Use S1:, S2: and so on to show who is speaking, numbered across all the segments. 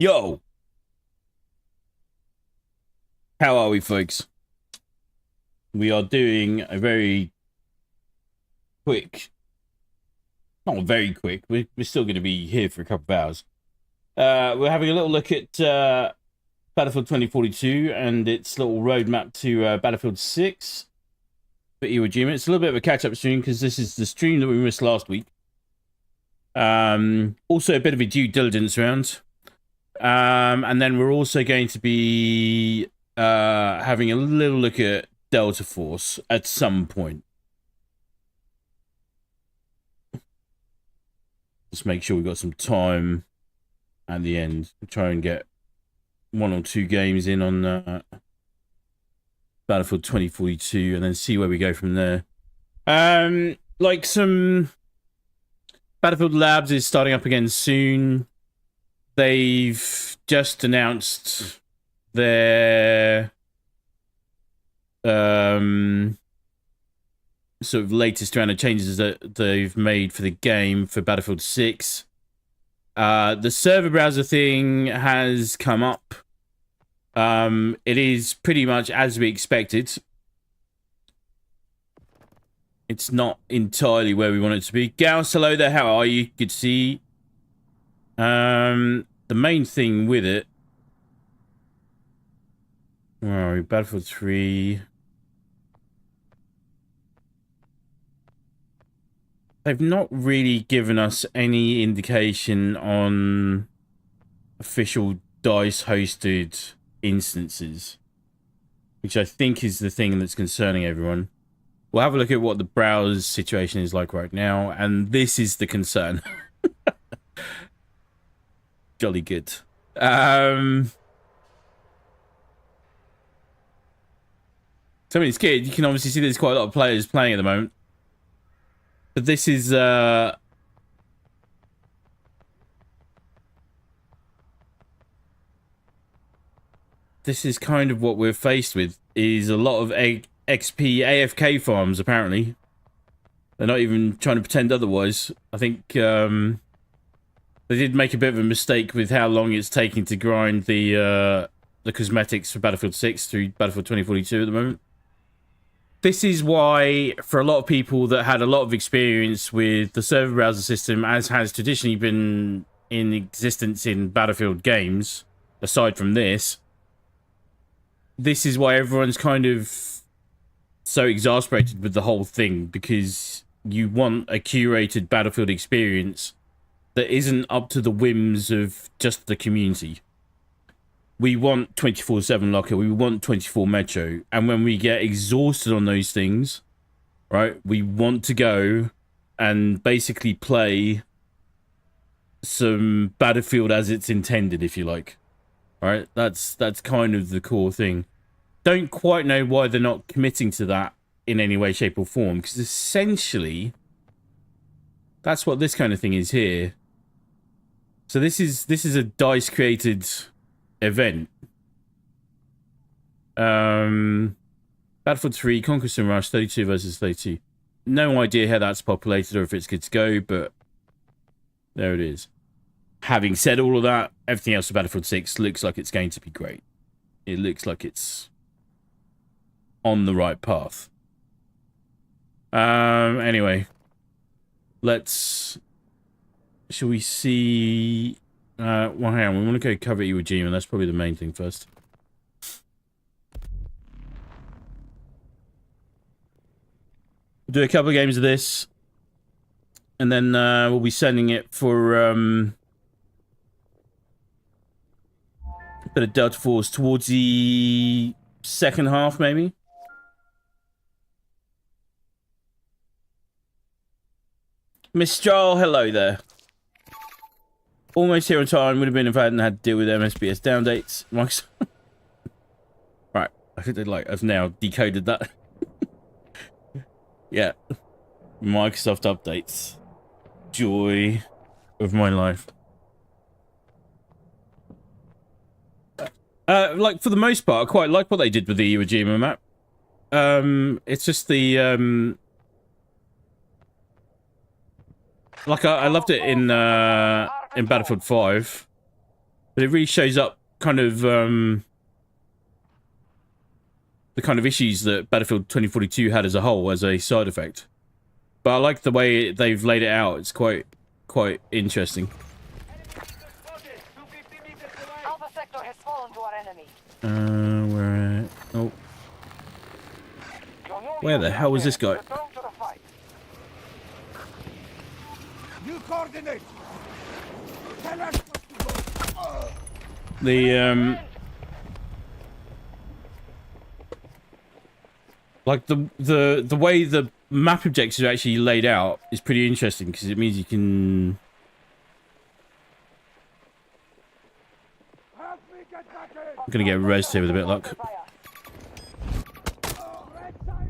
S1: Yo, how are we, folks? We are doing a very quick, not very quick, we're still going to be here for a couple of hours. We're having a little look at Battlefield 2042 and its little roadmap to Battlefield 6 for Iwo Jima. It's a little bit of a catch-up stream because this is the stream that we missed last week. Also a bit of a due diligence round. And then we're also going to be having a little look at Delta Force at some point. Just make sure we've got some time at the end. We'll try and get 1 or 2 games in on Battlefield 2042 and then see where we go from there. Like some Battlefield Labs is starting up again soon. They've just announced their sort of latest round of changes that they've made for the game for Battlefield 6. The server browser thing has come up. It is pretty much as we expected. It's not entirely where we want it to be. Gauss, hello there, how are you? Good to see you. The main thing with it, where are we? Battlefield 3. They've not really given us any indication on official DICE hosted instances, which I think is the thing that's concerning everyone. We'll have a look at what the browse situation is like right now, and this is the concern. Jolly good. So it's good. You can obviously see there's quite a lot of players playing at the moment. But this is kind of what we're faced with, is a lot of XP AFK farms, apparently. They're not even trying to pretend otherwise. I think they did make a bit of a mistake with how long it's taking to grind the cosmetics for Battlefield 6 through Battlefield 2042 at the moment. This is why, for a lot of people that had a lot of experience with the server browser system, as has traditionally been in existence in Battlefield games, aside from this is why everyone's kind of so exasperated with the whole thing, because you want a curated Battlefield experience that isn't up to the whims of just the community. We want 24/7 locker, we want 24 metro, and when we get exhausted on those things, right, we want to go and basically play some Battlefield as it's intended, if you like. Right, that's kind of the core thing. Don't quite know why they're not committing to that in any way, shape, or form, because essentially that's what this kind of thing is here. So this is a DICE created event. Battlefield 3, Conquest and Rush, 32 versus 32. No idea how that's populated or if it's good to go, but there it is. Having said all of that, everything else for Battlefield 6 looks like it's going to be great. It looks like it's on the right path. Anyway, shall we see? Well, hang on. We want to go cover Iwo Jima. That's probably the main thing first. Do a couple of games of this, and then we'll be sending it for a bit of Delta Force towards the second half, maybe. Miss Jarl, hello there. Almost here on time. Would have been if I hadn't had to deal with MSBS down dates. Right, I think I've now decoded that. Yeah, Microsoft updates. Joy of my life. Like, for the most part, I quite like what they did with the Iwo Jima map. It's just the like I loved it in Battlefield 5. But it really shows up kind of the kind of issues that Battlefield 2042 had as a whole as a side effect. But I like the way they've laid it out. It's quite interesting.
S2: Alpha sector has fallen to our enemy.
S1: Where? Oh, where the hell was this guy?
S3: New coordinates. Tell us what to do.
S1: Like the way the map objectives are actually laid out is pretty interesting because it means you can.
S3: Help me get back in.
S1: I'm gonna get rezzed here with a bit of luck.
S3: Red side.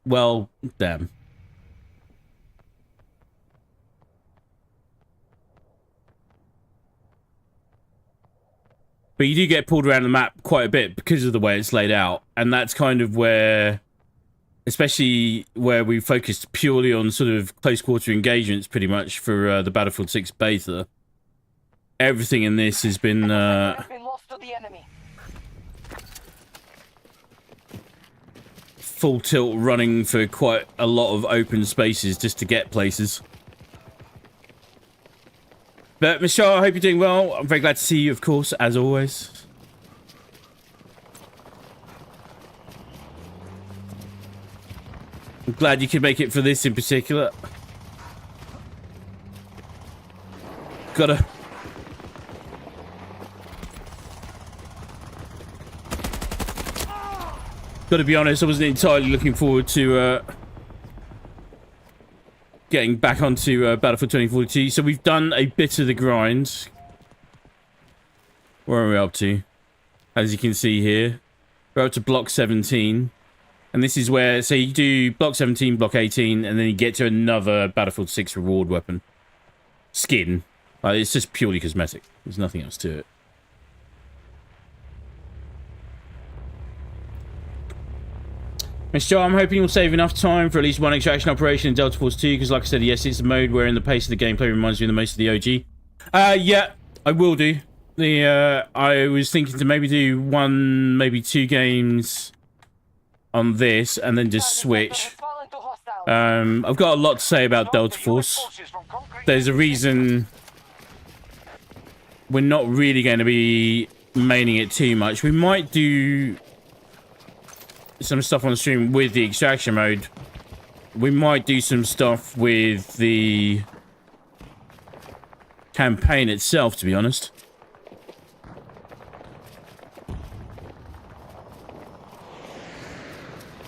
S1: Well, damn. But you do get pulled around the map quite a bit because of the way it's laid out. And that's kind of where, especially where we focused purely on sort of close quarter engagements pretty much for the Battlefield 6 beta. Everything in this has been
S2: lost to the enemy.
S1: full tilt running for quite a lot of open spaces just to get places. But Michelle, I hope you're doing well. I'm very glad to see you, of course, as always. I'm glad you could make it for this in particular. Gotta be honest, I wasn't entirely looking forward to getting back onto Battlefield 2042. So we've done a bit of the grind. Where are we up to? As you can see here, we're up to block 17. And this is where, so you do block 17, block 18, and then you get to another Battlefield 6 reward weapon. Skin. It's just purely cosmetic. There's nothing else to it. Mr. Joe, I'm hoping you'll save enough time for at least one extraction operation in Delta Force 2, because like I said, yes, it's a mode wherein the pace of the gameplay reminds me of the most of the OG. Yeah, I will do. I was thinking to maybe do one, maybe 2 games on this, and then just switch. I've got a lot to say about Delta Force. There's a reason we're not really going to be maining it too much. We might do some stuff on the stream with the extraction mode. We might do some stuff with the campaign itself, to be honest.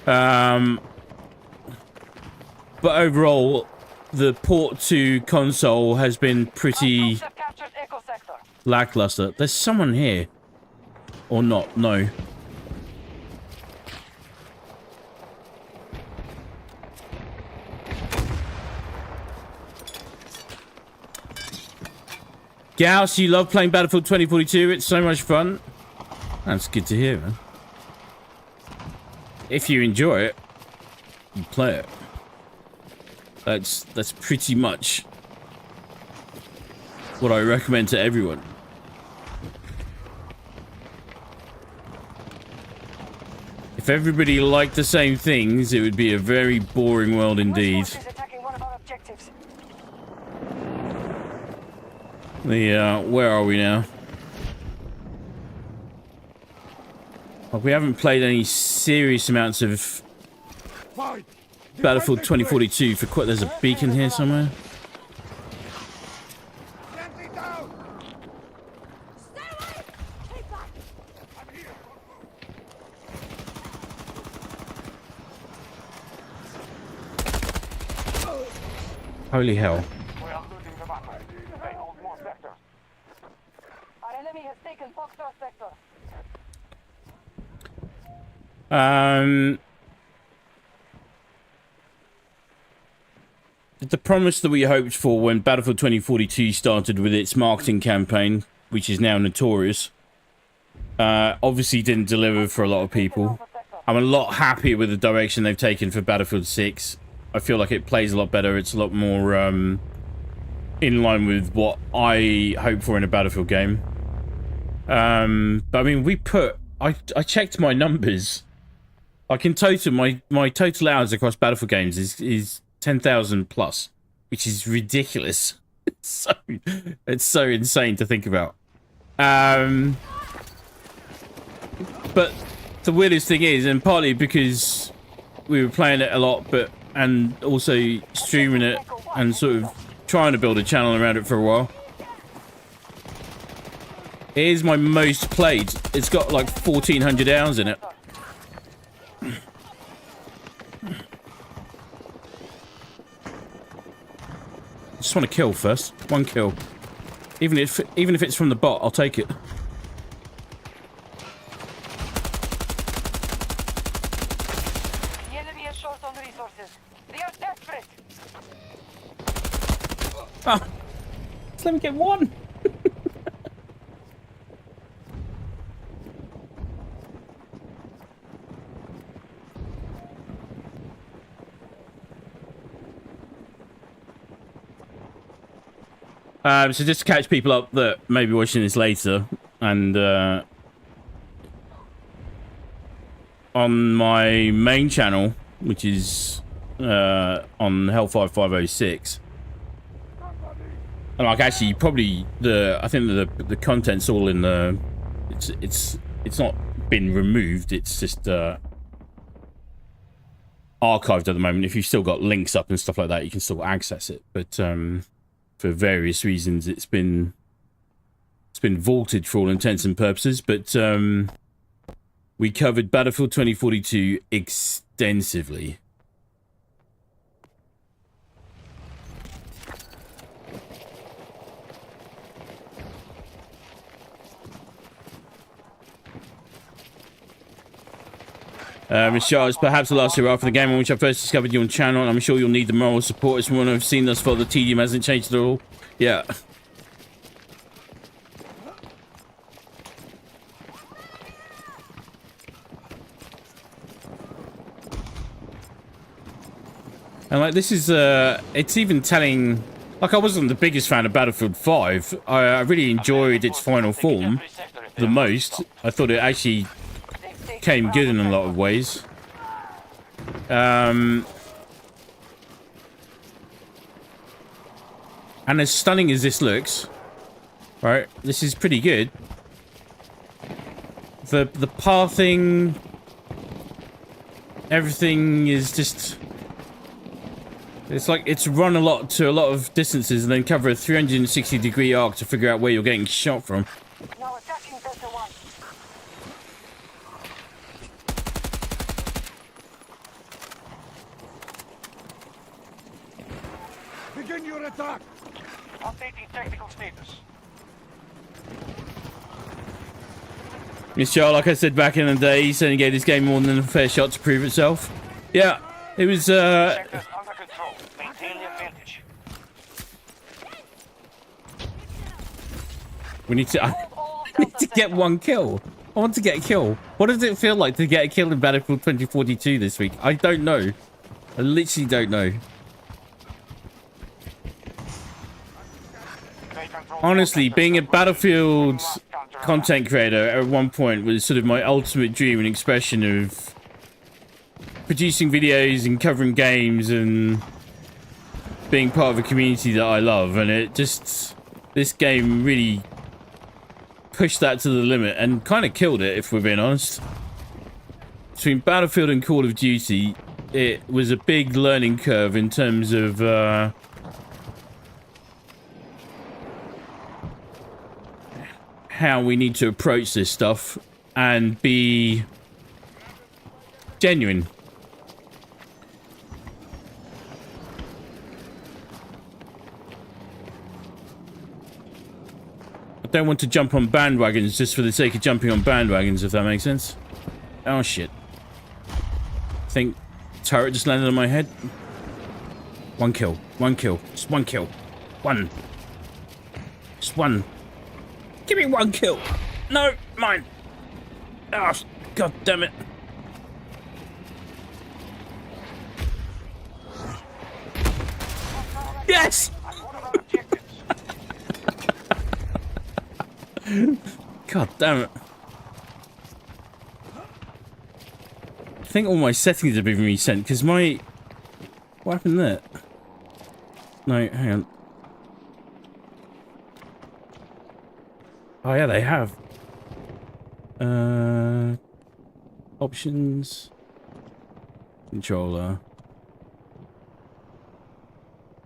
S1: But overall, the port to console has been pretty lackluster. There's someone here. Or not, no. Gauss, you love playing Battlefield 2042. It's so much fun. That's good to hear, man. If you enjoy it, you play it. That's pretty much what I recommend to everyone. If everybody liked the same things, it would be a very boring world indeed. Where are we now? Like, we haven't played any serious amounts of Battlefield 2042 for quite... There's a beacon here somewhere. Holy hell.
S2: Our enemy has taken Foxtrot sector.
S1: The promise that we hoped for when Battlefield 2042 started with its marketing campaign, which is now notorious, obviously didn't deliver for a lot of people. I'm a lot happier with the direction they've taken for Battlefield 6. I feel like it plays a lot better. It's a lot more in line with what I hope for in a Battlefield game. But I mean, I checked my numbers. Like in total, my total hours across Battlefield games is 10,000 plus, which is ridiculous. It's so insane to think about. But the weirdest thing is, and partly because we were playing it a lot, and also streaming it and sort of trying to build a channel around it for a while. It is my most played. It's got like 1,400 hours in it. I just want to kill first. One kill. Even if it's from the bot, I'll take it.
S2: The enemy is short on resources. They are desperate.
S1: Ah, just let me get one. So just to catch people up that may be watching this later, and on my main channel, which is on Hellfire 506, and like actually probably I think the content's all in the it's not been removed. It's just archived at the moment. If you've still got links up and stuff like that, you can still access it. But for various reasons, it's been vaulted for all intents and purposes. But we covered Battlefield 2042 extensively. Miss Charles, perhaps the last year after the game on which I first discovered you on channel, and I'm sure you'll need the moral support as one I've seen thus far. The tedium hasn't changed at all. Yeah. And like this is it's even telling, like I wasn't the biggest fan of Battlefield 5. I really enjoyed its final form the most. I thought it actually came good in a lot of ways. And as stunning as this looks, right, this is pretty good. The pathing, everything is just, it's like it's run to a lot of distances and then cover a 360-degree arc to figure out where you're getting shot from.
S2: Now attacking Delta 1.
S3: Begin your attack!
S2: Updating technical status.
S1: Miss Charles, like I said back in the day, he certainly gave this game more than a fair shot to prove itself. Yeah, it was,
S2: Sectors under control. Maintain the advantage.
S1: we need to, I need to get one kill. I want to get a kill. What does it feel like to get a kill in Battlefield 2042 this week? I don't know. I literally don't know. Honestly, being a Battlefield content creator at one point was sort of my ultimate dream and expression of producing videos and covering games and being part of a community that I love. And it just, this game really pushed that to the limit and kind of killed it, if we're being honest. Between Battlefield and Call of Duty, it was a big learning curve in terms of how we need to approach this stuff and be genuine. I don't want to jump on bandwagons just for the sake of jumping on bandwagons, if that makes sense. Oh shit. I think turret just landed on my head. One kill. One kill. Just one kill. One. Just one. Give me one kill. No, mine. Oh, god damn it. Yes! God damn it. I think all my settings have been resent because my... What happened there? No, hang on. Oh yeah, they have. Options. Controller.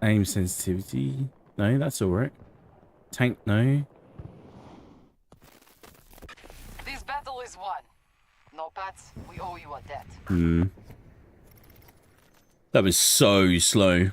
S1: Aim sensitivity. No, that's alright. Tank, no.
S2: This battle is won. No, Pats, we owe you a debt.
S1: That was so slow.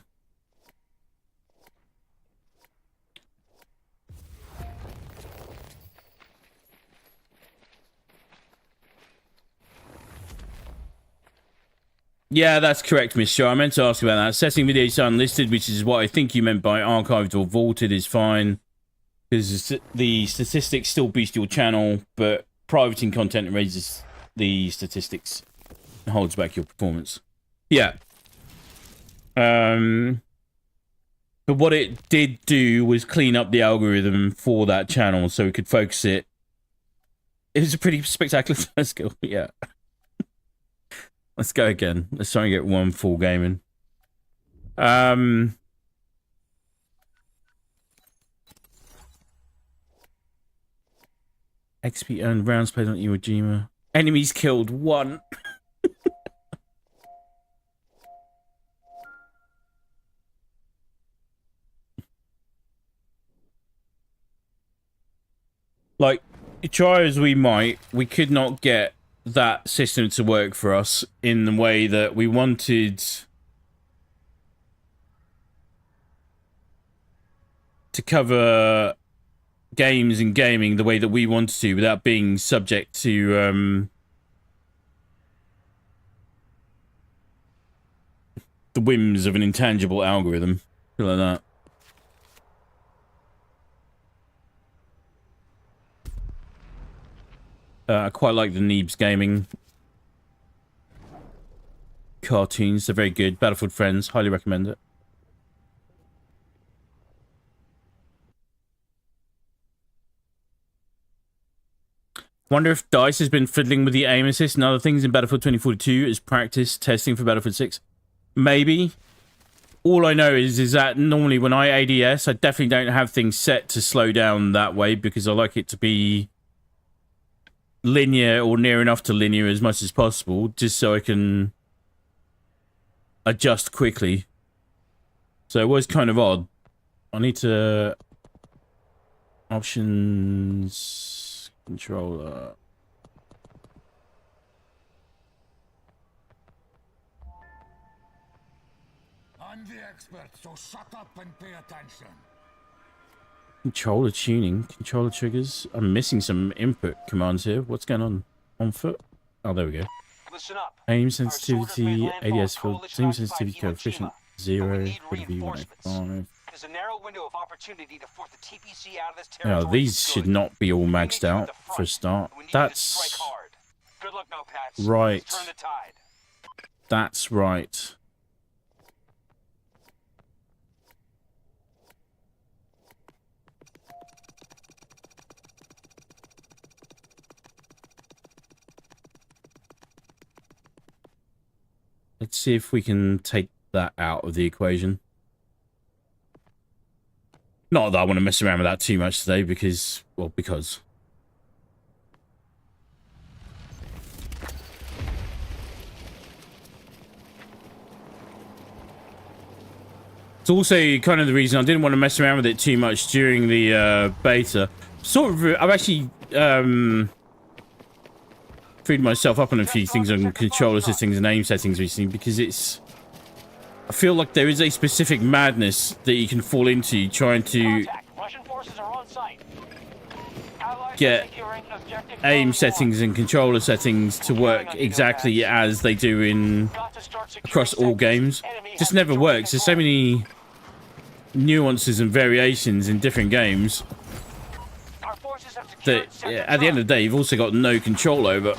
S1: Yeah, that's correct, Miss Shaw. I meant to ask about that. Setting videos unlisted, which is what I think you meant by archived or vaulted, is fine. Because the statistics still boost your channel, but privating content raises the statistics and holds back your performance. Yeah. But what it did do was clean up the algorithm for that channel so we could focus it. It was a pretty spectacular first go. Yeah. Let's go again. Let's try and get one full game in. XP earned, rounds played on Iwo Jima. Enemies killed, 1. Like, try as we might, we could not get that system to work for us in the way that we wanted to cover games and gaming the way that we wanted to without being subject to the whims of an intangible algorithm. Feel like that. I quite like the Neebs Gaming cartoons. They're very good. Battlefield Friends. Highly recommend it. Wonder if DICE has been fiddling with the aim assist and other things in Battlefield 2042 as practice testing for Battlefield 6. Maybe. All I know is that normally when I ADS, I definitely don't have things set to slow down that way because I like it to be linear or near enough to linear as much as possible, just so I can adjust quickly. So it was kind of odd. I need to... Options... Controller...
S3: I'm the expert, so shut up and pay attention.
S1: Controller tuning, controller triggers. I'm missing some input commands here. What's going on? On foot? Oh, there we go.
S4: Listen up.
S1: Aim sensitivity, ADS field, aim sensitivity coefficient 0, V 185.
S4: There's a narrow window of opportunity to force the TPC out of this territory.
S1: Now, these should not be all maxed out for a start. That's
S4: Good luck now, Pats.
S1: right.
S4: Turn the tide.
S1: That's right. Let's see if we can take that out of the equation. Not that I want to mess around with that too much today because, well, because. It's also kind of the reason I didn't want to mess around with it too much during the beta. Sort of, I've actually freed myself up on a few things on controller settings and aim settings recently because it's... I feel like there is a specific madness that you can fall into trying to get aim settings and controller settings to work exactly as they do in across all games. Just never works. There's so many nuances and variations in different games that at the end of the day you've also got no control over.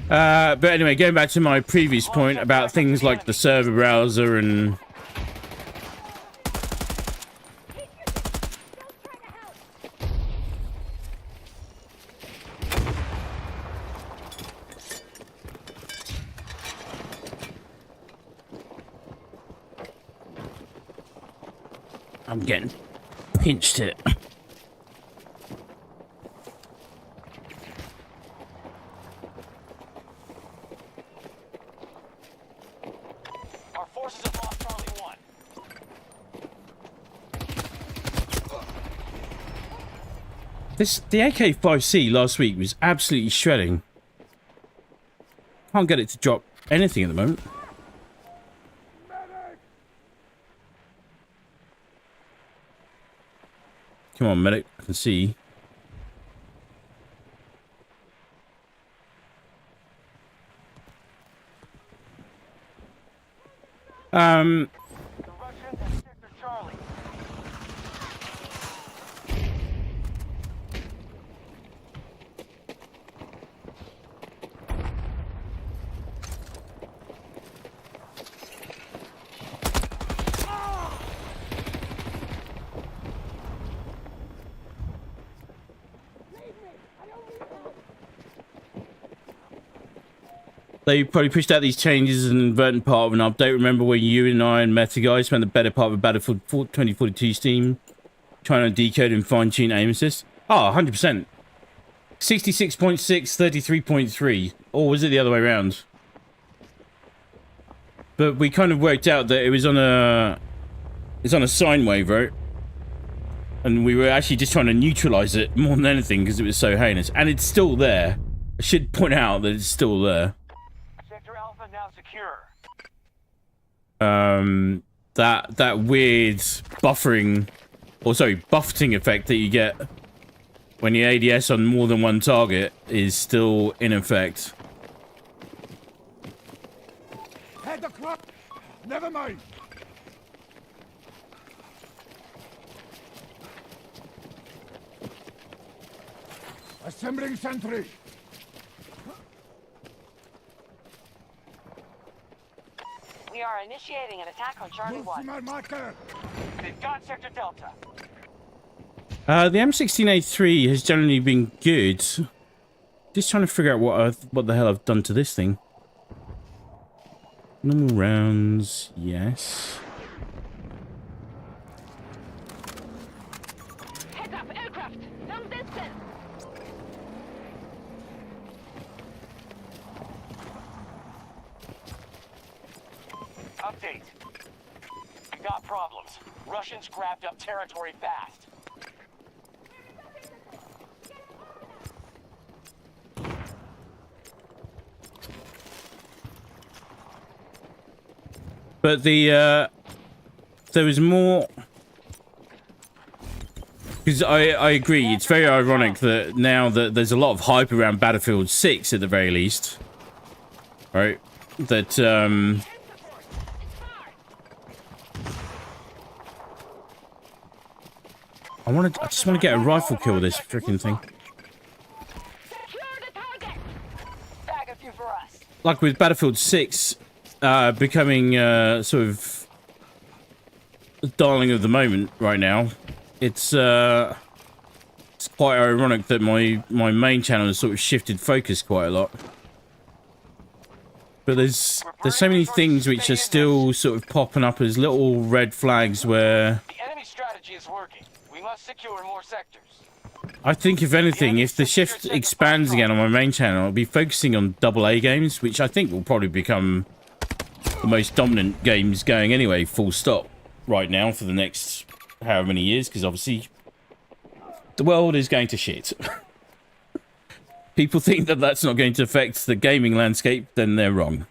S1: But anyway, going back to my previous point about things like the server browser and... I'm getting pinched here.
S4: Our forces have lost Charlie 1.
S1: The AK-5C last week was absolutely shredding. Can't get it to drop anything at the moment. Come on, medic. I can see.
S4: The Russians have sector Charlie.
S1: They probably pushed out these changes as an inadvertent part of an update. Remember when you and I and Meta guys spent the better part of a Battlefield 2042 Steam trying to decode and fine-tune aim assist? Oh, 100%. 66.6, 33.3. Or was it the other way around? But we kind of worked out that it was on a... It's on a sine wave, right? And we were actually just trying to neutralize it more than anything because it was so heinous. And it's still there. I should point out that it's still there.
S4: Sector Alpha now secure.
S1: That weird buffering, or sorry, buffeting effect that you get when you ADS on more than one target is still in effect.
S3: Head the clock. Never mind. Assembling sentry.
S2: We are initiating an attack on Charlie
S3: Move to
S2: 1.
S3: my marker.
S4: They've got sector Delta.
S1: The M16A3 has generally been good. Just trying to figure out what the hell I've done to this thing. Normal rounds, yes.
S2: Heads up, aircraft! Long distance!
S4: Update. We got problems. Russians grabbed up territory fast.
S1: But there was more... Because I agree, it's very ironic that now that there's a lot of hype around Battlefield 6 at the very least. Right? That, I just want to get a rifle kill with this freaking thing.
S2: Secure the target! Bag a few for us.
S1: Like with Battlefield 6 becoming sort of the darling of the moment right now, it's quite ironic that my main channel has sort of shifted focus quite a lot. But there's so many things which are still sort of popping up as little red flags where
S4: The enemy strategy is working. We must secure more sectors.
S1: I think if anything, if the shift expands again on my main channel, I'll be focusing on AA games, which I think will probably become the most dominant games going anyway, full stop, right now for the next however many years, because obviously the world is going to shit. People think that that's not going to affect the gaming landscape, then they're wrong.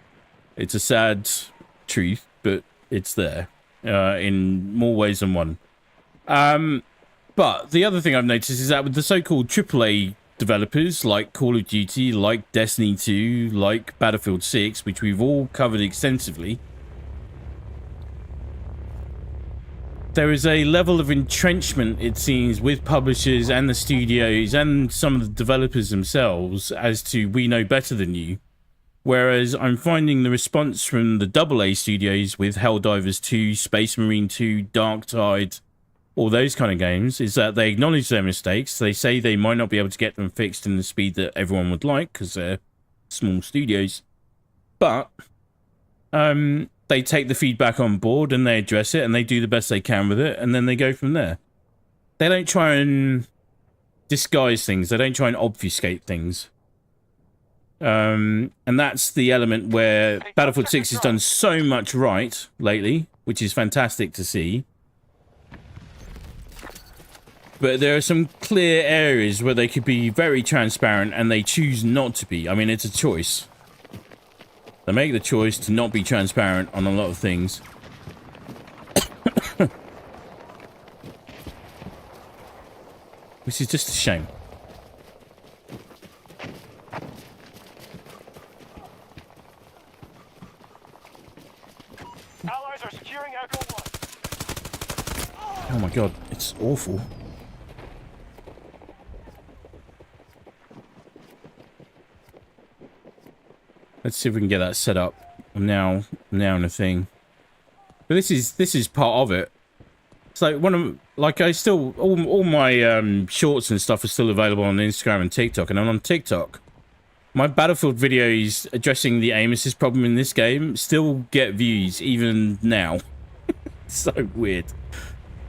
S1: It's a sad truth, but it's there in more ways than one. But the other thing I've noticed is that with the so-called AAA developers like Call of Duty, like Destiny 2, like Battlefield 6, which we've all covered extensively, there is a level of entrenchment, it seems, with publishers and the studios and some of the developers themselves as to we know better than you. Whereas I'm finding the response from the AA studios with Helldivers 2, Space Marine 2, Dark Tide, all those kind of games, is that they acknowledge their mistakes. They say they might not be able to get them fixed in the speed that everyone would like because they're small studios. But they take the feedback on board and they address it and they do the best they can with it and then they go from there. They don't try and disguise things. They don't try and obfuscate things. And that's the element where Battlefield 6 has done so much right lately, which is fantastic to see. But there are some clear areas where they could be very transparent and they choose not to be. I mean, it's a choice. They make the choice to not be transparent on a lot of things. Which is just a shame.
S4: Allies are securing Echo 1.
S1: Oh my god, it's awful. Let's see if we can get that set up. I'm now in a thing. But this is part of it. It's like I still all my shorts and stuff are still available on Instagram and TikTok, and on TikTok, my Battlefield videos addressing the aim assist problem in this game still get views even now. So weird.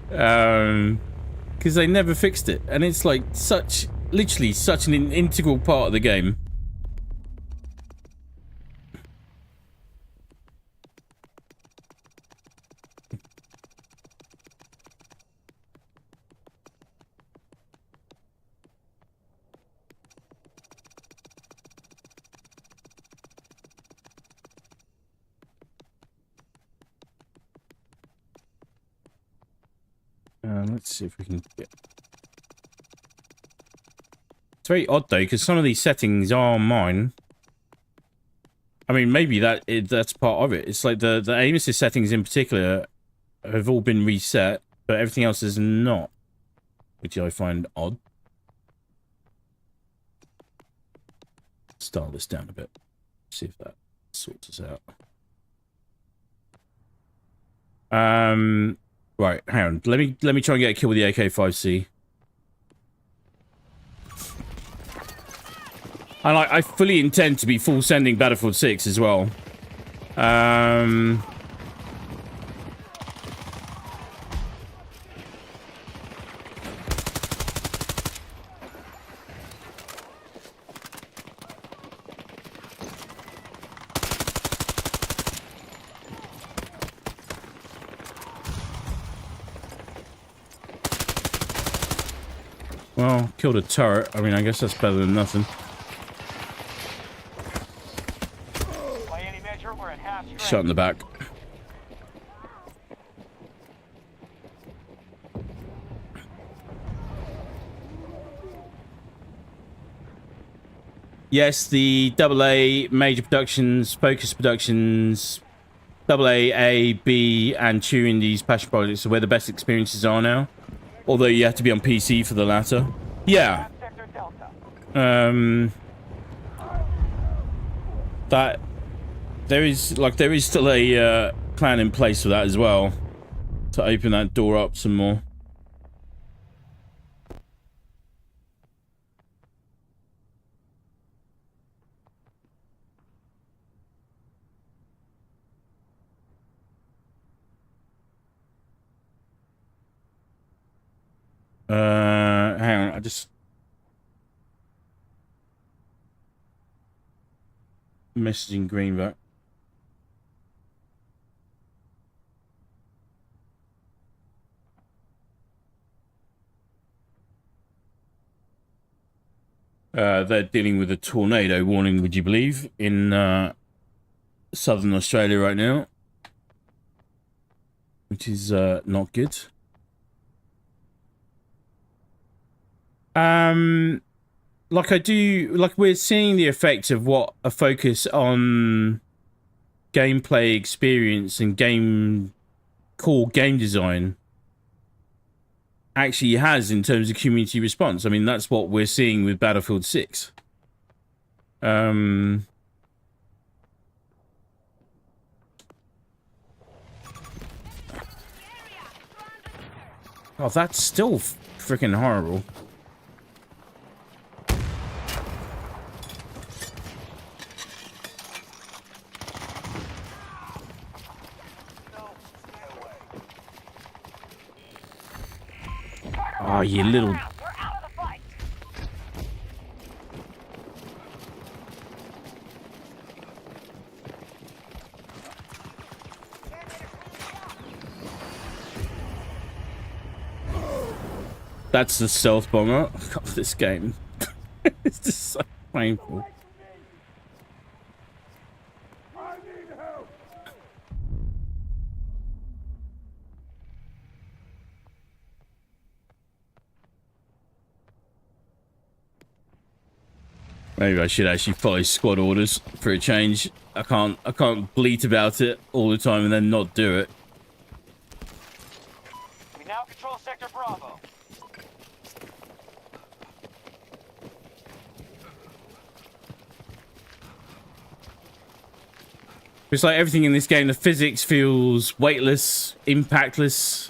S1: Because they never fixed it, and it's like literally such an integral part of the game. Let's see if we can get... It's very odd though, because some of these settings are mine. I mean, maybe that's part of it. It's like the aim assist settings in particular have all been reset, but everything else is not, which I find odd. Style this down a bit. See if that sorts us out. Right, hang on. Let me try and get a kill with the AK-5C. And I fully intend to be full sending Battlefield 6 as well. Well, killed a turret. I mean, I guess that's better than nothing.
S4: By any measure, we're at half strength.
S1: Shot in the back. Yes, the AA major productions, Focus Productions, AA, A, B, and 2 Indies passion projects are where the best experiences are now. Although you have to be on PC for the latter. Yeah. That there is still a plan in place for that as well, to open that door up some more. Hang on, I just messaging Greenback. They're dealing with a tornado warning, would you believe, in southern Australia right now, which is not good. Like we're seeing the effect of what a focus on gameplay experience and core game design actually has in terms of community response. I mean, that's what we're seeing with Battlefield 6. Oh, that's still freaking horrible. Oh, you little...
S2: We're out of the fight.
S1: That's the stealth bomber of this game. It's just so painful. Maybe I should actually follow squad orders for a change. I can't bleat about it all the time and then not do it.
S4: We now control Sector Bravo.
S1: It's like everything in this game, the physics feels weightless, impactless,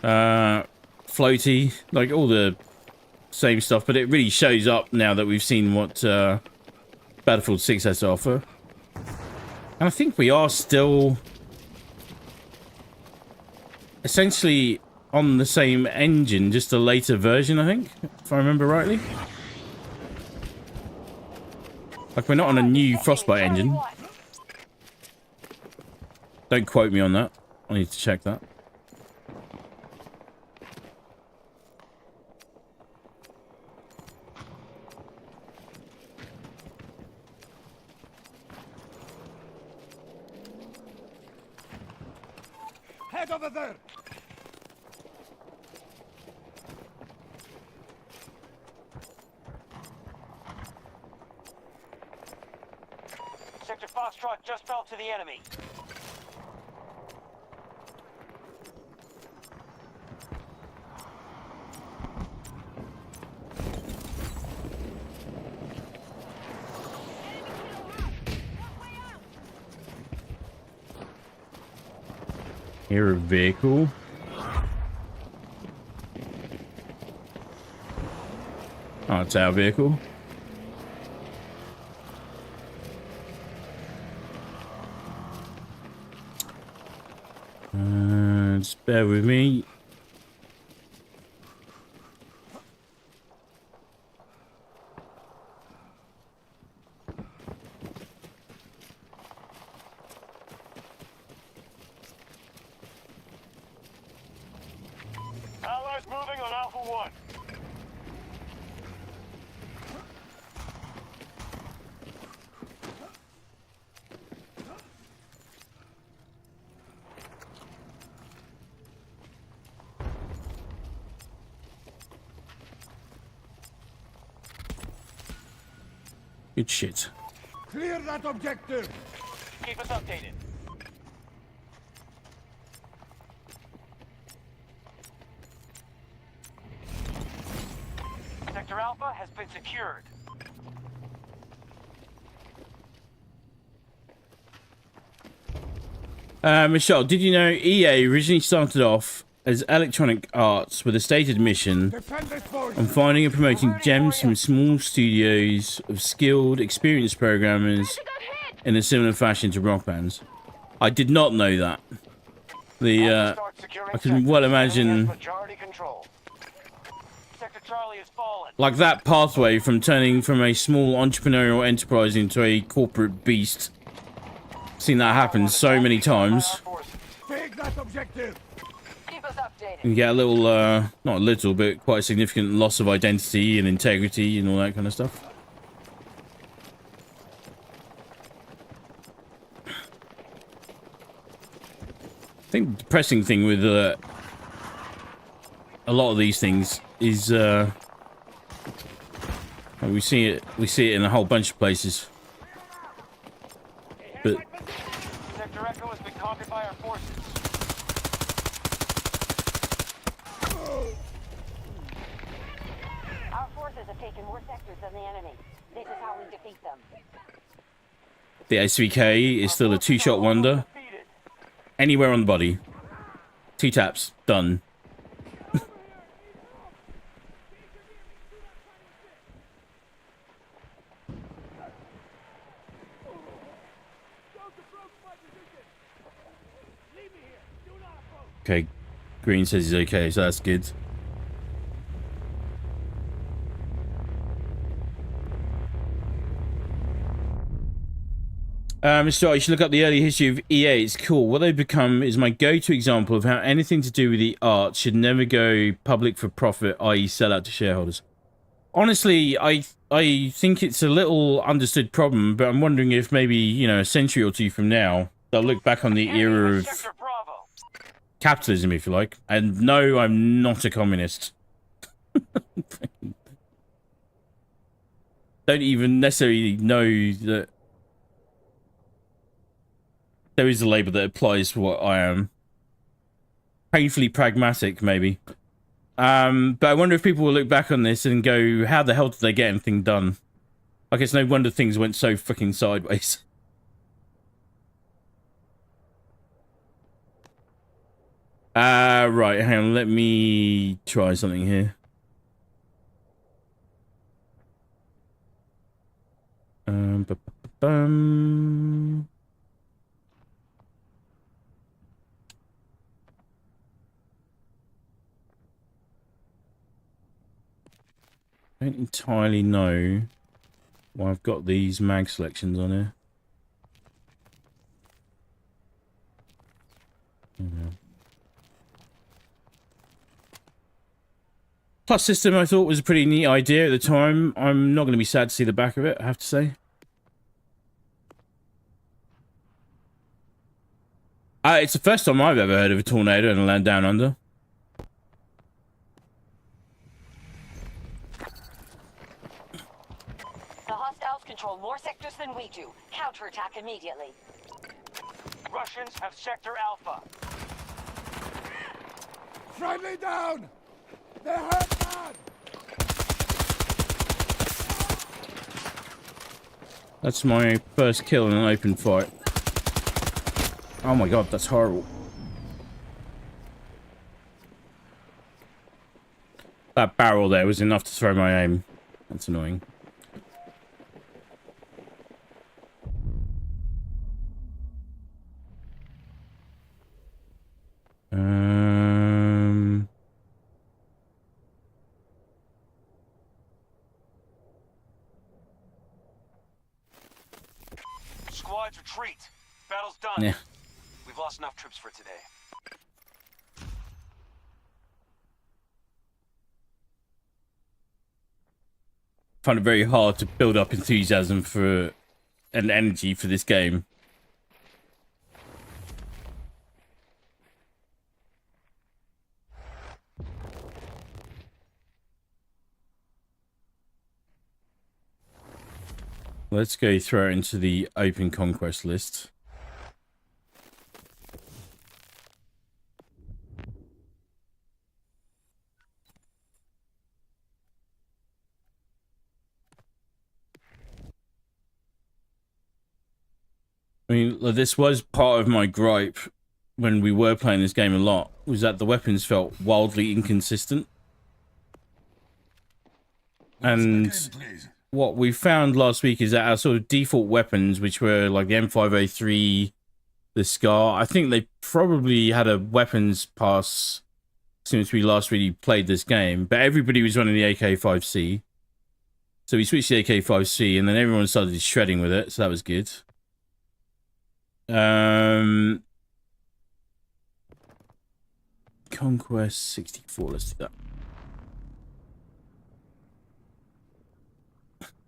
S1: floaty, like all the same stuff, but it really shows up now that we've seen what Battlefield 6 has to offer. And I think we are still essentially on the same engine, just a later version, I think, if I remember rightly. Like, we're not on a new Frostbite engine. Don't quote me on that. I need to check that.
S3: Head over there!
S4: Sector Foxtrot just fell to the enemy.
S1: Here, a vehicle. Oh, it's our vehicle. Just bear with me.
S4: Allies moving on Alpha 1.
S1: Good shit.
S3: Clear that objective!
S4: Keep us updated. Sector Alpha has been secured.
S1: Michelle, did you know EA originally started off as Electronic Arts with a stated mission
S3: Defend this force!
S1: on finding and promoting gems from small studios of skilled, experienced programmers in a similar fashion to rock bands? I did not know that. I can well imagine,
S4: Majority control. Sector Charlie has fallen.
S1: like, that pathway from turning from a small entrepreneurial enterprise into a corporate beast. Seen that happen so many times.
S3: Take that objective!
S2: Keep us updated.
S1: You get a little, not a little, but quite a significant loss of identity and integrity and all that kind of stuff. I think the depressing thing with a lot of these things is we see it in a whole bunch of places, but
S4: Sector Echo has been conquered by our forces.
S2: Our forces have taken more sectors than the enemy. This is how we defeat them.
S1: the SVK is still a two-shot wonder.
S4: Defeated.
S1: Anywhere on the body. 2 taps, done. Okay, Green says he's okay, so that's good. Mr. You should look up the early history of EA. It's cool. What they've become is my go-to example of how anything to do with the art should never go public for profit, i.e. sell out to shareholders. Honestly, I think it's a little understood problem, but I'm wondering if maybe, you know, a century or two from now, they'll look back on the era of capitalism, if you like. And no, I'm not a communist. Don't even necessarily know that there is a label that applies to what I am. Painfully pragmatic, maybe. But I wonder if people will look back on this and go, how the hell did they get anything done? I guess no wonder things went so fucking sideways. Right, hang on, let me try something here. Ba-ba-ba-bum. I don't entirely know why I've got these mag selections on here. Plus system I thought was a pretty neat idea at the time. I'm not going to be sad to see the back of it, I have to say. It's the first time I've ever heard of a tornado and a land down under.
S2: The hostiles control more sectors than we do. Counterattack immediately.
S4: Russians have Sector Alpha.
S3: Friendly down! They're hurt bad!
S1: That's my first kill in an open fight. Oh my god, that's horrible. That barrel there was enough to throw my aim. That's annoying.
S4: Squads retreat. Battle's done.
S1: Yeah.
S4: We've lost enough troops for today.
S1: Find it very hard to build up enthusiasm for and energy for this game. Let's go throw it into the open conquest list. I mean, this was part of my gripe when we were playing this game a lot, was that the weapons felt wildly inconsistent. And what we found last week is that our sort of default weapons, which were like the M503, the Scar, I think they probably had a weapons pass since we last really played this game, but everybody was running the AK-5C. So we switched the AK-5C, and then everyone started shredding with it, so that was good. Conquest 64, let's do that.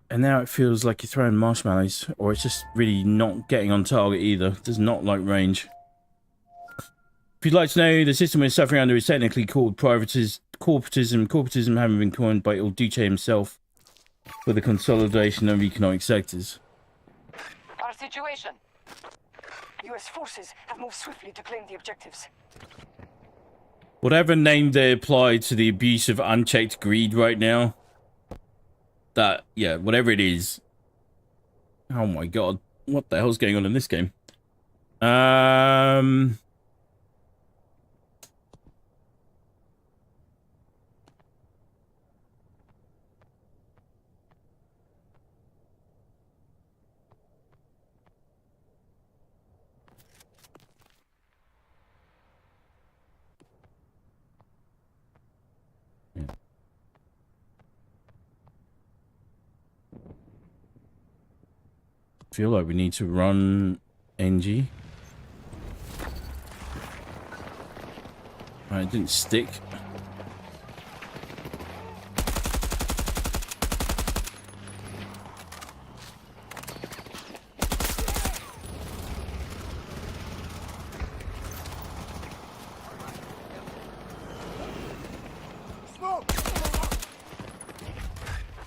S1: And now it feels like you're throwing marshmallows, or it's just really not getting on target either. It does not like range. If you'd like to know, the system we're suffering under is technically called corporatism. Corporatism having been coined by Il Duce himself for the consolidation of economic sectors.
S2: Our situation. U.S. forces have moved swiftly to claim the objectives.
S1: Whatever name they apply to the abuse of unchecked greed right now, that, yeah, whatever it is. Oh my god, what the hell's going on in this game? feel like we need to run NG. Right, it didn't stick.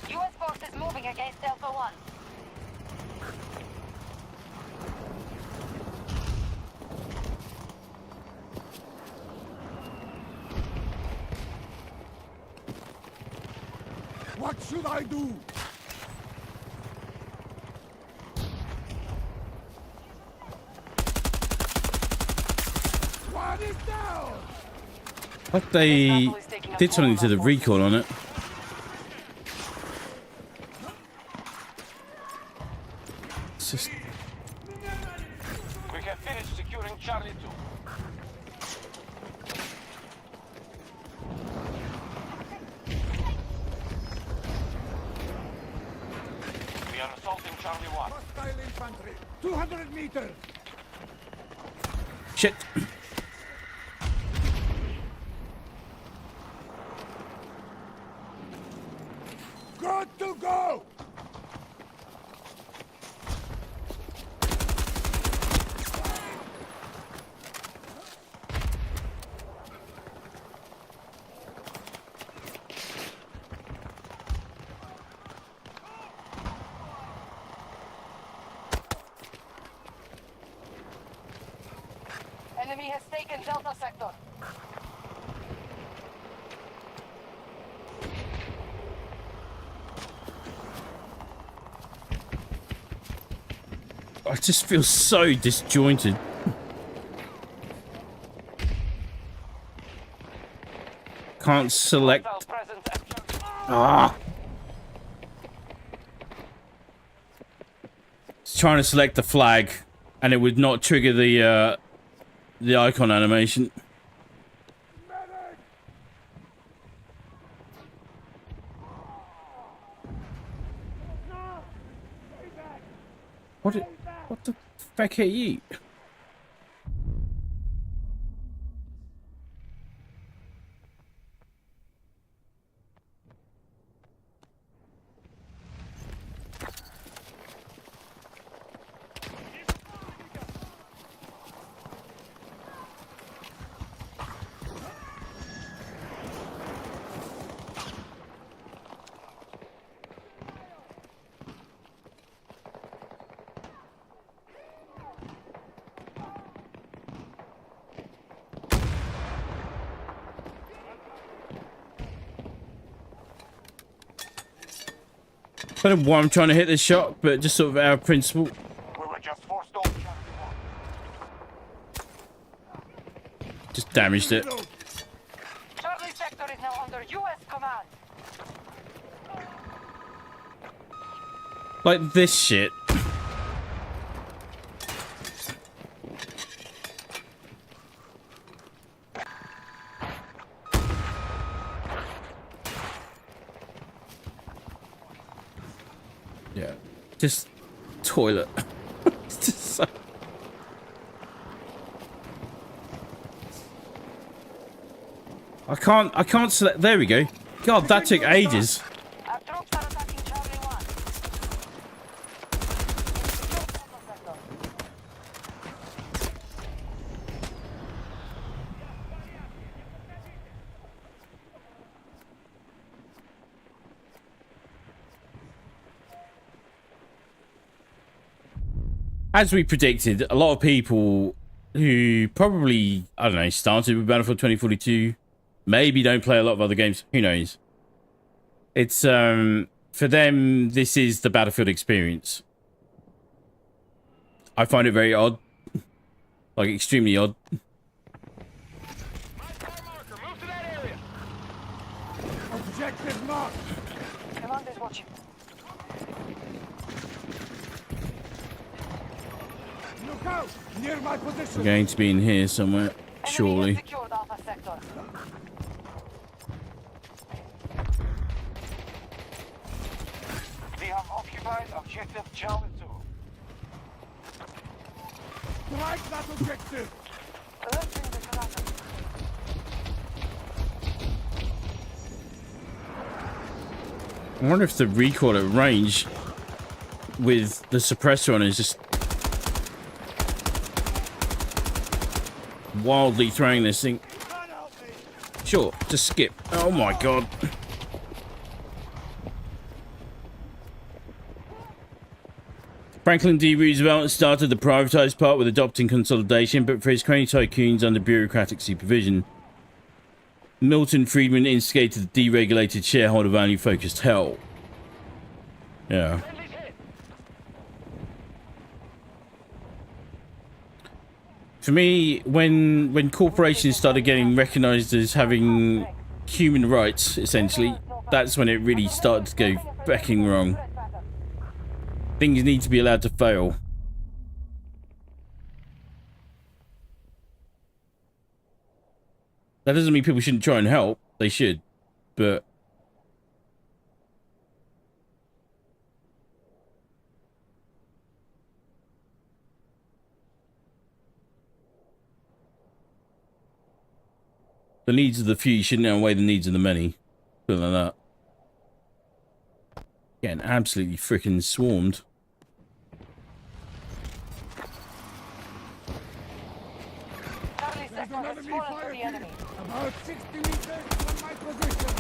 S2: US forces moving against Alpha 1.
S3: What should I do? One is down!
S1: Like they did something to the recoil on it. It's just...
S4: We have finished securing Charlie 2. We are assaulting Charlie 1.
S3: Hostile infantry! 200 meters!
S1: Shit.
S3: Good to go!
S2: Enemy has taken Delta sector.
S1: I just feel so disjointed. Can't select.
S4: Hostile presence at Charlie.
S1: Ah. It's trying to select the flag, and it would not trigger the icon animation. What the fuck are you? I don't know why I'm trying to hit this shot, but just sort of out of principle.
S4: We were just forced off Charlie 1.
S1: Just damaged it.
S2: Charlie sector is now under US command.
S1: Like this shit. Yeah. Just toilet. It's just so... I can't select. There we go. God, that took ages.
S2: Our troops are attacking Charlie 1. Secure Delta sector.
S1: As we predicted, a lot of people who probably, I don't know, started with Battlefield 2042, maybe don't play a lot of other games, who knows. It's, for them, this is the Battlefield experience. I find it very odd. Like, extremely odd.
S4: Move to that area.
S3: Objective marked!
S2: Command is watching.
S3: Look out! Near my position!
S1: We're going to be in here somewhere,
S2: Enemy
S1: surely.
S2: has secured Alpha sector.
S4: We have occupied objective Charlie 2.
S3: Strike that objective!
S2: Lifting the conductor.
S1: I wonder if the recoil at range with the suppressor on is just wildly throwing this thing. Sure, just skip. Oh my god. Franklin D. Roosevelt started the privatized part with adopting consolidation, but for his crony tycoons under bureaucratic supervision. Milton Friedman instigated the deregulated shareholder value focused hell. Yeah. For me, when corporations started getting recognized as having human rights, essentially, that's when it really started to go fucking wrong. Things need to be allowed to fail. That doesn't mean people shouldn't try and help. They should. But the needs of the few shouldn't outweigh the needs of the many. Something like that. Getting absolutely freaking swarmed.
S2: Charlie
S3: There's
S2: sector
S3: an
S2: has
S3: enemy
S2: fallen
S3: fire
S2: to the
S3: team!
S2: enemy.
S3: About 60 meters from my position!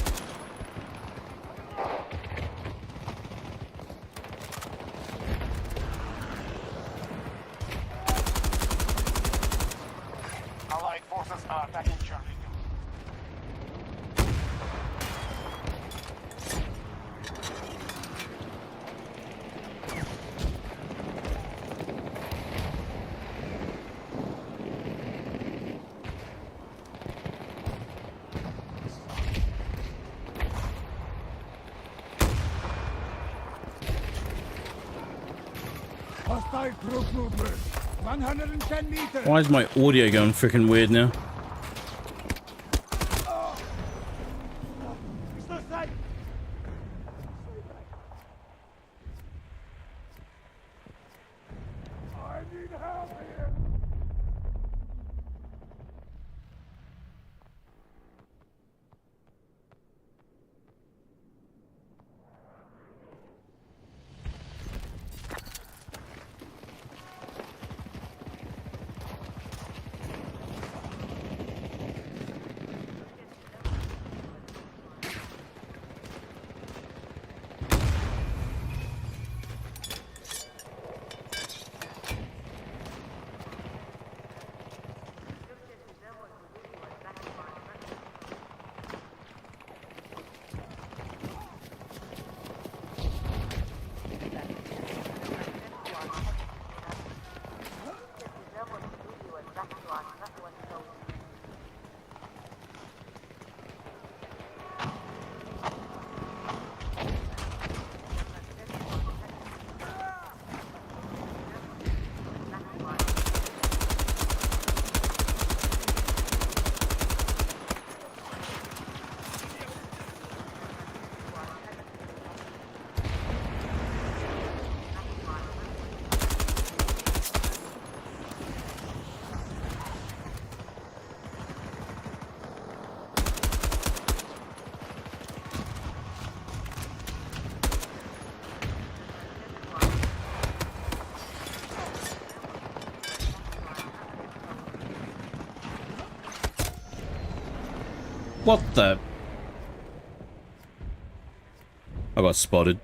S4: Allied forces are attacking Charlie.
S3: Hostile troop movement! 110 meters!
S1: Why is my audio going freaking weird now?
S3: I need help here!
S1: What the? I got spotted.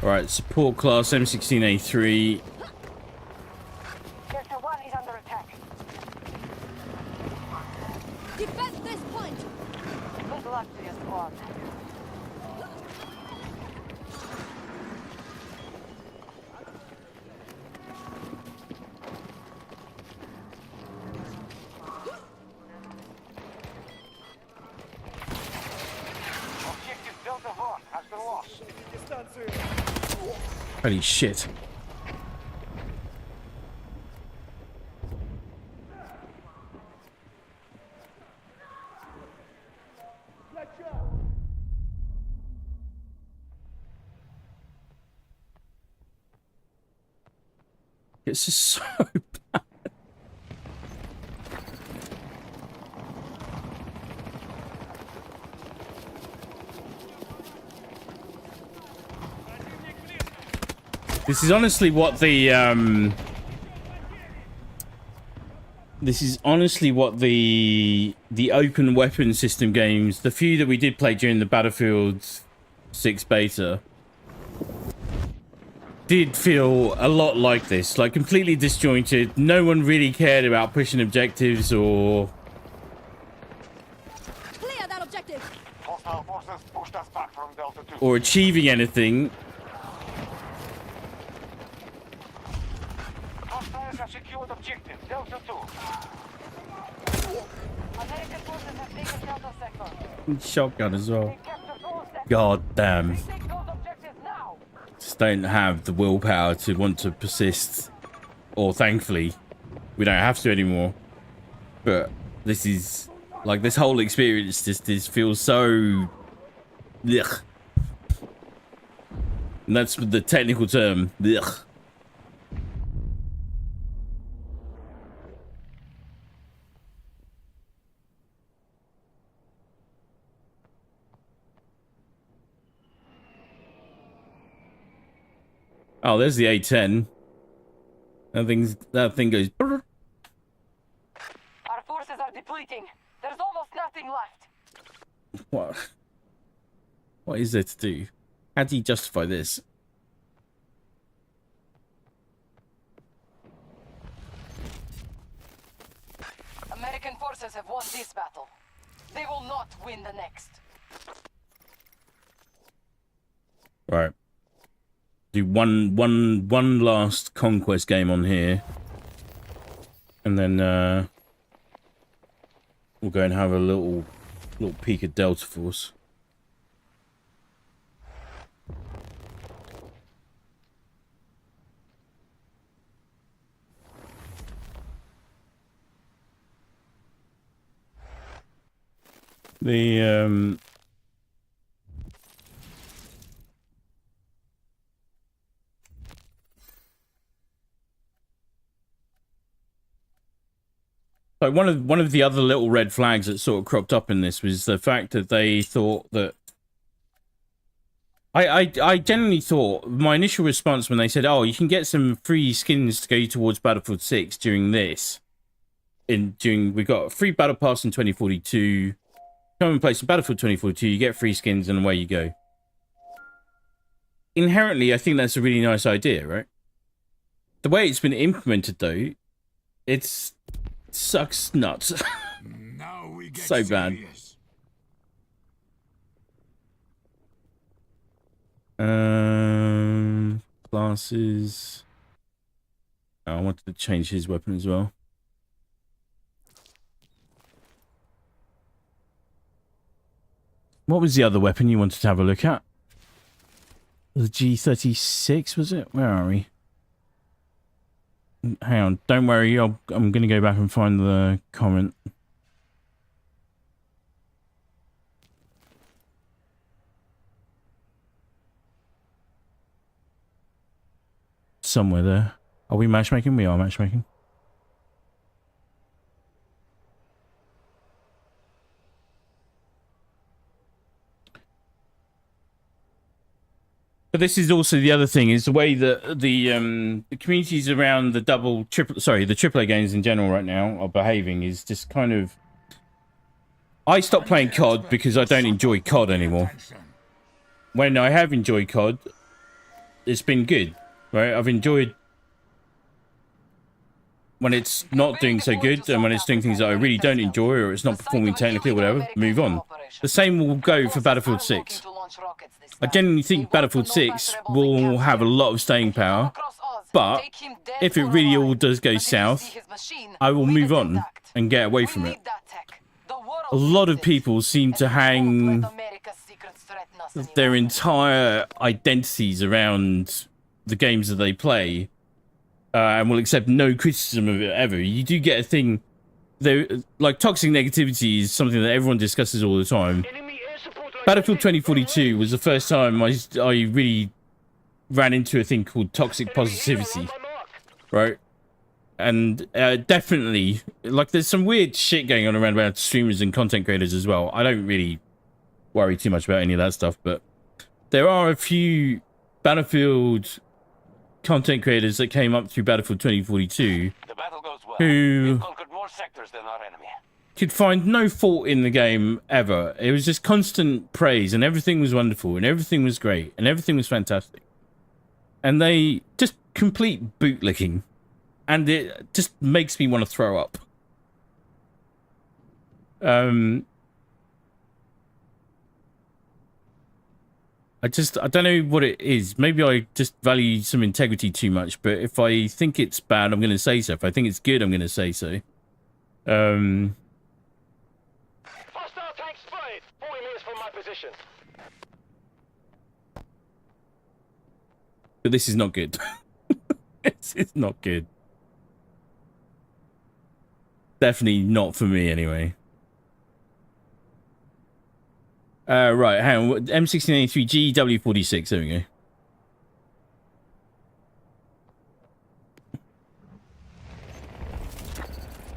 S1: Alright, support class M16A3.
S2: Sector 1 is under attack.
S5: Defend this point!
S2: Good luck to your squad.
S4: Objective Delta
S1: Holy shit. It's just so bad. This is honestly what the open weapon system games, the few that we did play during the Battlefield 6 beta, did feel a lot like this. Like, completely disjointed. No one really cared about pushing objectives or
S5: Clear that objective.
S3: Hostile forces pushed us back from Delta 2.
S1: or achieving anything.
S4: Hostiles have secured objective Delta 2.
S2: American forces have taken Delta sector.
S1: Shotgun as well.
S2: They captured all sectors.
S1: God damn.
S2: Take those objectives now.
S1: Just don't have the willpower to want to persist. Or thankfully, we don't have to anymore. But this is like, this whole experience just feels so ugh. And that's the technical term. Ugh. Oh, there's the A10. That thing goes.
S2: Our forces are depleting. There's almost nothing left.
S1: What? What is there to do? How do you justify this?
S2: American forces have won this battle. They will not win the next.
S1: Right. Do one last conquest game on here, and then we'll go and have a little peek at Delta Force. The like one of the other little red flags that sort of cropped up in this was the fact that they thought that I genuinely thought, my initial response when they said, oh, you can get some free skins to go towards Battlefield 6 during this. We got a free battle pass in 2042. Come and play some Battlefield 2042, you get free skins and away you go. Inherently, I think that's a really nice idea, right? The way it's been implemented though, it's sucks nuts.
S3: Now we get
S1: So bad.
S3: serious.
S1: Classes. Oh, I wanted to change his weapon as well. What was the other weapon you wanted to have a look at? The G36, was it? Where are we? Hang on, don't worry, I'm going to go back and find the comment. Somewhere there. Are we matchmaking? We are matchmaking. But this is also the other thing, is the way that the communities around the AAA games in general right now are behaving is just kind of... I stopped playing COD because I don't enjoy COD anymore. When I have enjoyed COD, it's been good, right? I've enjoyed when it's not doing so good, and when it's doing things that I really don't enjoy, or it's not performing technically or whatever, move on. The same will go for Battlefield 6. I genuinely think Battlefield 6 will have a lot of staying power, but if it really all does go south, I will move on and get away from it. A lot of people seem to hang their entire identities around the games that they play, and will accept no criticism of it ever. You do get a thing there, like toxic negativity is something that everyone discusses all the time. Battlefield 2042 was the first time I really ran into a thing called toxic positivity, right? And definitely, like, there's some weird shit going on around about streamers and content creators as well. I don't really worry too much about any of that stuff, but there are a few Battlefield content creators that came up through Battlefield 2042
S4: The battle goes well.
S1: who
S4: We've conquered more sectors than our enemy.
S1: could find no fault in the game ever. It was just constant praise, and everything was wonderful, and everything was great, and everything was fantastic. And they just complete bootlicking, and it just makes me want to throw up. I don't know what it is. Maybe I just value some integrity too much, but if I think it's bad, I'm going to say so. If I think it's good, I'm going to say so.
S4: Hostile tank spotted 40 meters from my position.
S1: But this is not good. This is not good. Definitely not for me, anyway. Right, hang on. M1683 GW46. There we go.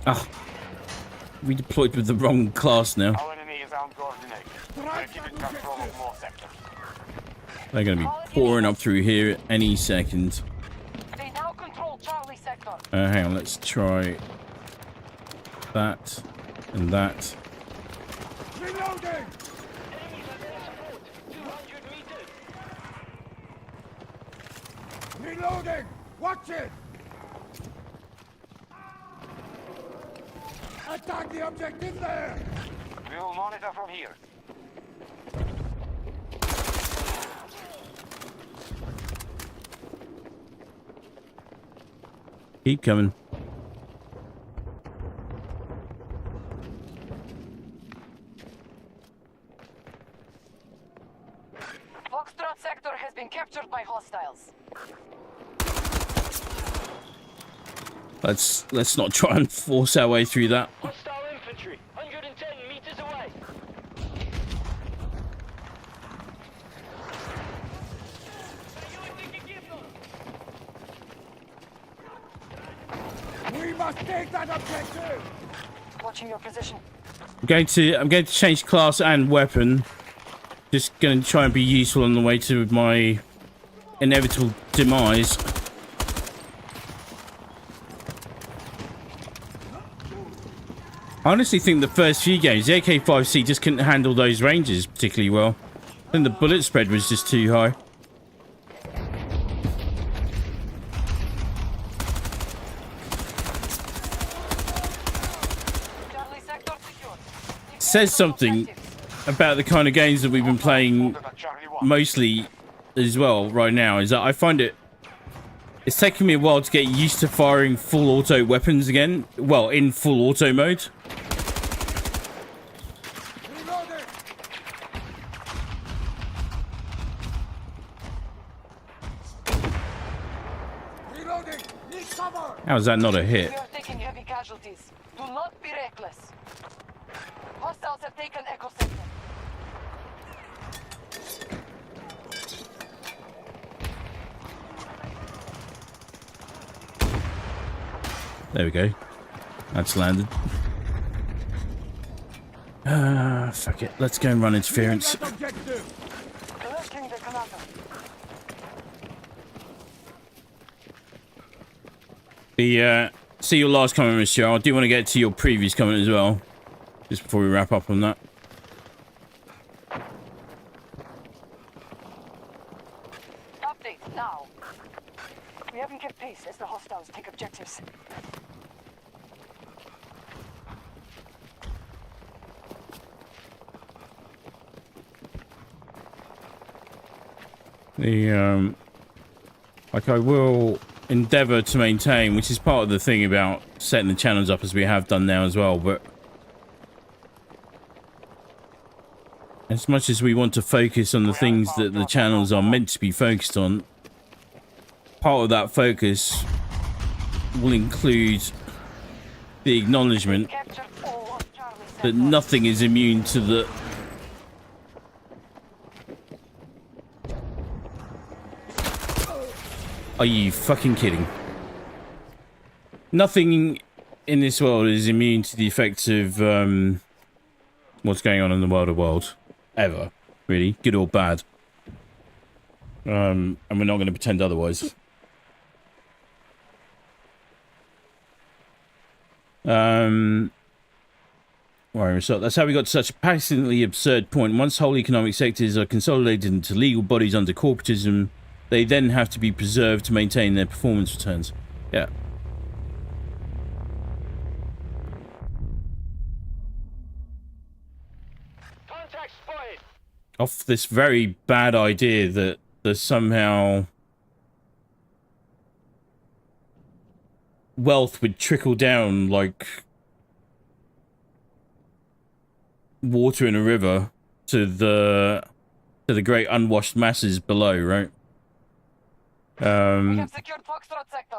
S1: Ah, redeployed with the wrong class now.
S4: Our enemy is uncoordinated. We're keeping control of more sectors.
S1: They're going to be pouring up through here any second.
S2: They now control Charlie sector.
S1: Hang on, let's try that and that.
S3: Reloading!
S4: Enemies are there support. 200 meters.
S3: Reloading! Watch it! Attack the objective there!
S4: We will monitor from here.
S1: Keep coming.
S2: Foxtrot sector has been captured by hostiles.
S1: Let's not try and force our way through that.
S4: Hostile infantry, 110 meters away.
S3: We must take that objective!
S2: Watching your position.
S1: I'm going to change class and weapon. Just going to try and be useful on the way to my inevitable demise. I honestly think the first few games, the AK-5C just couldn't handle those ranges particularly well. I think the bullet spread was just too high.
S2: Charlie sector secured.
S1: Says something about the kind of games that we've been playing mostly as well right now, is that I find it's taken me a while to get used to firing full auto weapons again. Well, in full auto mode.
S3: Reloading! Reloading! Need cover!
S1: How is that not a hit?
S2: We are taking heavy casualties. Do not be reckless. Hostiles have taken Echo sector.
S1: There we go. That's landed. Fuck it. Let's go and run interference.
S3: That objective!
S2: Alerting the commander.
S1: See your last comment, Monsieur. I do want to get to your previous comment as well, just before we wrap up on that.
S2: Update now. We haven't kept pace as the hostiles take objectives.
S1: Like, I will endeavour to maintain, which is part of the thing about setting the channels up as we have done now as well, but as much as we want to focus on the things that the channels are meant to be focused on, part of that focus will include the acknowledgement
S2: Captured all of Charlie
S1: that
S2: sector.
S1: nothing is immune to the... Are you fucking kidding? Nothing in this world is immune to the effects of what's going on in the world. Ever. Really. Good or bad. And we're not going to pretend otherwise. Right, so that's how we got to such a passionately absurd point. Once whole economic sectors are consolidated into legal bodies under corporatism, they then have to be preserved to maintain their performance returns. Yeah.
S4: Contact spotted.
S1: Off this very bad idea that there's somehow wealth would trickle down like water in a river to the great unwashed masses below, right?
S2: We have secured Foxtrot sector.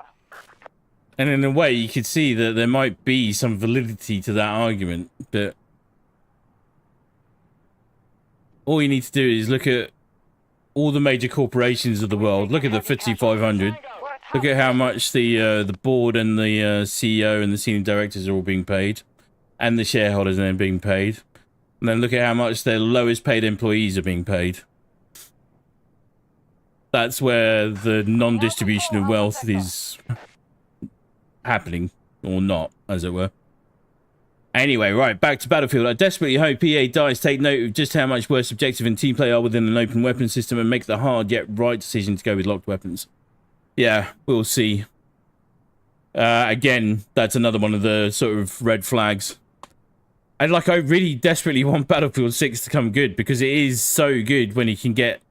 S1: And in a way, you could see that there might be some validity to that argument, but all you need to do is look at all the major corporations of the world. Look at the FTSE 500. Look at how much the board and the CEO and the senior directors are all being paid, and the shareholders are then being paid. And then look at how much their lowest paid employees are being paid. That's where the non-distribution of wealth is happening, or not, as it were. Anyway, right, back to Battlefield. I desperately hope EA DICE take note of just how much worse objective and team play are within an open weapon system and make the hard yet right decision to go with locked weapons. Yeah, we'll see. Again, that's another one of the sort of red flags. And like, I really desperately want Battlefield 6 to come good, because it is so good when you can get,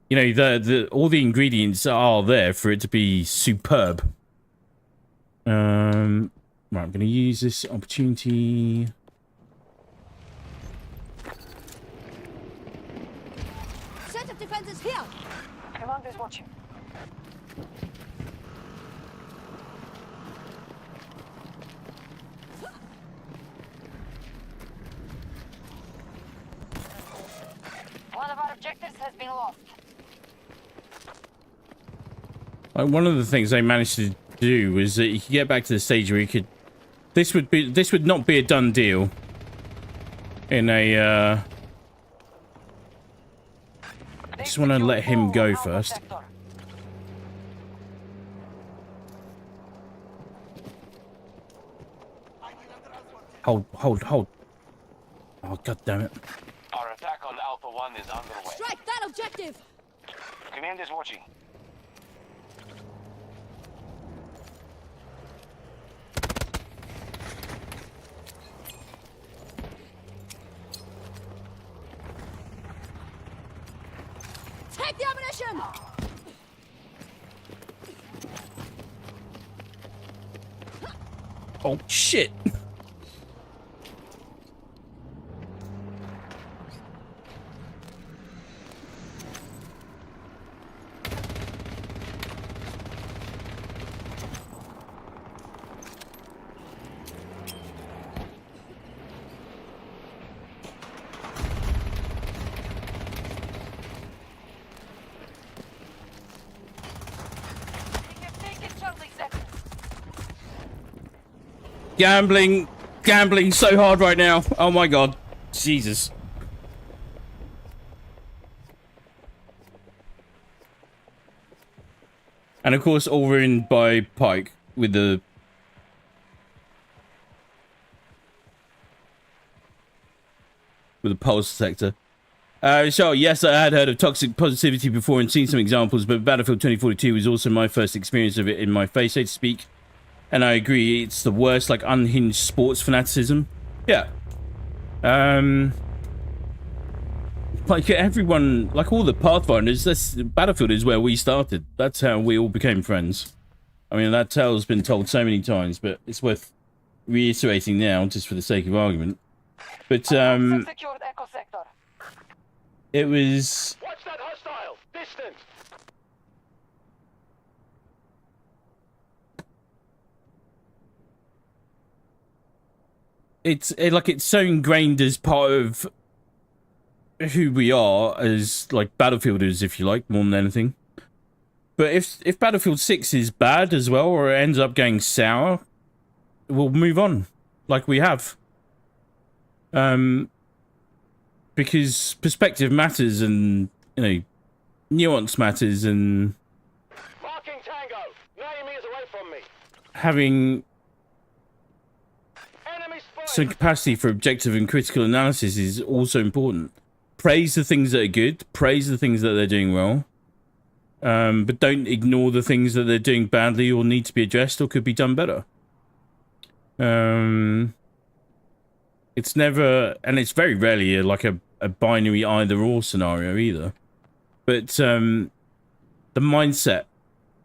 S1: you know, all the ingredients are there for it to be superb. Right, I'm going to use this opportunity.
S5: Set of defenses here.
S2: Command is watching. One of our objectives has been lost.
S1: Like, one of the things they managed to do was that you could get back to the stage where you could... This would not be a done deal in a... I just want to let him go first. Hold. Oh, god damn it.
S4: Our attack on Alpha 1 is underway.
S5: Strike that objective.
S4: Command is watching.
S5: Take the ammunition.
S1: Oh, shit. Gambling so hard right now. Oh my god. Jesus. And of course, all ruined by Pike with the... pulse detector. So, yes, I had heard of toxic positivity before and seen some examples, but Battlefield 2042 was also my first experience of it in my face, so to speak. And I agree, it's the worst, like, unhinged sports fanaticism. Yeah. Like, everyone, like, all the Pathfinders, Battlefield is where we started. That's how we all became friends. I mean, that tale's been told so many times, but it's worth reiterating now, just for the sake of argument. But,
S2: Secured Echo sector.
S1: it was...
S4: Watch that hostile! Distant!
S1: it's so ingrained as part of who we are as like Battlefielders, if you like, more than anything. But if Battlefield 6 is bad as well, or it ends up going sour, we'll move on, like we have. Because perspective matters, and you know, nuance matters, and
S4: Marking Tango. 90 meters away from me.
S1: having
S4: Enemy spotted.
S1: some capacity for objective and critical analysis is also important. Praise the things that are good, praise the things that they're doing well, but don't ignore the things that they're doing badly or need to be addressed or could be done better. It's never, and it's very rarely like a binary either or scenario either. But the mindset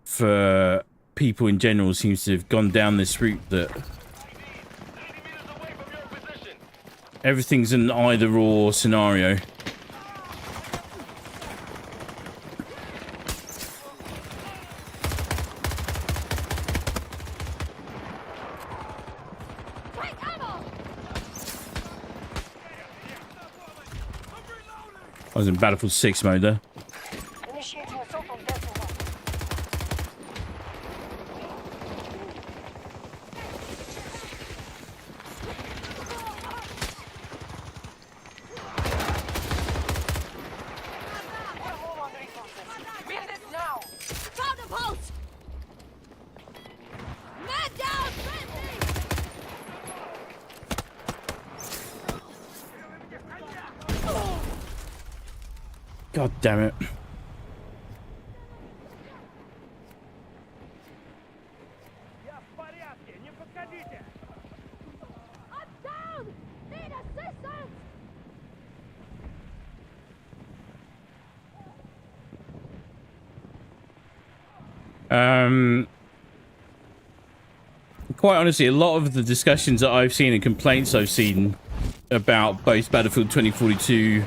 S1: for people in general seems to have gone down this route that
S4: 90 meters away from your position.
S1: everything's an either or scenario.
S5: Take ammo!
S1: I was in Battlefield 6 mode there.
S2: Initiating assault on Delta 1. Put a hold on the resources. Build it now.
S5: Found a post! Man down! Friendly!
S1: God damn it.
S5: I'm down! Need assistance!
S1: Quite honestly, a lot of the discussions that I've seen and complaints I've seen about both Battlefield 2042,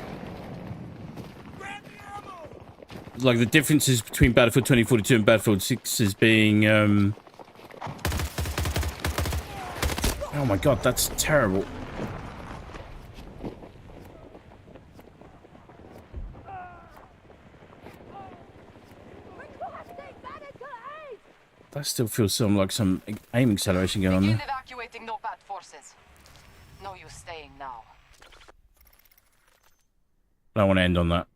S1: like the differences between Battlefield 2042 and Battlefield 6 as being, oh my god, that's terrible.
S5: Requesting medical aid!
S1: That still feels like some aim acceleration going on
S2: Begin
S1: there.
S2: evacuating no-bat forces. No use staying now.
S1: I don't want to end on that.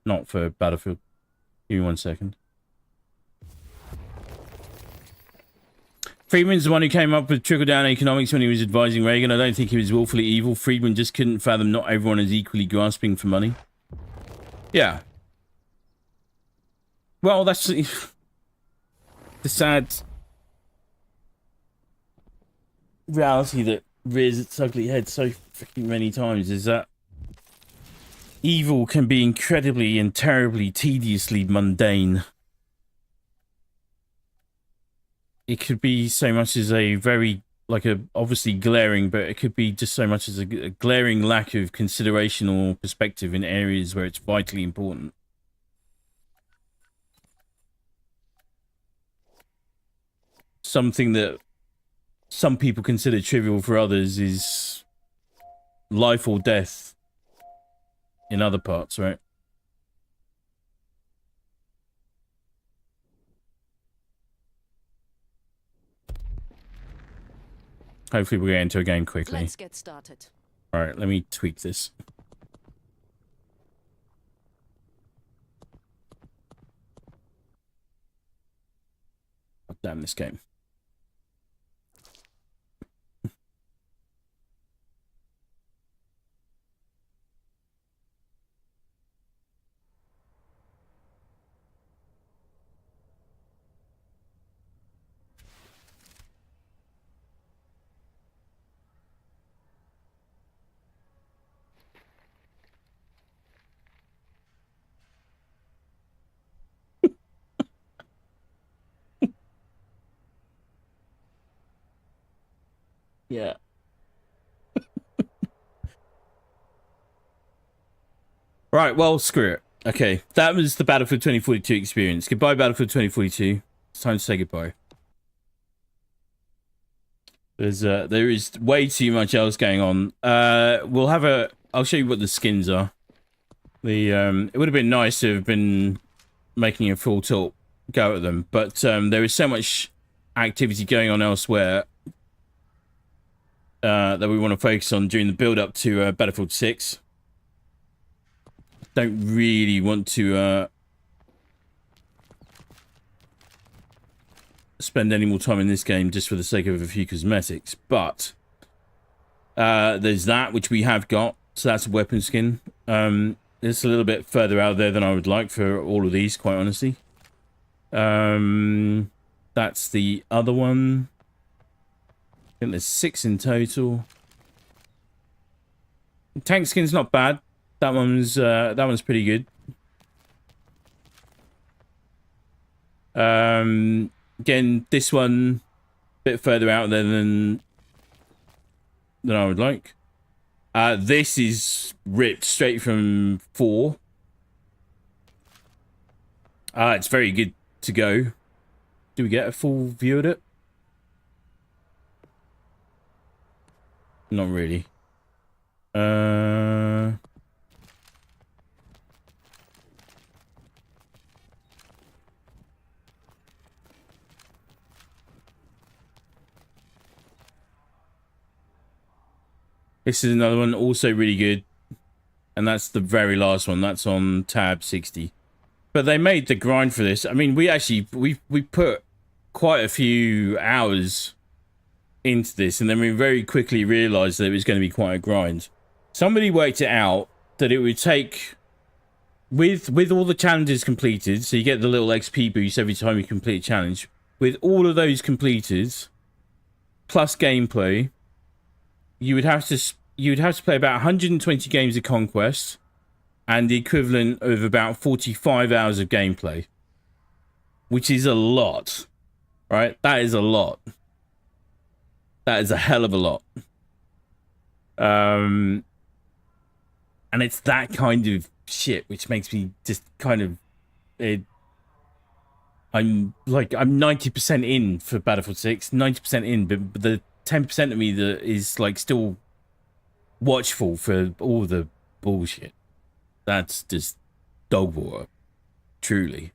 S1: Not for Battlefield. Give me 1 second. Friedman's the one who came up with trickle-down economics when he was advising Reagan. I don't think he was willfully evil. Friedman just couldn't fathom not everyone is equally grasping for money. Yeah. Well, that's the sad reality that rears its ugly head so freaking many times, is that evil can be incredibly and terribly tediously mundane. It could be so much as a very, like a, obviously glaring, but it could be just so much as a glaring lack of consideration or perspective in areas where it's vitally important. Something that some people consider trivial for others is life or death in other parts, right? Hopefully we'll get into a game quickly.
S5: Let's get started.
S1: Alright, let me tweak this. God damn this game. Yeah. Right, well, screw it. Okay, that was the Battlefield 2042 experience. Goodbye, Battlefield 2042. It's time to say goodbye. There is way too much else going on. We'll have a. I'll show you what the skins are. It would have been nice to have been making a full tilt go at them, but there is so much activity going on elsewhere that we want to focus on during the build-up to Battlefield 6. Don't really want to spend any more time in this game just for the sake of a few cosmetics, but there's that which we have got, so that's a weapon skin. It's a little bit further out there than I would like for all of these, quite honestly. That's the other one. I think there's 6 in total. Tank skin's not bad. That one's pretty good. Again, this one a bit further out there than I would like. This is ripped straight from 4. It's very good to go. Do we get a full view of it? Not really. This is another one, also really good. And that's the very last one. That's on tab 60. But they made the grind for this. I mean, we put quite a few hours into this, and then we very quickly realized that it was going to be quite a grind. Somebody worked it out that it would take, with all the challenges completed, so you get the little XP boost every time you complete a challenge. With all of those completed, plus gameplay, you would have to play about 120 games of Conquest and the equivalent of about 45 hours of gameplay, which is a lot, right? That is a lot. That is a hell of a lot. And it's that kind of shit which makes me just kind of I'm 90% in for Battlefield 6, 90% in, but the 10% of me that is like still watchful for all the bullshit. That's just dog water, truly.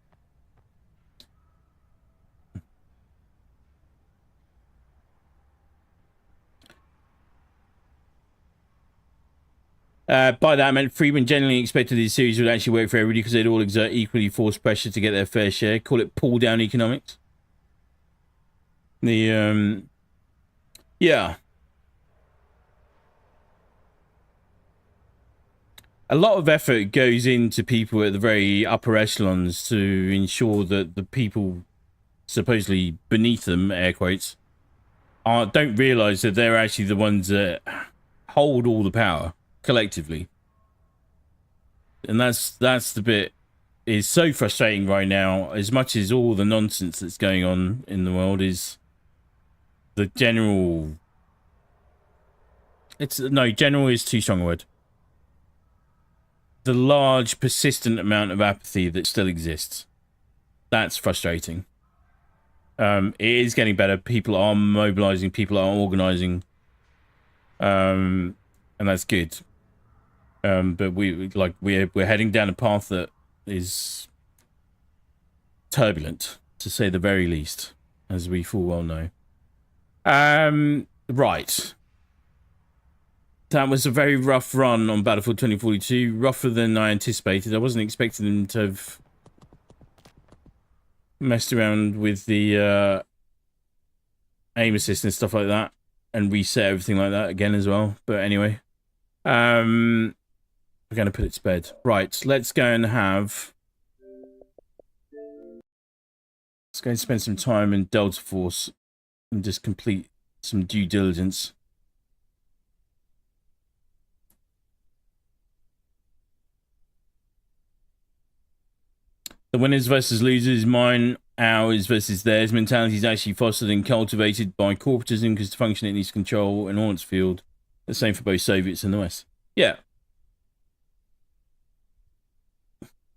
S1: By that I meant Freeman generally expected this series would actually work for everybody because they'd all exert equally forced pressure to get their fair share. Call it pull down economics. The yeah. A lot of effort goes into people at the very upper echelons to ensure that the people supposedly beneath them, air quotes, don't realize that they're actually the ones that hold all the power collectively. And that's the bit is so frustrating right now, as much as all the nonsense that's going on in the world is the general. General is too strong a word. The large, persistent amount of apathy that still exists. That's frustrating. It is getting better. People are mobilizing. People are organizing. And that's good. But we're heading down a path that is turbulent, to say the very least, as we full well know. Right. That was a very rough run on Battlefield 2042, rougher than I anticipated. I wasn't expecting them to have messed around with the aim assist and stuff like that, and reset everything like that again as well. But anyway, we're going to put it to bed. Right, let's go and have... Let's go and spend some time in Delta Force and just complete some due diligence. The winners versus losers, mine, ours versus theirs mentality is actually fostered and cultivated by corporatism because to function it needs control in all its field. The same for both Soviets and the West. Yeah.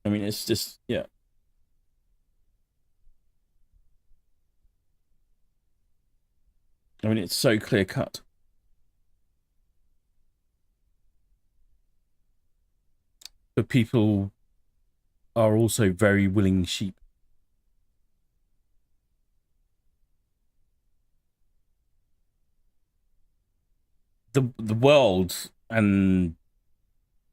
S1: I mean, it's just, yeah. I mean, it's so clear cut. But people are also very willing sheep. The world and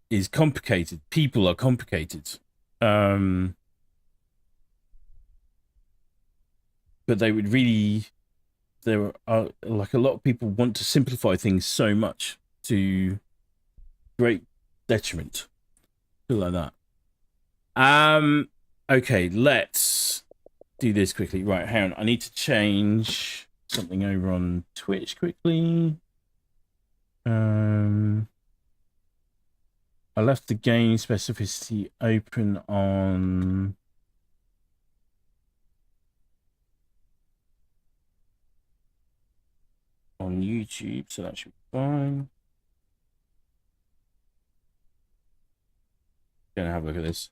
S1: is complicated. People are complicated. But they would really, there are like a lot of people want to simplify things so much to great detriment. Feel like that. Okay, let's do this quickly. Right, hang on. I need to change something over on Twitch quickly. I left the game specificity open on YouTube, so that should be fine. Gonna have a look at this.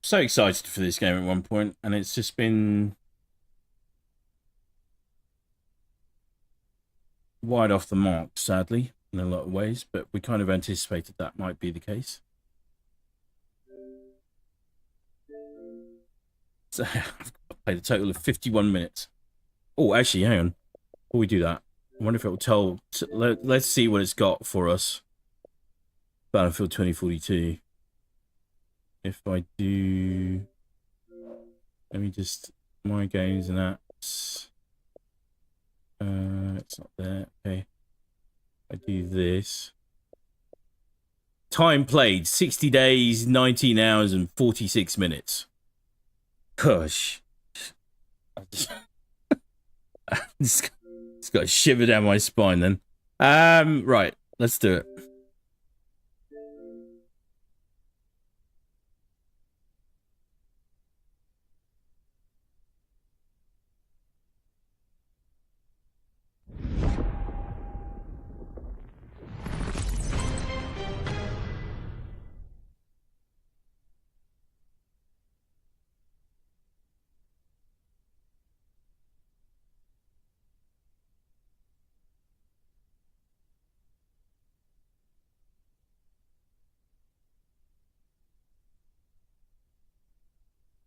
S1: So excited for this game at one point, and it's just been wide off the mark, sadly, in a lot of ways, but we kind of anticipated that might be the case. So I've played a total of 51 minutes. Oh, actually, hang on. Before we do that, I wonder if it will tell. Let's see what it's got for us. Battlefield 2042. If I do, let me just my games and apps. It's not there. Okay. I do this. Time played 60 days, 19 hours, and 46 minutes. Gosh. It's got a shiver down my spine then. Right, let's do it.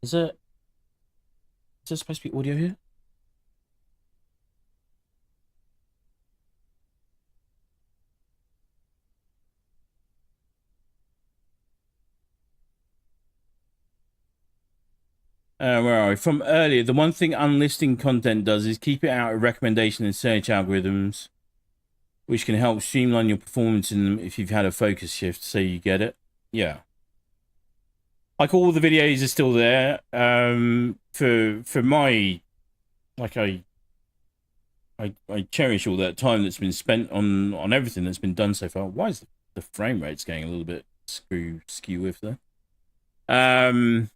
S1: Is there supposed to be audio here? Where are we? From earlier, the one thing unlisting content does is keep it out of recommendation and search algorithms, which can help streamline your performance in them if you've had a focus shift, so you get it. Yeah. Like, all the videos are still there. For my, like, I cherish all that time that's been spent on everything that's been done so far. Why is the frame rate's getting a little bit skew with there? And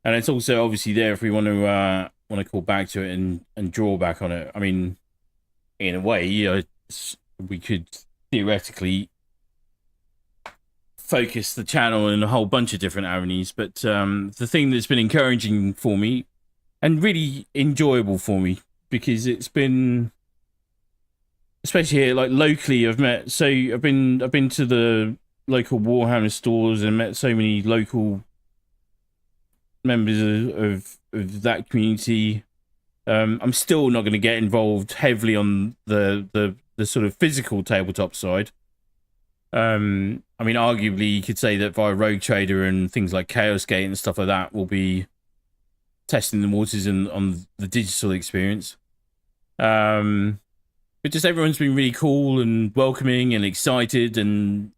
S1: it's also obviously there if we want to call back to it and draw back on it. I mean, in a way, you know, we could theoretically focus the channel in a whole bunch of different avenues, but the thing that's been encouraging for me and really enjoyable for me, because it's been, especially here, like locally, I've been to the local Warhammer stores and met so many local members of that community. I'm still not going to get involved heavily on the sort of physical tabletop side. I mean, arguably, you could say that via Rogue Trader and things like Chaos Gate and stuff like that will be testing the waters on the digital experience. But just everyone's been really cool and welcoming and excited and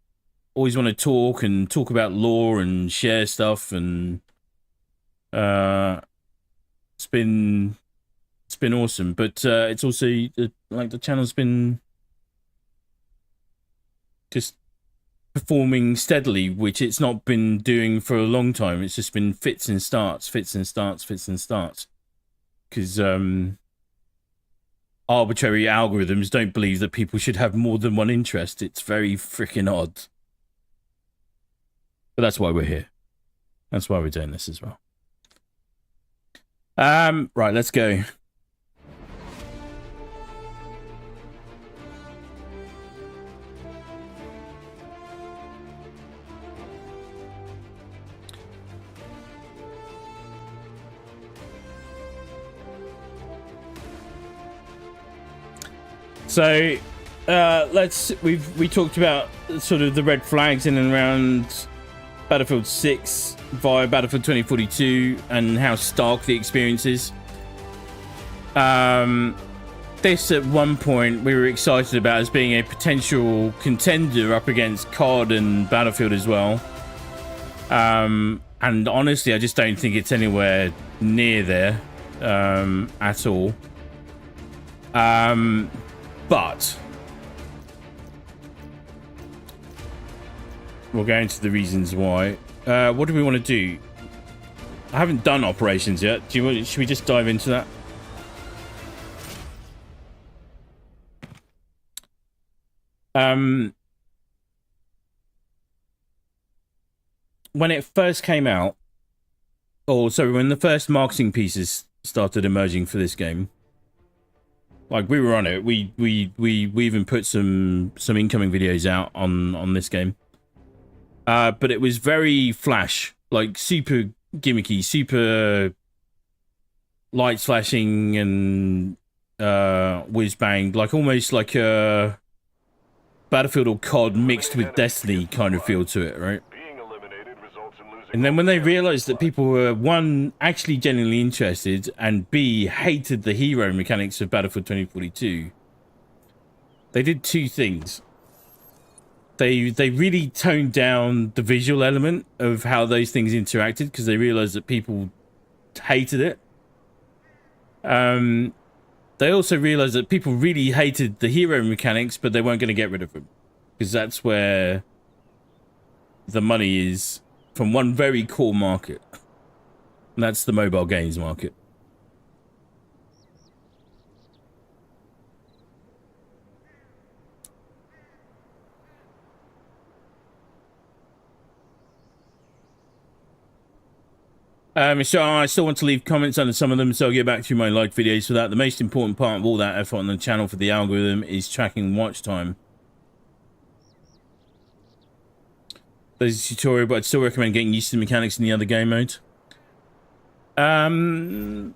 S1: always want to talk about lore and share stuff, and it's been awesome. But it's also like the channel's been just performing steadily, which it's not been doing for a long time. It's just been fits and starts, because arbitrary algorithms don't believe that people should have more than one interest. It's very freaking odd. But that's why we're here. That's why we're doing this as well. Right, let's go. So, we talked about sort of the red flags in and around Battlefield 6 via Battlefield 2042 and how stark the experience is. This at one point we were excited about as being a potential contender up against COD and Battlefield as well. And honestly, I just don't think it's anywhere near there at all. But we'll go into the reasons why. What do we want to do? I haven't done operations yet. Should we just dive into that? When it first came out, or sorry, when the first marketing pieces started emerging for this game, like we were on it. We even put some incoming videos out on this game. But it was very flash, like super gimmicky, super lights flashing and whiz bang, like almost like a Battlefield or COD mixed with Destiny kind of feel to it, right? And then when they realized that people were, one, actually genuinely interested, and B, hated the hero mechanics of Battlefield 2042, they did two things. They really toned down the visual element of how those things interacted because they realized that people hated it. They also realized that people really hated the hero mechanics, but they weren't going to get rid of them because that's where the money is from one very core market, and that's the mobile games market. So I still want to leave comments under some of them, so I'll get back to my like videos for that. The most important part of all that effort on the channel for the algorithm is tracking watch time. There's a tutorial, but I'd still recommend getting used to the mechanics in the other game modes. Okay,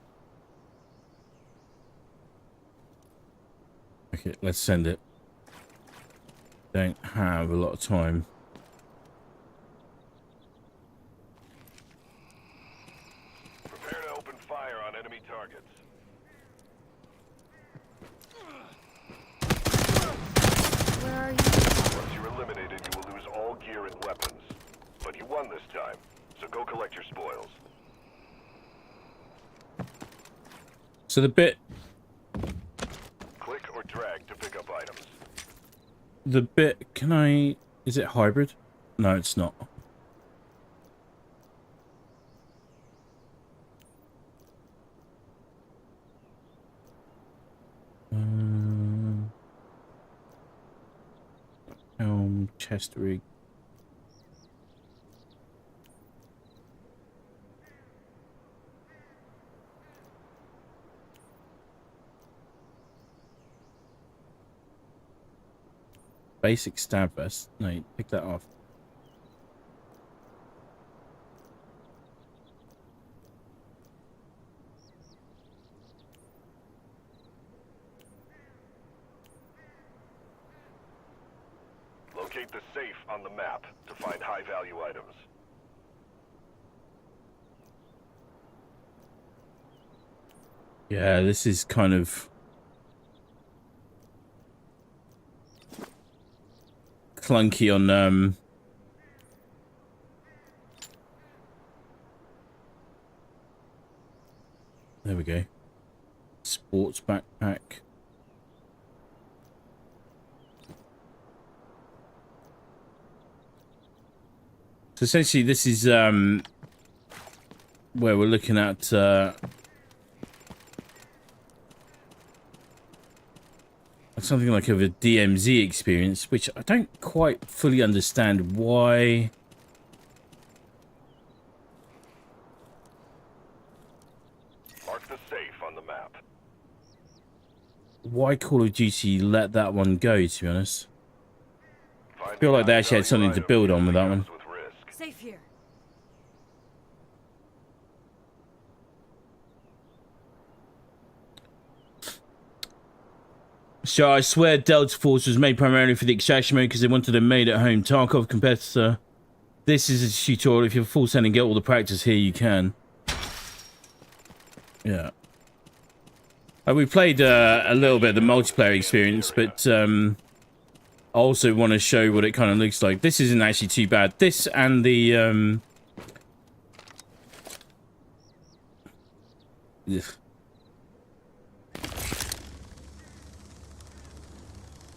S1: let's send it. Don't have a lot of time.
S6: Prepare to open fire on enemy targets.
S5: Where are you?
S6: Once you're eliminated, you will lose all gear and weapons. But you won this time, so go collect your spoils.
S1: So the bit...
S6: Click or drag to pick up items.
S1: The bit... Can I... Is it hybrid? No, it's not. Chest rig. Basic stab vest. No, pick that off.
S6: Locate the safe on the map to find high-value items.
S1: Yeah, this is kind of clunky on there we go. Sports backpack. So essentially this is where we're looking at something like of a DMZ experience, which I don't quite fully understand why. why Call of Duty let that one go, to be honest. I
S6: Finding
S1: feel like they
S6: high
S1: actually had
S6: value
S1: something to
S6: items
S1: build on with that
S6: usually
S1: one.
S6: comes with risk.
S5: Safe here.
S1: So I swear Delta Force was made primarily for the extraction mode because they wanted a made-at-home Tarkov competitor. This is a tutorial. If you're full send and get all the practice here, you can. Yeah. We played a little bit of the multiplayer experience, but I also want to show what it kind of looks like. This isn't actually too bad. This and the ugh.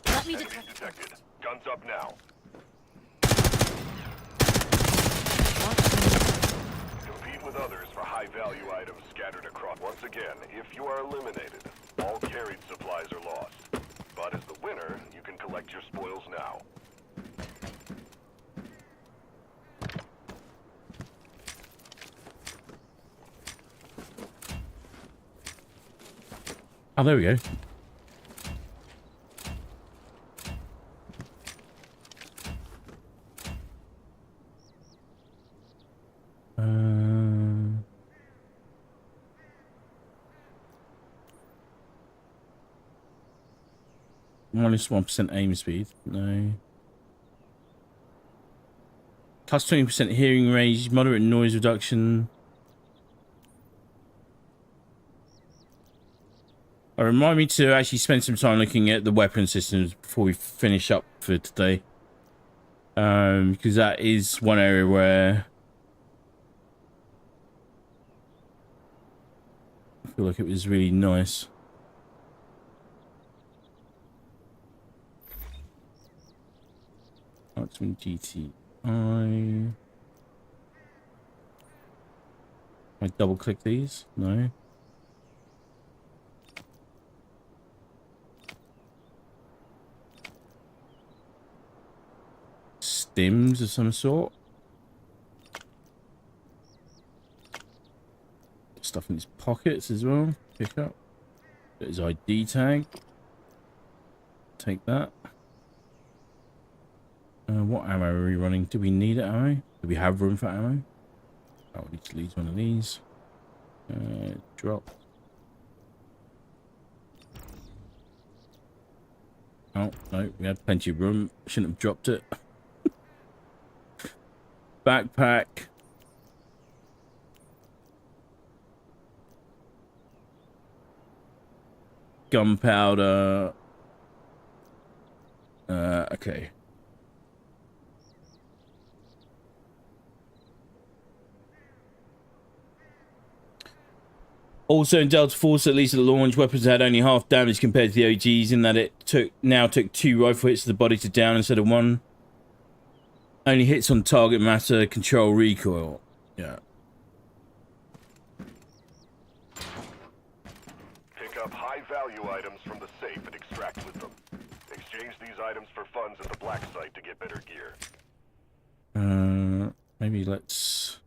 S5: Let me
S6: Enemy
S5: detect.
S6: detected. Guns up now. Compete with others for high-value items scattered across. Once again, if you are eliminated, all carried supplies are lost. But as the winner, you can collect your spoils now.
S1: Oh, there we go. Minus 1% aim speed. No. Plus 20% hearing range, moderate noise reduction. Remind me to actually spend some time looking at the weapon systems before we finish up for today. Because that is one area where I feel like it was really nice. Marksman GTI. I double click these? No. Stims of some sort. Stuff in his pockets as well. Pick up. Got his ID tag. Take that. What ammo are we running? Do we need ammo? Do we have room for ammo? Oh, we need to use one of these. Drop. Oh, no, we had plenty of room. Shouldn't have dropped it. Backpack. Gunpowder. Okay. Also in Delta Force, at least at launch, weapons had only half damage compared to the OGs in that it now took 2 rifle hits to the body to down instead of 1. Only hits on target matter, control recoil. Yeah.
S6: Pick up high-value items from the safe and extract with them. Exchange these items for funds at the black site to get better gear.
S1: Maybe let's...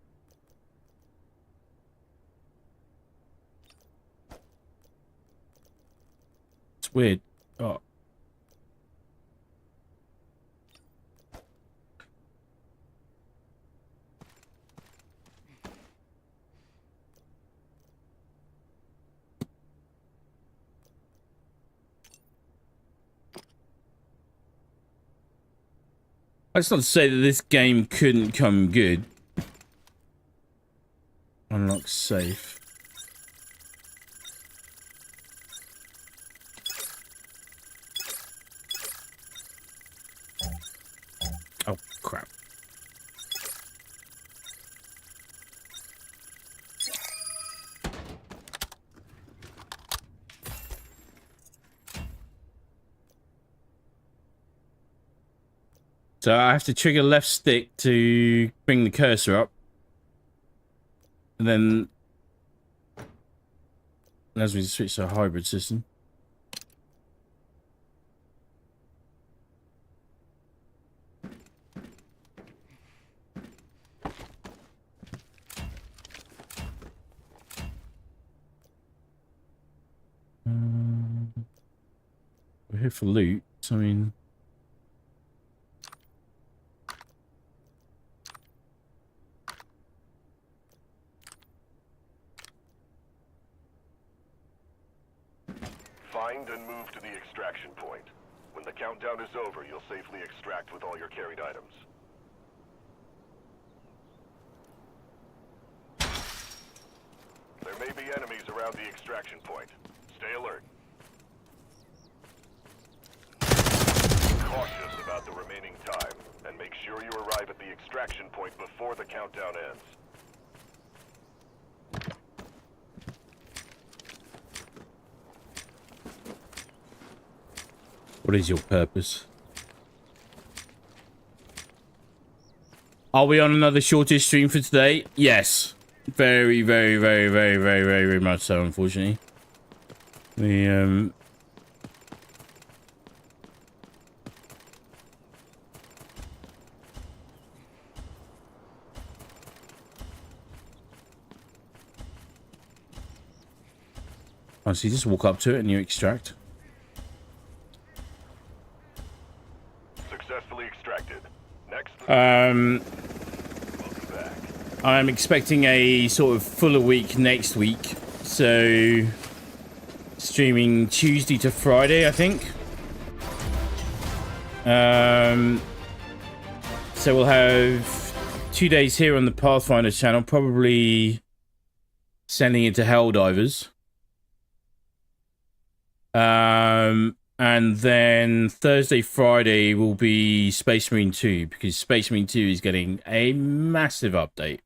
S1: It's weird. Oh. That's not to say that this game couldn't come good. Unlock safe. Oh, crap. So I have to trigger left stick to bring the cursor up. And then as we switch to a hybrid system. We're here for loot. So, I mean...
S6: Find and move to the extraction point. When the countdown is over, you'll safely extract with all your carried items. There may be enemies around the extraction point. Stay alert. Be cautious about the remaining time, and make sure you arrive at the extraction point before the countdown ends.
S1: What is your purpose? Are we on another shortest stream for today? Yes. Very, very, very, very, very, very, very much so, unfortunately. The, Oh, so you just walk up to it and you extract?
S6: Successfully extracted. Next.
S1: Um...
S6: Welcome back.
S1: I'm expecting a sort of fuller week next week, so streaming Tuesday to Friday, I think. So we'll have 2 days here on the Pathfinders channel, probably sending it to Helldivers. And then Thursday, Friday will be Space Marine 2, because Space Marine 2 is getting a massive update.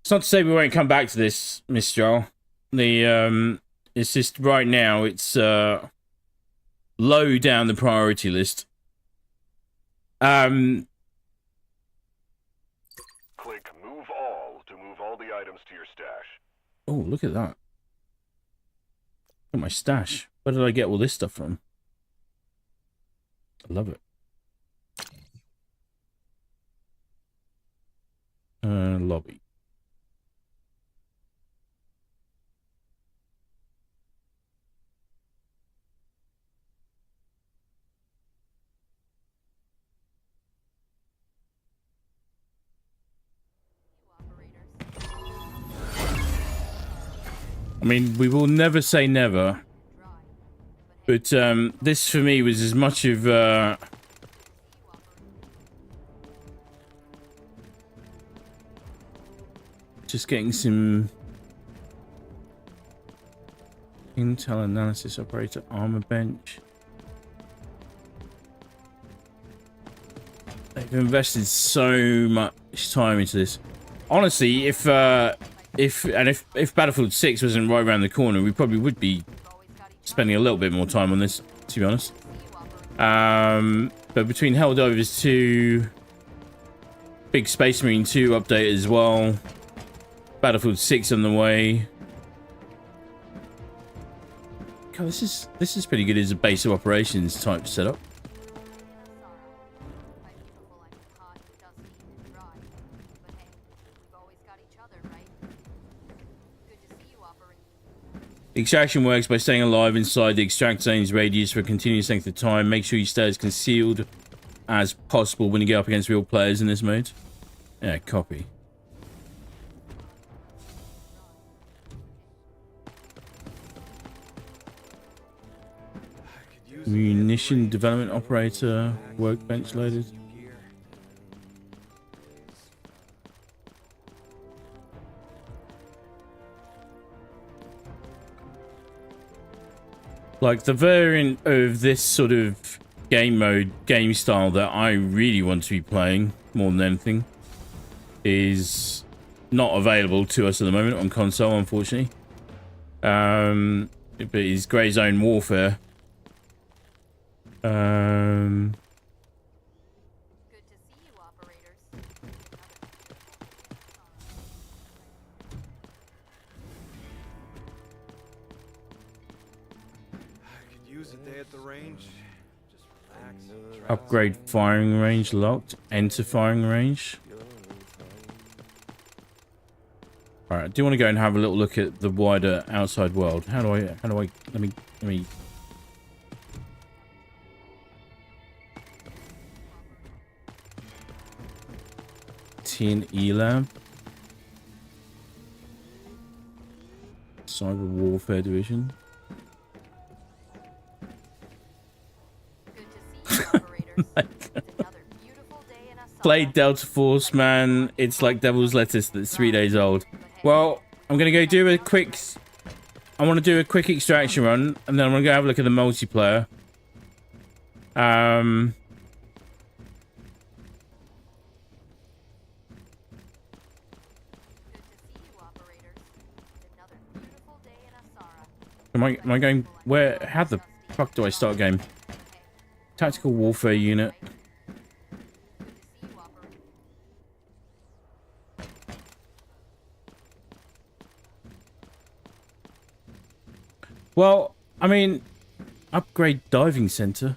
S1: It's not to say we won't come back to this, Miss Joel. It's just right now it's low down the priority list.
S6: Click move all to move all the items to your stash.
S1: Oh, look at that. Look at my stash. Where did I get all this stuff from? I love it. Lobby. I mean, we will never say never, but this for me was as much of just getting some intel analysis operator armor bench. They've invested so much time into this. Honestly, if Battlefield 6 wasn't right around the corner, we probably would be spending a little bit more time on this, to be honest. But between Helldivers 2, big Space Marine 2 update as well, Battlefield 6 on the way. God, this is pretty good as a base of operations type setup. The extraction works by staying alive inside the extract zone's radius for a continuous length of time. Make sure you stay as concealed as possible when you get up against real players in this mode. Yeah, copy. Munition development operator, workbench loaded. Like, the variant of this sort of game style that I really want to be playing more than anything is not available to us at the moment on console, unfortunately. But it's Grey Zone Warfare.
S5: Good to see you, operators.
S7: Use a day at the range. Just relax.
S1: Upgrade firing range locked. Enter firing range. All right, I do want to go and have a little look at the wider outside world. How do I, let me. T&E Lab. Cyber Warfare Division.
S5: Good to see you, operators. It's another beautiful day in Asara.
S1: Played Delta Force, man. It's like Devil's Lettuce that's 3 days old. Well, I'm going to go do a quick... I want to do a quick extraction run, and then I'm going to go have a look at the multiplayer. Am I going... Where... How the fuck do I start a game? Tactical Warfare Unit. Well, I mean, upgrade diving center.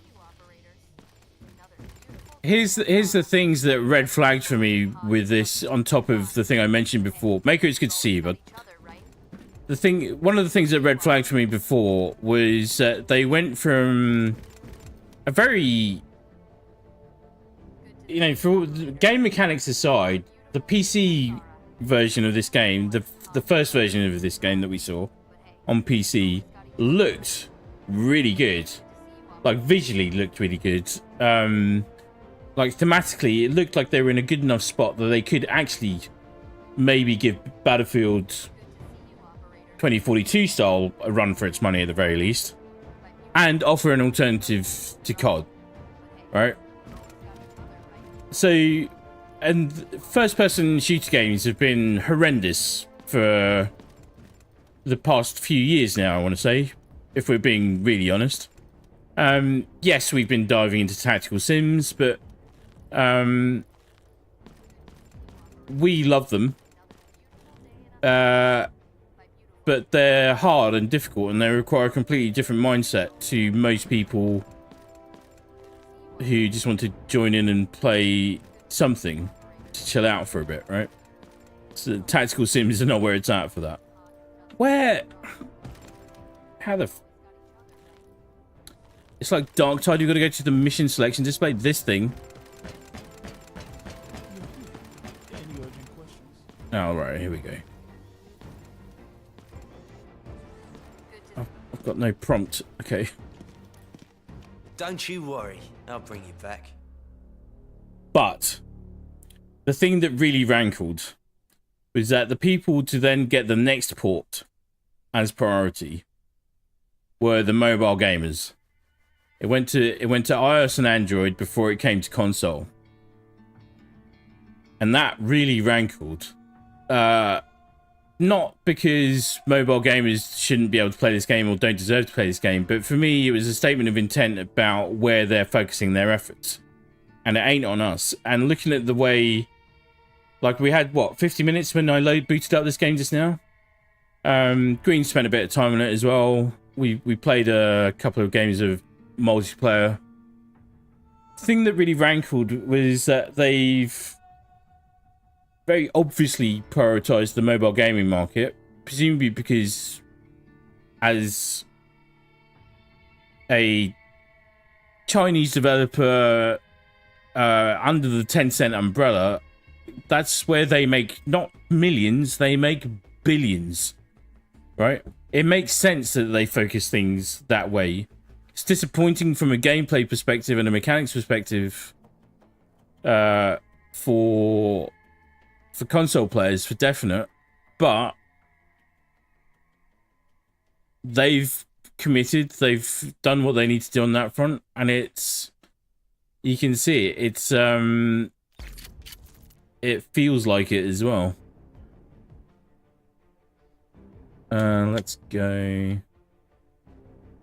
S1: Here's the things that red flagged for me with this, on top of the thing I mentioned before. Maker, it's good to see you, but one of the things that red flagged for me before was that they went from a very, you know, for game mechanics aside, the PC version of this game, the first version of this game that we saw on PC, looked really good. Like, visually looked really good. Like, thematically, it looked like they were in a good enough spot that they could actually maybe give Battlefield 2042 style a run for its money at the very least, and offer an alternative to COD, right? So, and first-person shooter games have been horrendous for the past few years now, I want to say, if we're being really honest. Yes, we've been diving into tactical sims, but we love them. But they're hard and difficult, and they require a completely different mindset to most people who just want to join in and play something to chill out for a bit, right? So tactical sims are not where it's at for that. Where? How the... It's like Dark Tide, you've got to go to the mission selection display. This thing. Oh, right, here we go. I've got no prompt. Okay.
S8: Don't you worry, I'll bring you back.
S1: But the thing that really rankled was that the people to then get the next port as priority were the mobile gamers. It went to iOS and Android before it came to console. And that really rankled. Not because mobile gamers shouldn't be able to play this game or don't deserve to play this game, but for me, it was a statement of intent about where they're focusing their efforts. And it ain't on us. And looking at the way... Like, we had, what, 50 minutes when I booted up this game just now? Green spent a bit of time on it as well. We played a couple of games of multiplayer. The thing that really rankled was that they've very obviously prioritized the mobile gaming market, presumably because as a Chinese developer under the Tencent umbrella, that's where they make not millions, they make billions, right? It makes sense that they focus things that way. It's disappointing from a gameplay perspective and a mechanics perspective for console players, for definite, but they've committed, they've done what they need to do on that front, and it's, you can see it, it's it feels like it as well. Let's go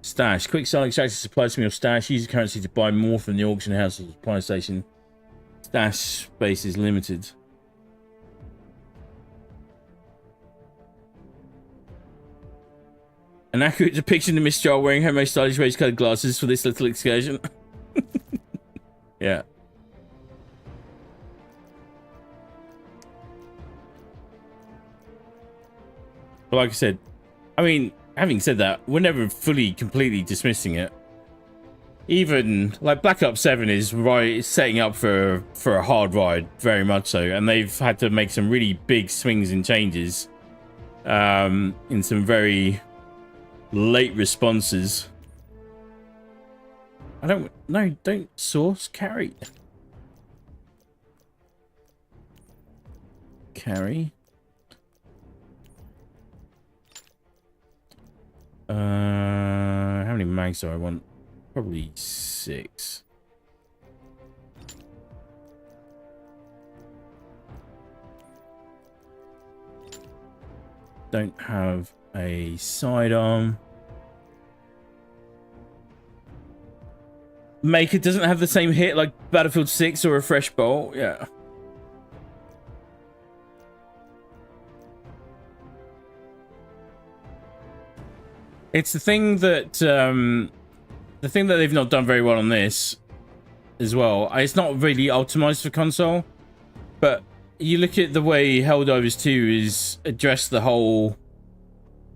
S1: stash. Quick sell extracted supply to me of stash. Use the currency to buy more from the auction house or supply station. Stash space is limited. An accurate depiction of Miss Jar wearing her most stylish rose-colored glasses for this little excursion. Yeah. But like I said, I mean, having said that, we're never fully, completely dismissing it. Even like Black Ops 7 is setting up for a hard ride, very much so, and they've had to make some really big swings and changes in some very late responses. Don't source carry. How many mags do I want? Probably 6. Don't have a sidearm. Maker doesn't have the same hit like Battlefield 6 or a fresh bolt. Yeah. It's the thing that they've not done very well on this as well. It's not really optimized for console, but you look at the way Helldivers 2 is addressed the whole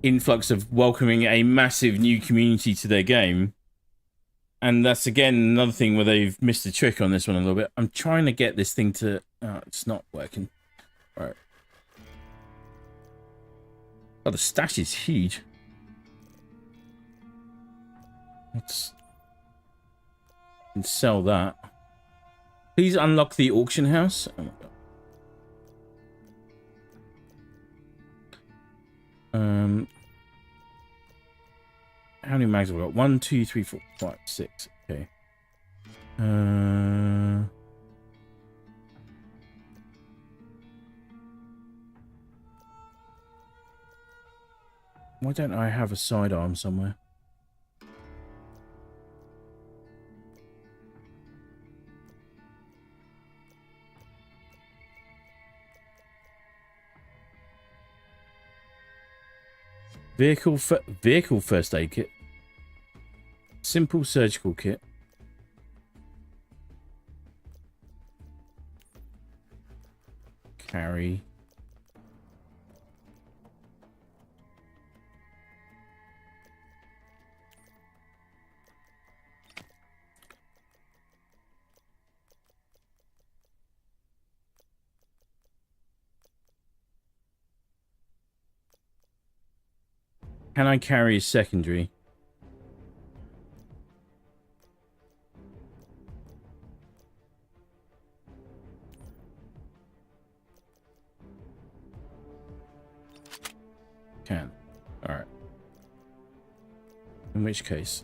S1: influx of welcoming a massive new community to their game. And that's, again, another thing where they've missed a trick on this one a little bit. I'm trying to get this thing to... Oh, it's not working. All right. Oh, the stash is huge. Let's... And sell that. Please unlock the auction house. Oh my god. How many mags have we got? 1, 2, 3, 4, 5, 6. Okay. Why don't I have a sidearm somewhere? Vehicle first aid kit. Simple surgical kit. Carry. Can I carry a secondary? Can. Alright. In which case...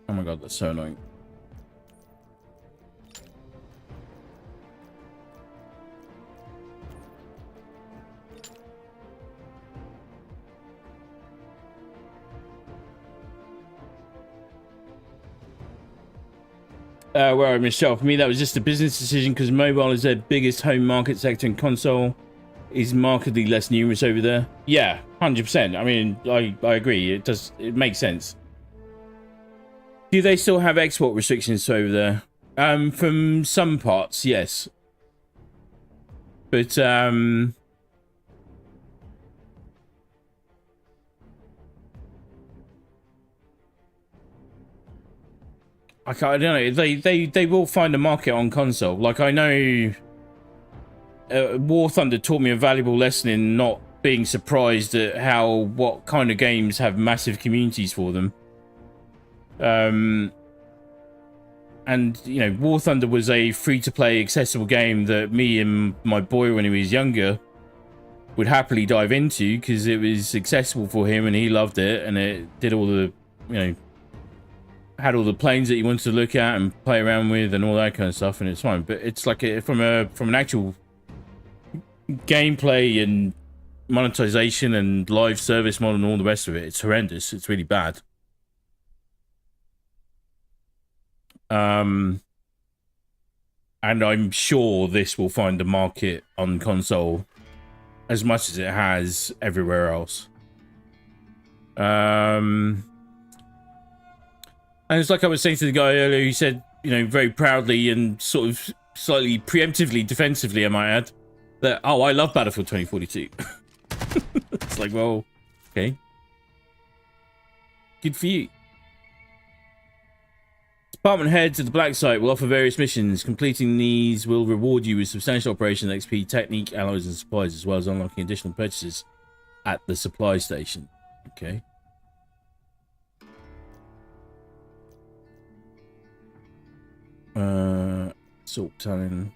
S1: Oh my god, that's so annoying. Where Michelle, for me that was just a business decision because mobile is their biggest home market sector and console is markedly less numerous over there. Yeah, 100%. I mean, I agree. It makes sense. Do they still have export restrictions over there? From some parts, yes. But I don't know. They will find a market on console. Like, I know War Thunder taught me a valuable lesson in not being surprised at what kind of games have massive communities for them. And, you know, War Thunder was a free-to-play accessible game that me and my boy, when he was younger, would happily dive into because it was accessible for him and he loved it, and it did all the, you know, had all the planes that you wanted to look at and play around with and all that kind of stuff, and it's fine. But it's like from an actual gameplay and monetization and live service model and all the rest of it, it's horrendous. It's really bad. And I'm sure this will find a market on console as much as it has everywhere else. And it's like I was saying to the guy earlier, he said, you know, very proudly and sort of slightly preemptively, defensively, I might add, that, oh, I love Battlefield 2042. It's like, well, okay. Good for you. Department heads of the Black Site will offer various missions. Completing these will reward you with substantial operation XP, technique, alloys, and supplies, as well as unlocking additional purchases at the supply station. Okay. Salt Talon.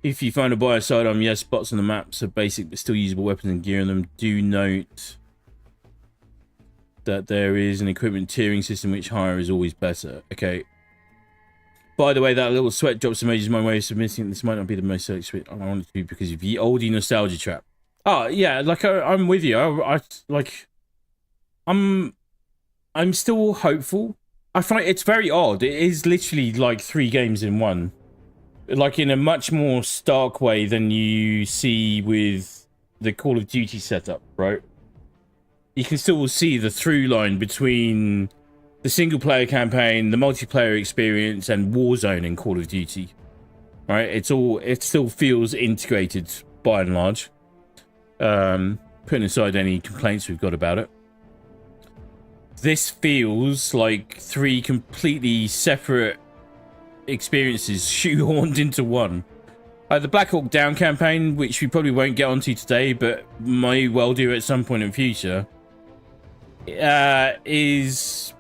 S1: If you find a buyer sidearm, yes, spots on the maps are basic but still usable weapons and gear in them. Do note that there is an equipment tiering system, which higher is always better. Okay. By the way, that little sweat drops emoji is my way of submitting. This might not be the most sweet I want it to be because of the oldie nostalgia trap. Oh yeah, like I'm with you. I'm still hopeful. I find it's very odd. It is literally like 3 games in one. Like in a much more stark way than you see with the Call of Duty setup, right? You can still see the through line between the single player campaign, the multiplayer experience, and Warzone in Call of Duty. Right? It still feels integrated by and large. Putting aside any complaints we've got about it. This feels like 3 completely separate experiences shoehorned into one. The Black Hawk Down campaign, which we probably won't get onto today, but may well do at some point in future, is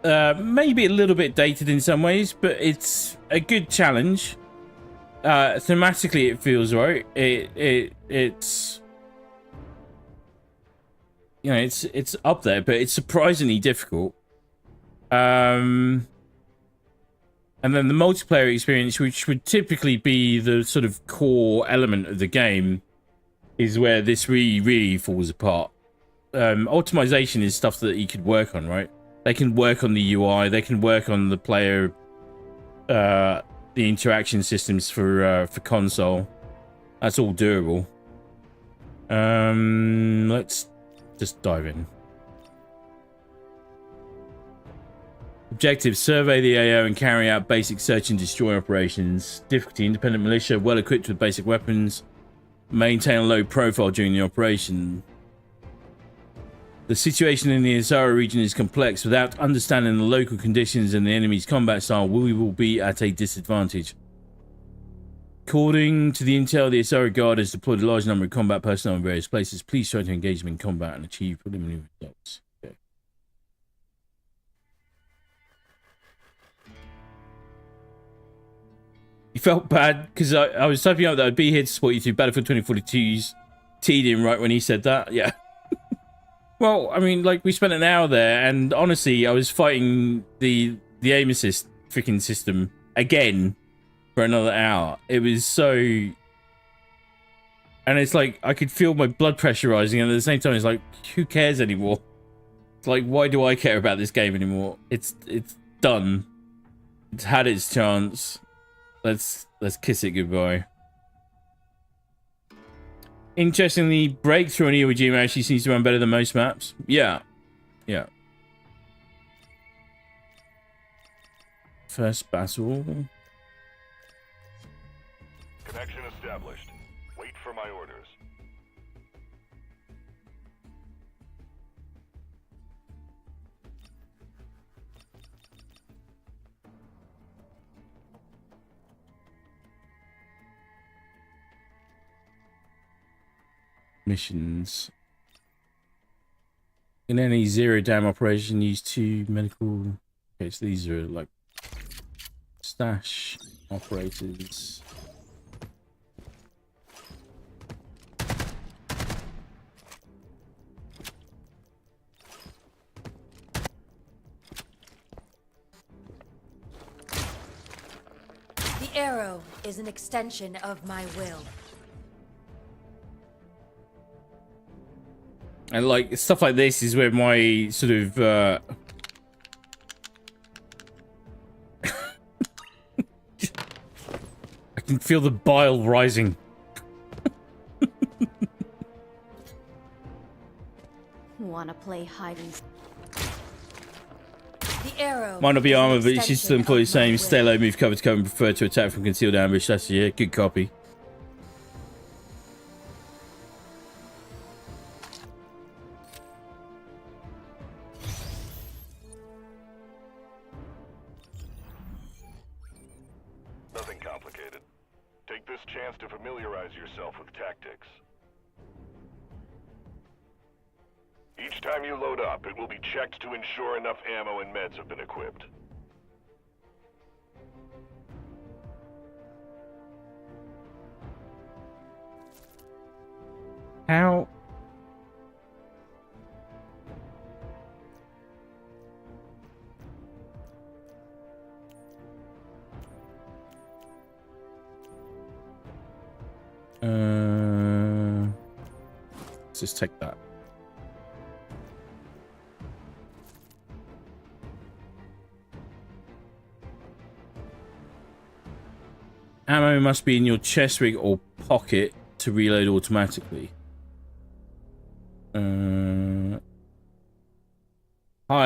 S1: maybe a little bit dated in some ways, but it's a good challenge. Thematically, it feels right. It's you know, it's up there, but it's surprisingly difficult. And then the multiplayer experience, which would typically be the sort of core element of the game, is where this really falls apart. Optimization is stuff that you could work on, right? They can work on the UI, they can work on the player, the interaction systems for console. That's all doable. Let's just dive in. Objective: survey the AO and carry out basic search and destroy operations. Difficulty: independent militia, well equipped with basic weapons. Maintain a low profile during the operation. The situation in the Azara region is complex. Without understanding the local conditions and the enemy's combat style, we will be at a disadvantage. According to the intel, the Azara Guard has deployed a large number of combat personnel in various places. Please try to engage them in combat and achieve preliminary results. Okay. You felt bad because I was typing out that I'd be here to support you through Battlefield 2042's tedium right when he said that. Yeah. Well, I mean, like, we spent an hour there, and honestly, I was fighting the aim assist freaking system again for another hour. It was so... And it's like, I could feel my blood pressure rising, and at the same time, it's like, who cares anymore? It's like, why do I care about this game anymore? It's done. It's had its chance. Let's kiss it goodbye. Interestingly, Breakthrough on Iwo Jima actually seems to run better than most maps. Yeah. Yeah. First battle.
S6: Connection established. Wait for my orders.
S1: Missions. In any zero dam operation, use 2 medical. Okay, so these are like stash operators.
S5: The arrow is an extension of my will.
S1: And like stuff like this is where my sort of can feel the bile rising.
S5: Wanna play hide and The arrow.
S1: Might not be
S5: is an
S1: armor, but she's still
S5: extension
S1: employed the
S5: of my
S1: same.
S5: will.
S1: Stay low, move cover to cover, and prefer to attack from concealed ambush. That's yeah, good copy.
S6: Nothing complicated. Take this chance to familiarize yourself with tactics. Each time you load up, it will be checked to ensure enough ammo and meds have been equipped.
S1: How? Let's just take that. Ammo must be in your chest rig or pocket to reload automatically. Higher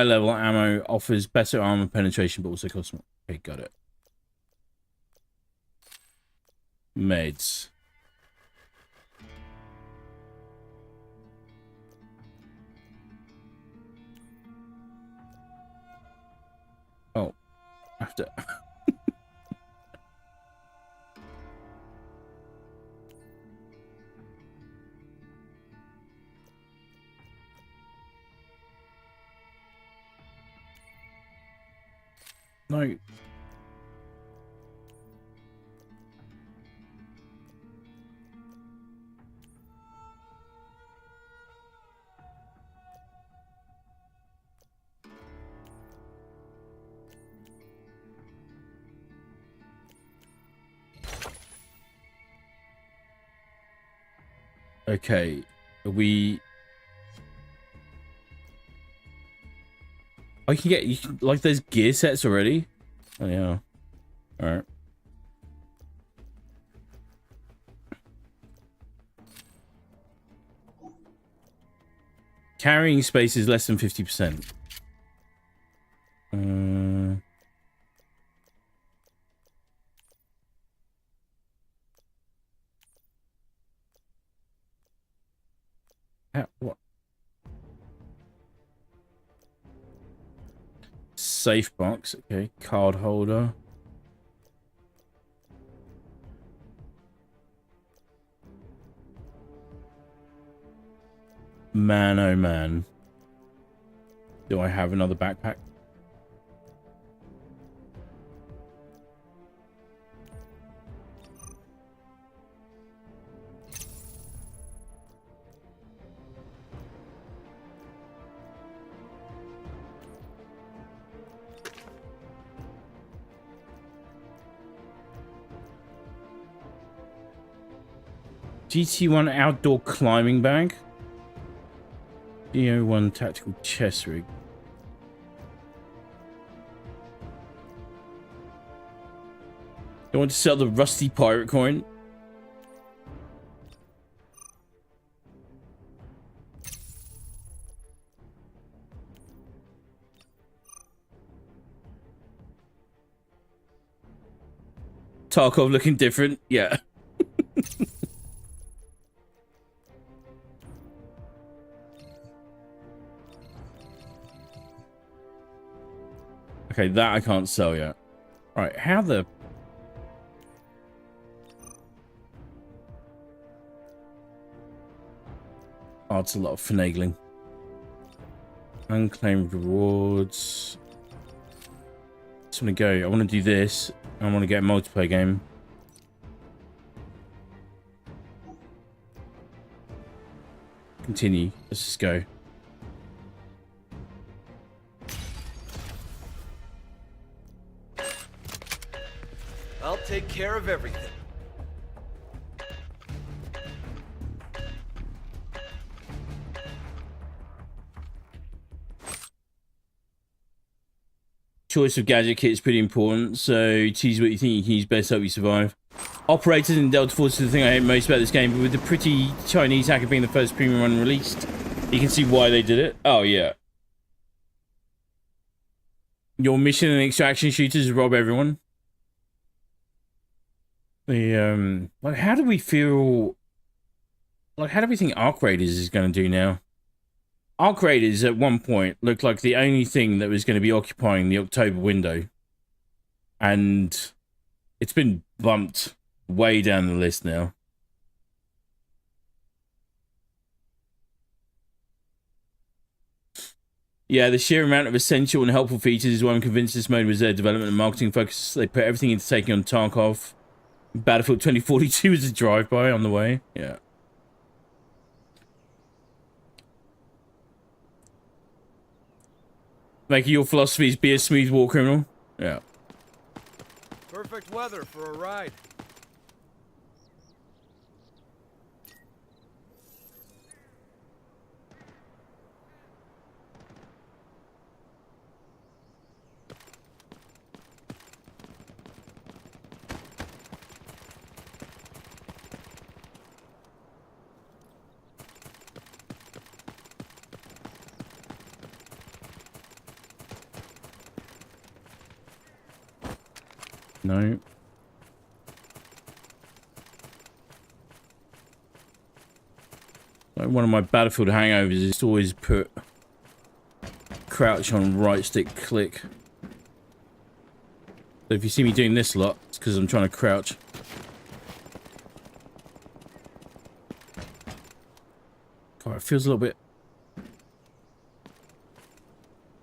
S1: level ammo offers better armor penetration but also costs more. Okay, got it. Meds. Oh, after. No. Okay, are we... Oh, you can like there's gear sets already? Oh yeah. Alright. Carrying space is less than 50%. What? Safe box, okay. Card holder. Man, oh man. Do I have another backpack? GT1 outdoor climbing bag. DO1 tactical chest rig. You want to sell the rusty pirate coin? Tarkov looking different, yeah. Okay, that I can't sell yet. Alright, how the... Oh, it's a lot of finagling. Unclaimed rewards. Just want to go. I want to do this. I want to get a multiplayer game. Continue. Let's just go.
S7: I'll take care of everything.
S1: Choice of gadget kit is pretty important, so choose what you think you can use best to help you survive. Operators in Delta Force is the thing I hate most about this game, but with the pretty Chinese hacker being the first premium one released, you can see why they did it. Oh, yeah. Your mission in extraction shooters is rob everyone. The, like, how do we feel... Like, how do we think Arc Raiders is going to do now? Arc Raiders, at one point, looked like the only thing that was going to be occupying the October window. And it's been bumped way down the list now. Yeah, the sheer amount of essential and helpful features is why I'm convinced this mode was their development and marketing focus. They put everything into taking on Tarkov. Battlefield 2042 is a drive-by on the way. Yeah. Making your philosophy is be a smooth war criminal. Yeah.
S7: Perfect weather for a ride.
S1: No. Like one of my Battlefield hangovers is to always put crouch on right stick click. So if you see me doing this a lot, it's because I'm trying to crouch. God, it feels a little bit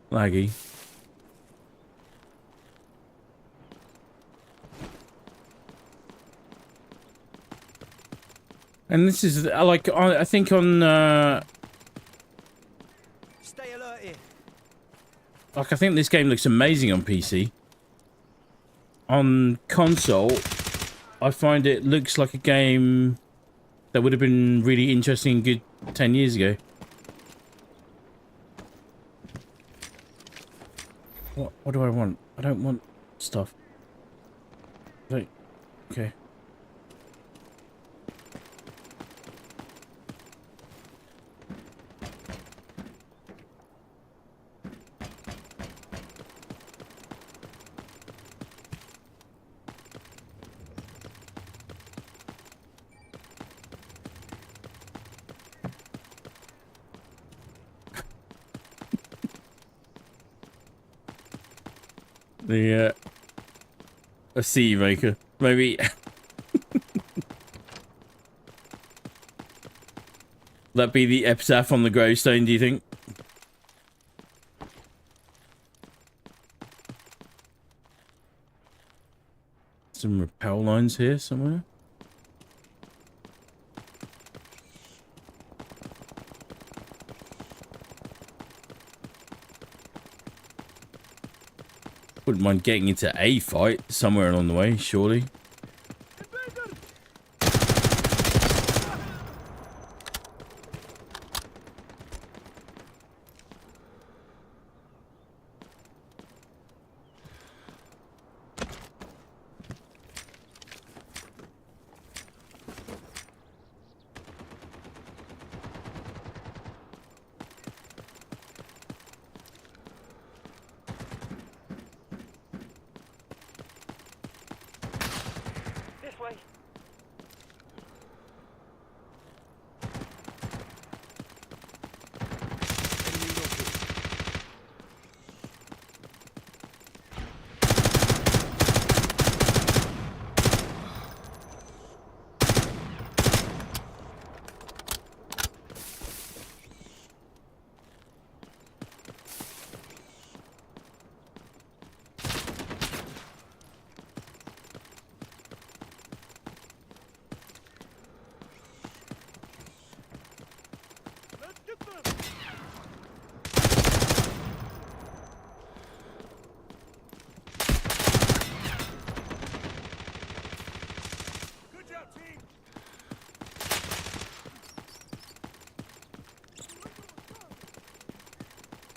S1: laggy. And this is like I think on
S7: Stay alert here.
S1: like I think this game looks amazing on PC. On console, I find it looks like a game that would have been really interesting and good 10 years ago. What do I want? I don't want stuff. Like, okay. The a sea maker, maybe. That be the epitaph on the gravestone, do you think? Some rappel lines here somewhere. Wouldn't mind getting into a fight somewhere along the way, surely.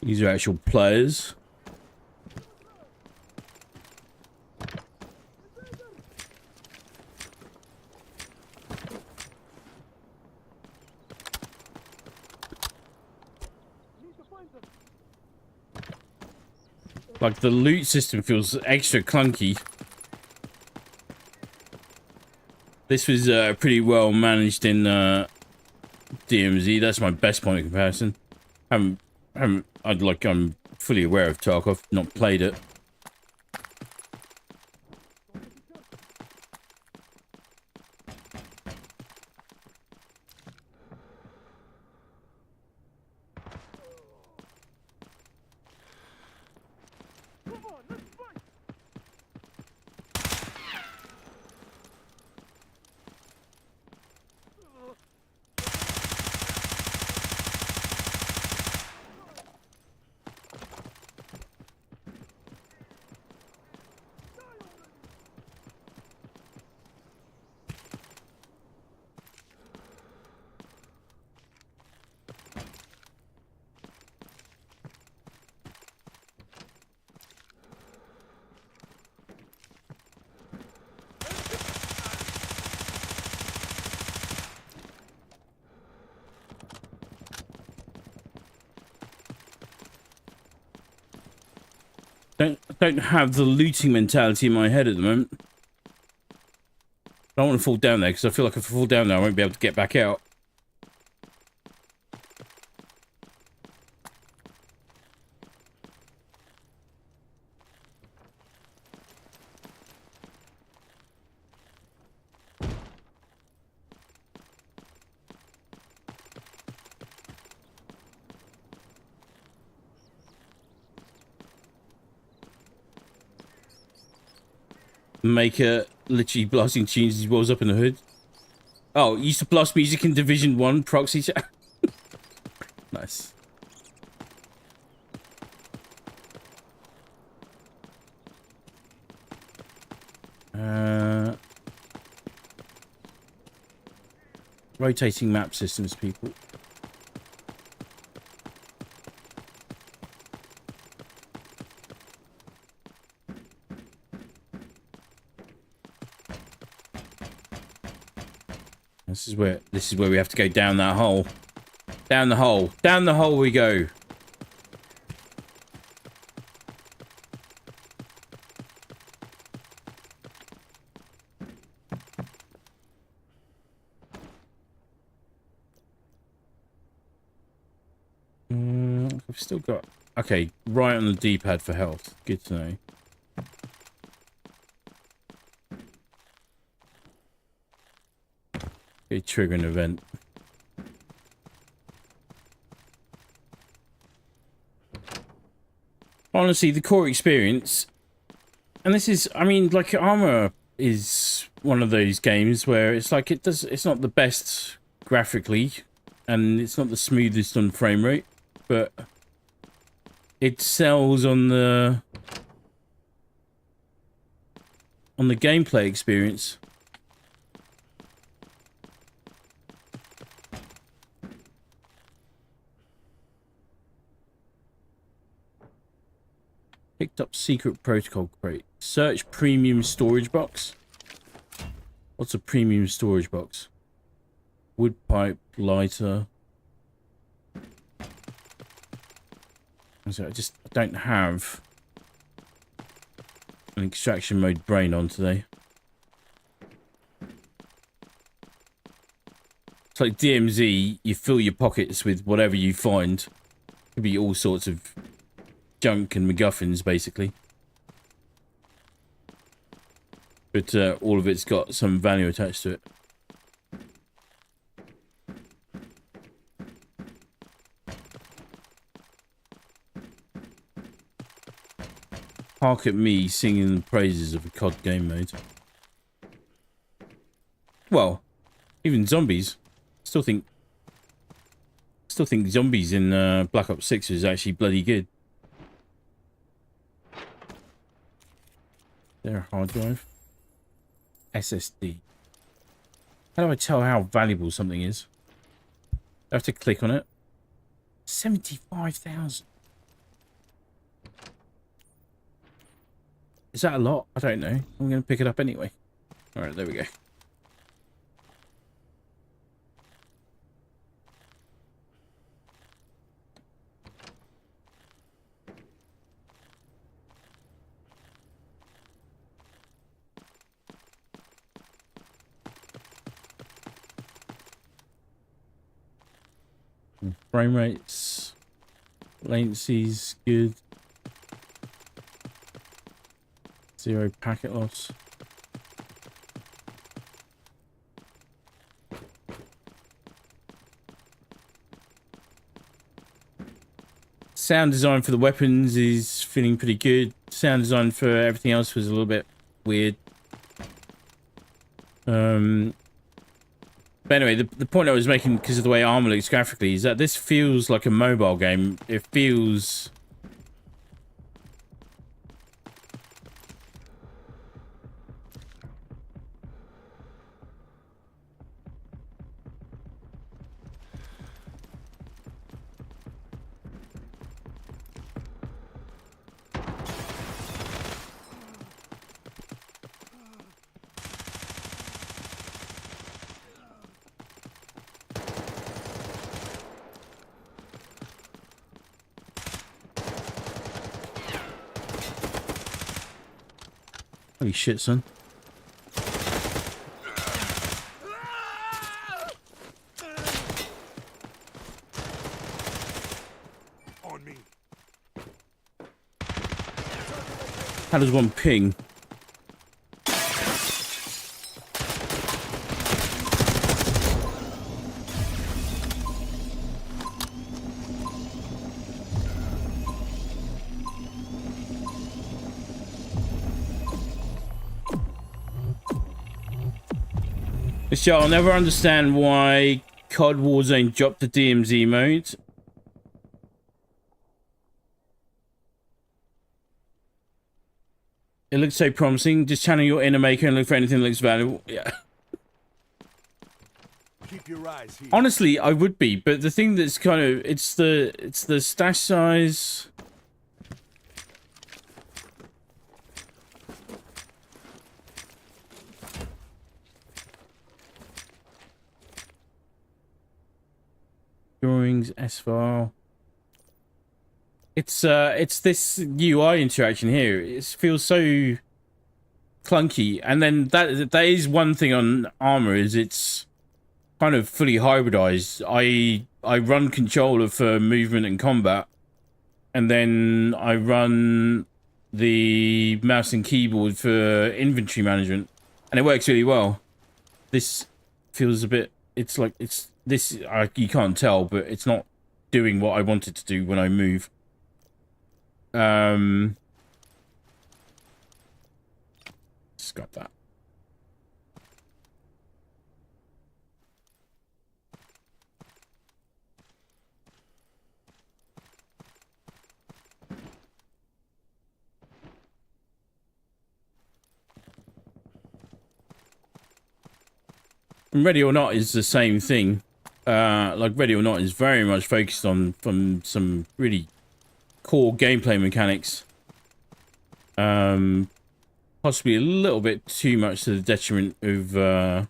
S1: These are actual players. Like, the loot system feels extra clunky. This was pretty well managed in DMZ. That's my best point of comparison. I'm fully aware of Tarkov, not played it. Don't have the looting mentality in my head at the moment. I don't want to fall down there because I feel like if I fall down there I won't be able to get back out. Maker literally blasting tunes as he rolls up in the hood. Oh, used to blast music in Division 1 proxy chat. Nice. Rotating map systems, people. This is where we have to go down that hole. Down the hole. Down the hole we go. I've still got... Okay, right on the D-pad for health. Good to know. Trigger an event. Honestly, the core experience, and this is, I mean, like, Armor is one of those games where it's like it's not the best graphically, and it's not the smoothest on frame rate, but it sells on the gameplay experience. Picked up secret protocol crate. Search premium storage box. What's a premium storage box? Wood pipe, lighter. So I don't have an extraction mode brain on today. It's like DMZ, you fill your pockets with whatever you find. Could be all sorts of junk and MacGuffins, basically. But all of it's got some value attached to it. Hark at me singing the praises of a COD game mode. Well, even zombies. Still think zombies in Black Ops 6 is actually bloody good. There, hard drive. SSD. How do I tell how valuable something is? I have to click on it. 75,000. Is that a lot? I don't know. I'm going to pick it up anyway. Alright, there we go. Frame rates, latency's good. 0 packet loss. Sound design for the weapons is feeling pretty good. Sound design for everything else was a little bit weird. But anyway, the point I was making because of the way Armor looks graphically is that this feels like a mobile game. It feels... Holy shit, son.
S3: On me.
S1: How does one ping? So I'll never understand why COD Warzone dropped the DMZ mode. It looks so promising. Just channel your inner maker and look for anything that looks valuable. Yeah.
S3: Keep your eyes here.
S1: Honestly, I would be, but the thing that's kind of it's the stash size. Drawings, S-file. It's this UI interaction here. It feels so clunky, and then that is one thing on Armor is it's kind of fully hybridized. I run controller for movement and combat, and then I run the mouse and keyboard for inventory management, and it works really well. This feels a bit. It's like it's this. You can't tell, but it's not doing what I want it to do when I move. Scrap that. And Ready or Not is the same thing. Like Ready or Not is very much focused on from some really core gameplay mechanics. Possibly a little bit too much to the detriment of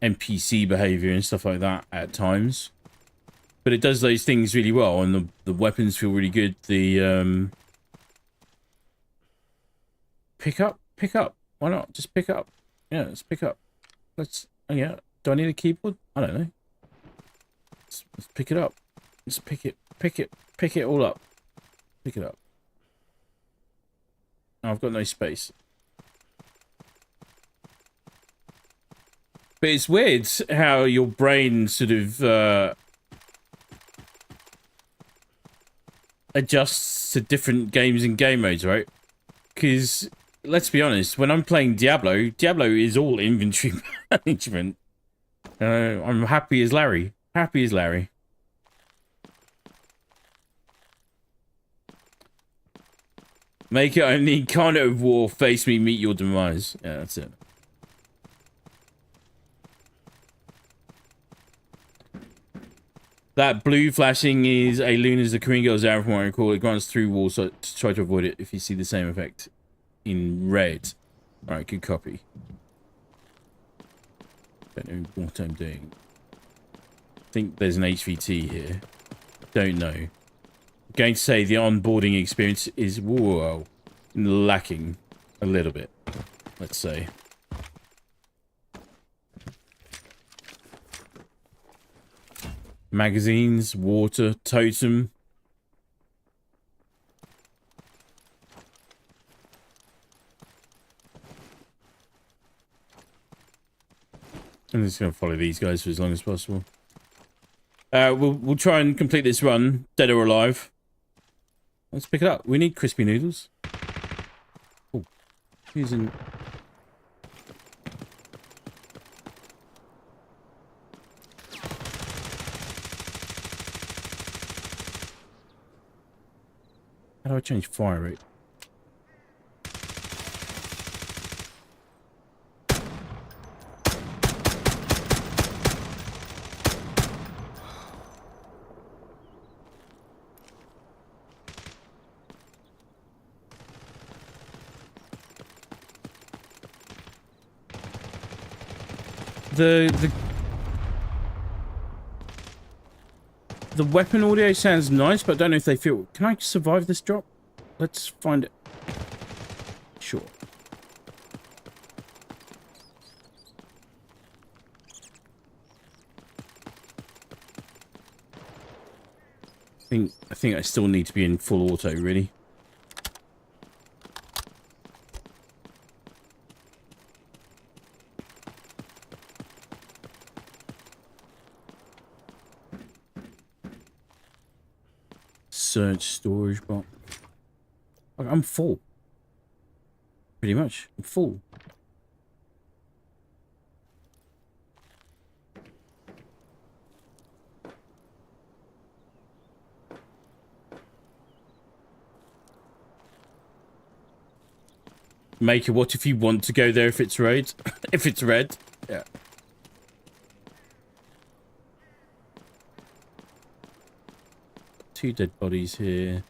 S1: NPC behavior and stuff like that at times. But it does those things really well, and the weapons feel really good. The pick up. Why not? Just pick up. Yeah, let's pick up. Let's. Oh yeah. Do I need a keyboard? I don't know. Let's pick it up. Let's pick it all up. Pick it up. Oh, I've got no space. But it's weird how your brain sort of adjusts to different games and game modes, right? Because let's be honest, when I'm playing Diablo is all inventory management. I'm happy as Larry. Happy as Larry. Make it only kind of war, face me, meet your demise. Yeah, that's it. That blue flashing is a Luna's the Korean girl's arrow from what I recall. It grants through walls, so try to avoid it if you see the same effect in red. Alright, good copy. Don't know what I'm doing. I think there's an HVT here. Don't know. I'm going to say the onboarding experience is whoa, lacking a little bit, let's say. Magazines, water, totem. I'm just gonna follow these guys for as long as possible. We'll try and complete this run, dead or alive. Let's pick it up. We need crispy noodles. Oh, who's in? How do I change fire rate? The weapon audio sounds nice, but I don't know if they feel... Can I survive this drop? Let's find it. Sure. I think I still need to be in full auto, really. Surge storage box. I'm full. Pretty much. I'm full. Maker, what if you want to go there if it's red? If it's red? Yeah. Two dead bodies here.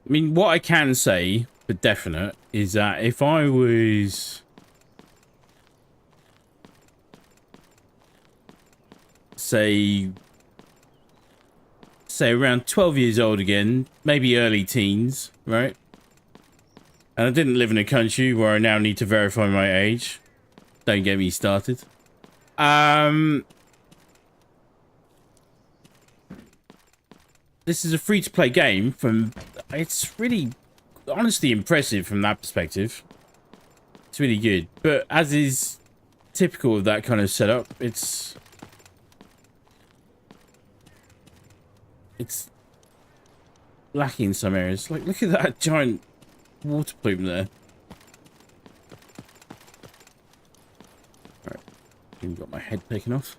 S1: I mean, what I can say for definite is that if I was... say around 12 years old again, maybe early teens, right? And I didn't live in a country where I now need to verify my age. Don't get me started. This is a free-to-play game from... It's really, honestly impressive from that perspective. It's really good. But as is typical of that kind of setup, it's lacking in some areas. Like, look at that giant water plume there. Alright, even got my head taken off.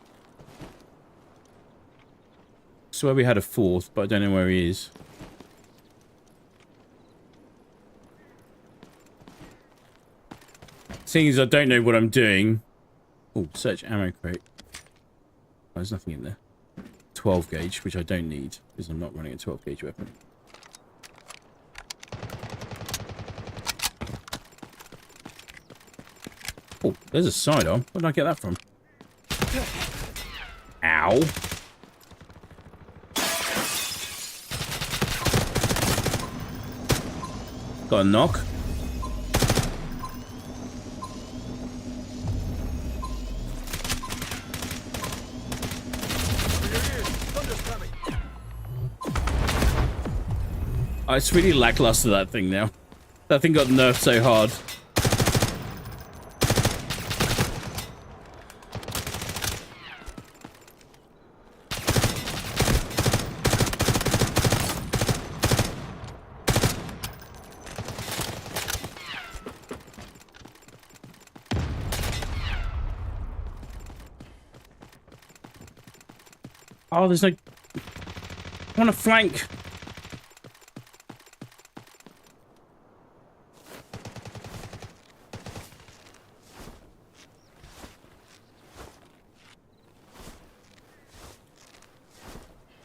S1: I swear we had a fourth, but I don't know where he is. Seeing as I don't know what I'm doing... Oh, search ammo crate. Oh, there's nothing in there. 12 gauge, which I don't need, because I'm not running a 12 gauge weapon. Oh, there's a sidearm. Where did I get that from? Ow. Got a knock. Oh, it's really lackluster, that thing now. That thing got nerfed so hard. Oh, there's no... I want to flank.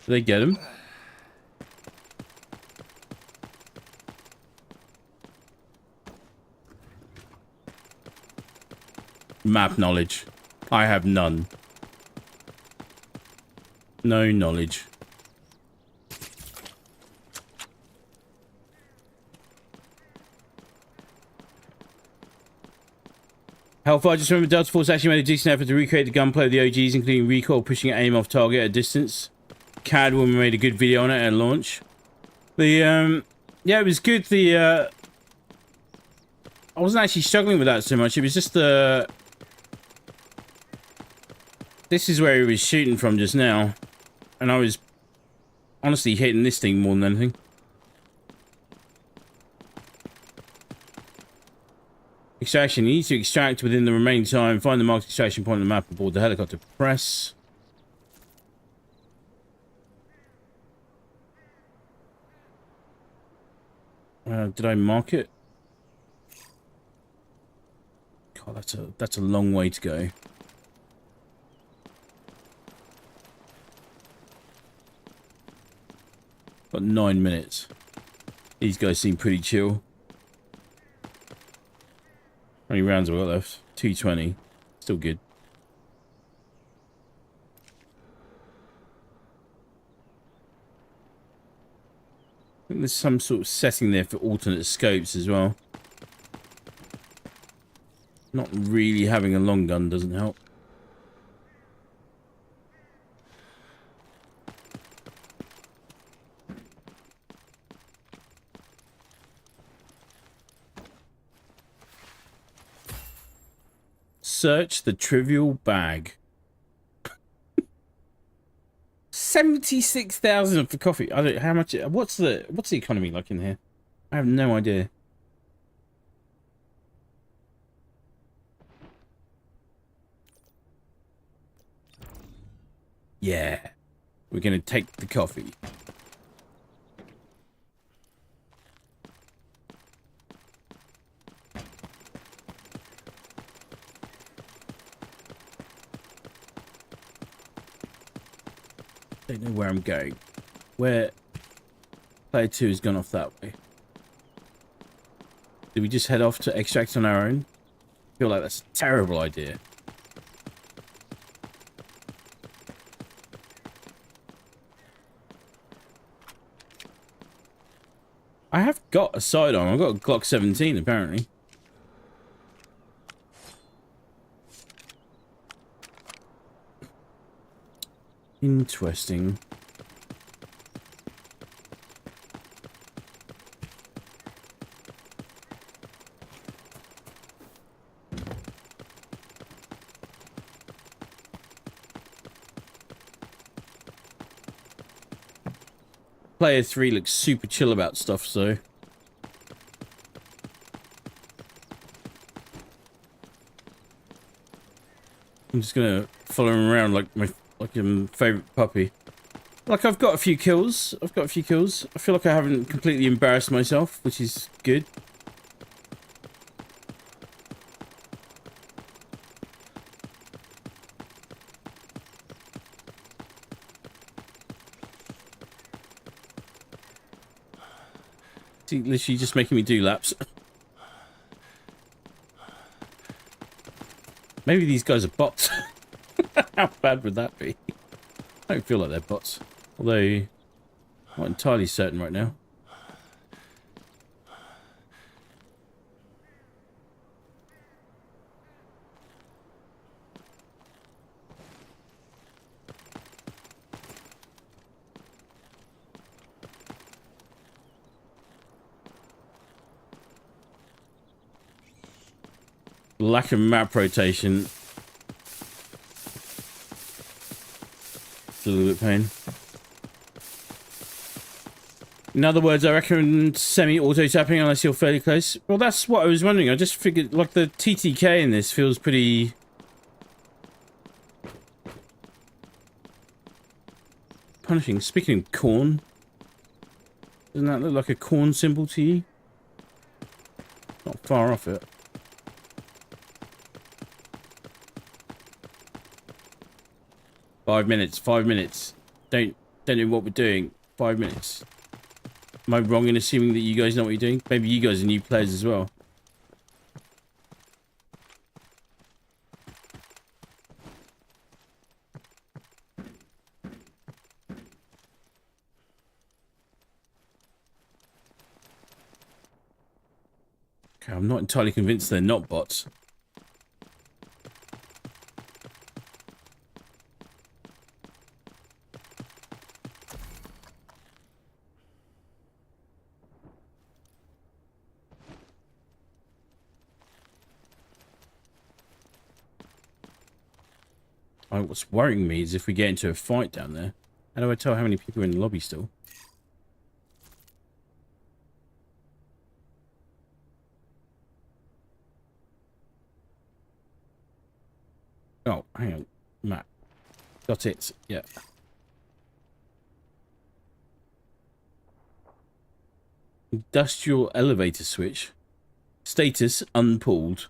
S1: they get him? Map knowledge. I have none. No knowledge. Hellfire, just remember Delta Force actually made a decent effort to recreate the gunplay of the OGs, including recoil, pushing aim off target at a distance. CAD woman made a good video on it at launch. The, yeah, it was good. I wasn't actually struggling with that so much. It was just the... This is where he was shooting from just now. And I was honestly hitting this thing more than anything. Extraction. You need to extract within the remaining time. Find the marked extraction point on the map and board the helicopter. Press. Did I mark it? God, that's a long way to go. Got 9 minutes. These guys seem pretty chill. How many rounds have I got left? 220. Still good. I think there's some sort of setting there for alternate scopes as well. Not really having a long gun doesn't help. Search the trivial bag. 76,000 for coffee. I don't. How much? What's the economy like in here? I have no idea. Yeah, we're gonna take the coffee. Don't know where I'm going. Where player 2 has gone off that way. Did we just head off to extract on our own? I feel like that's a terrible idea. I have got a sidearm. I've got a Glock 17 apparently. Interesting. Player 3 looks super chill about stuff, so... I'm just gonna follow him around like my favourite puppy. Like, I've got a few kills. I feel like I haven't completely embarrassed myself, which is good. See, literally just making me do laps. Maybe these guys are bots. How bad would that be? I don't feel like they're bots. Although, I'm not entirely certain right now. Lack of map rotation. It's a little bit pain. In other words, I recommend semi-auto tapping unless you're fairly close. Well, that's what I was wondering. I just figured, like, the TTK in this feels pretty... punishing. Speaking of corn, doesn't that look like a corn symbol to you? Not far off it. Five minutes. Don't don't know what we're doing. 5 minutes. Am I wrong in assuming that you guys know what you're doing? Maybe you guys are new players as well. Okay, I'm not entirely convinced they're not bots. What's worrying me is if we get into a fight down there. How do I tell how many people are in the lobby still? Oh, hang on. Map. Got it. Yeah. Industrial elevator switch. Status unpulled.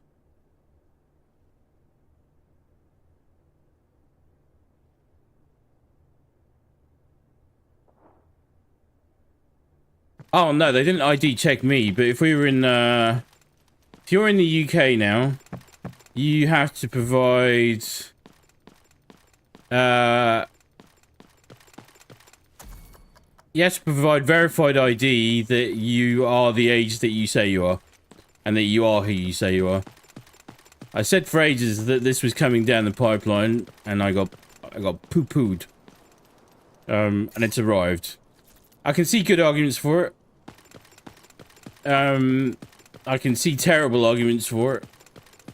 S1: Oh no, they didn't ID check me, but if we were in if you're in the UK now, you have to provide verified ID that you are the age that you say you are, and that you are who you say you are. I said for ages that this was coming down the pipeline, and I got poo-pooed. And it's arrived. I can see good arguments for it. I can see terrible arguments for it.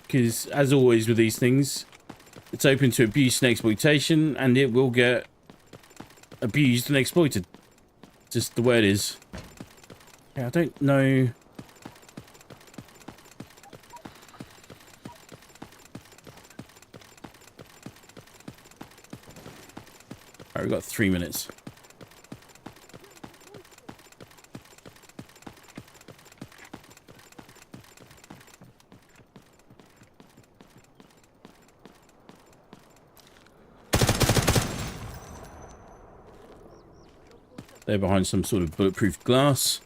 S1: Because, as always with these things, it's open to abuse and exploitation, and it will get abused and exploited. Just the way it is. Yeah, I don't know. Alright, we've got 3 minutes. They're behind some sort of bulletproof glass.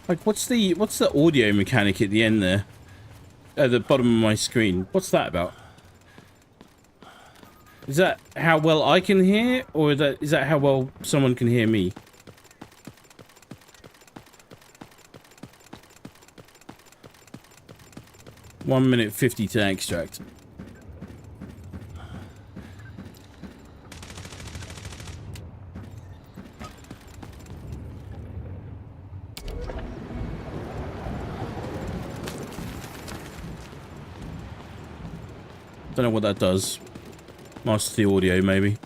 S1: Like, what's the audio mechanic at the end there? At the bottom of my screen. What's that about? Is that how well I can hear? Or is that how well someone can hear me? One minute 50 to extract. Don't know what that does. Master the audio, maybe.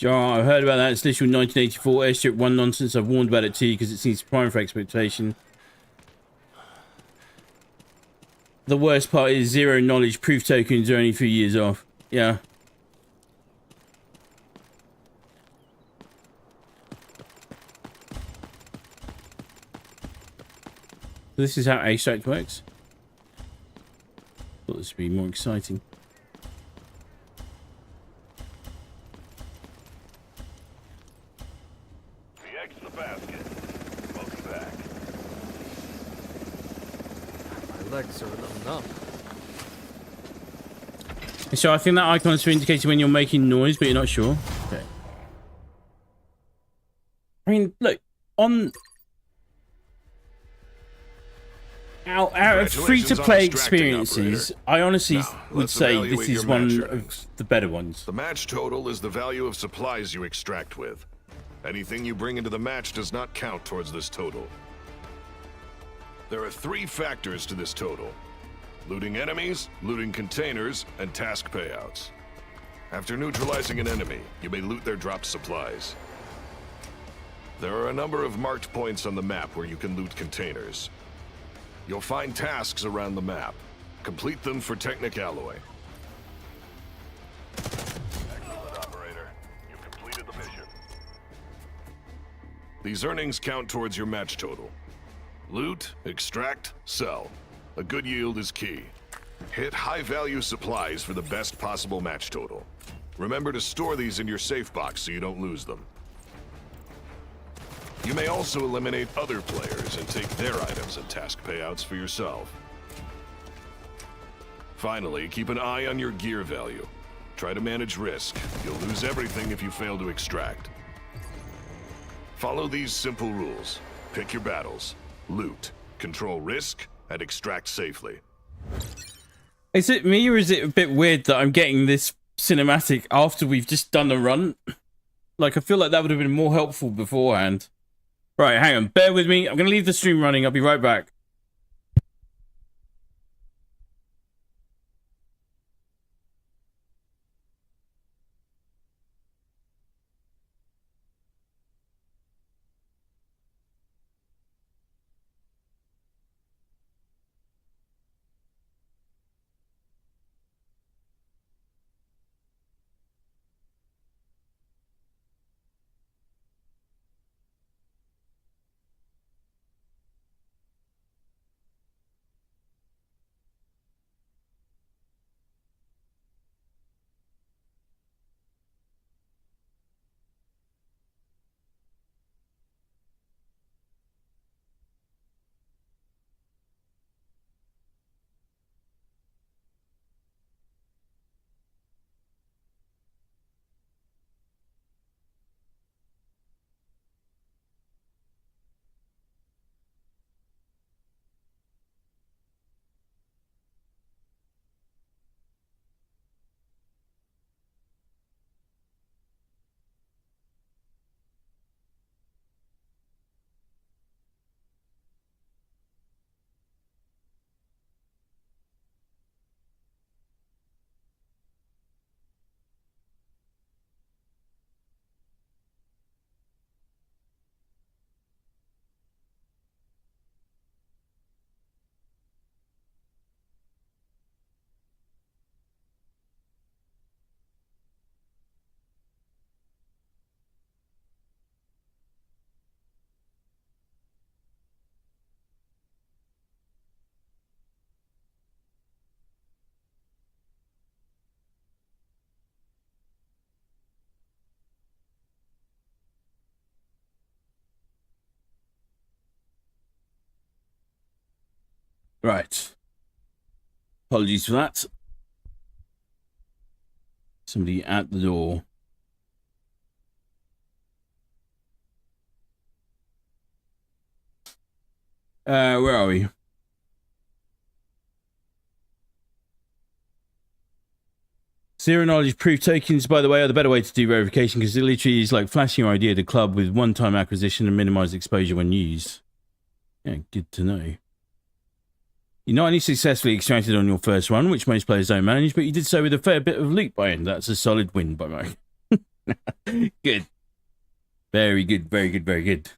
S1: I've heard about that. It's literal 1984 airstrip 1 nonsense. I've warned about it too because it seems prime for expectation. The worst part is zero knowledge. Proof tokens are only a few years off. Yeah. This is how extract works. Thought this would be more exciting.
S7: legs are a little numb.
S1: So I think that icon is for indicating when you're making noise, but you're not sure. Okay. I mean, look, on out of free-to-play experiences, I honestly would say this is one of the better ones.
S6: The match total is the value of supplies you extract with. Anything you bring into the match does not count towards this total. There are 3 factors to this total: looting enemies, looting containers, and task payouts. After neutralizing an enemy, you may loot their dropped supplies. There are a number of marked points on the map where you can loot containers. You'll find tasks around the map. Complete them for Technic Alloy. Excellent, operator. You've completed the mission. These earnings count towards your match total. Loot, extract, sell. A good yield is key. Hit high-value supplies for the best possible match total. Remember to store these in your safe box so you don't lose them. You may also eliminate other players and take their items and task payouts for yourself. Finally, keep an eye on your gear value. Try to manage risk. You'll lose everything if you fail to extract. Follow these simple rules. Pick your battles. Loot. Control risk. And extract safely.
S1: Is it me or is it a bit weird that I'm getting this cinematic after we've just done the run? Like, I feel like that would have been more helpful beforehand. Right, hang on. Bear with me. I'm going to leave the stream running. I'll be right back. Right. Apologies for that. Somebody at the door. Where are we? Zero knowledge proof tokens, by the way, are the better way to do verification because it literally is like flashing your ID at the club with one-time acquisition and minimize exposure when used. Yeah, good to know. You not only successfully extracted on your first run, which most players don't manage, but you did so with a fair bit of loot by end. That's a solid win by Mike. Good. Very good, very good, very good.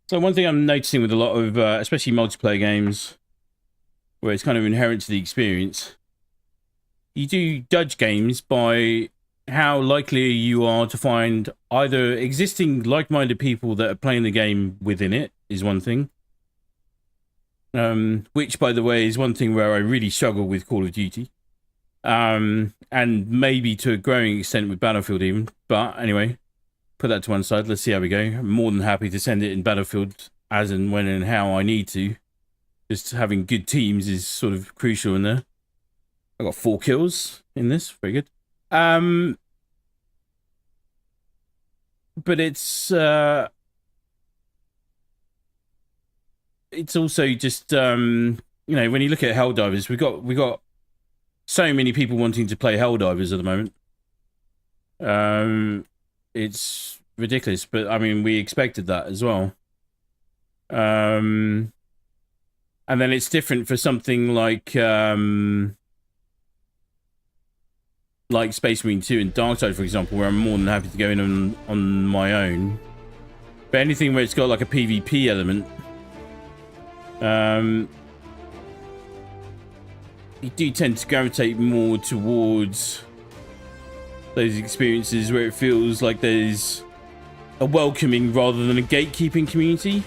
S1: So one thing I'm noticing with a lot of, especially multiplayer games, where it's kind of inherent to the experience, you do judge games by how likely you are to find either existing like-minded people that are playing the game within it, is one thing. Which, by the way, is one thing where I really struggle with Call of Duty. And maybe to a growing extent with Battlefield even. But anyway, put that to one side. Let's see how we go. I'm more than happy to send it in Battlefield as and when and how I need to. Just having good teams is sort of crucial in there. I got 4 kills in this, very good. But it's also just you know, when you look at Helldivers, we got so many people wanting to play Helldivers at the moment. It's ridiculous, but I mean, we expected that as well. And then it's different for something like Space Marine 2 and Darkside, for example, where I'm more than happy to go in on my own. But anything where it's got like a PvP element, you do tend to gravitate more towards those experiences where it feels like there's a welcoming rather than a gatekeeping community.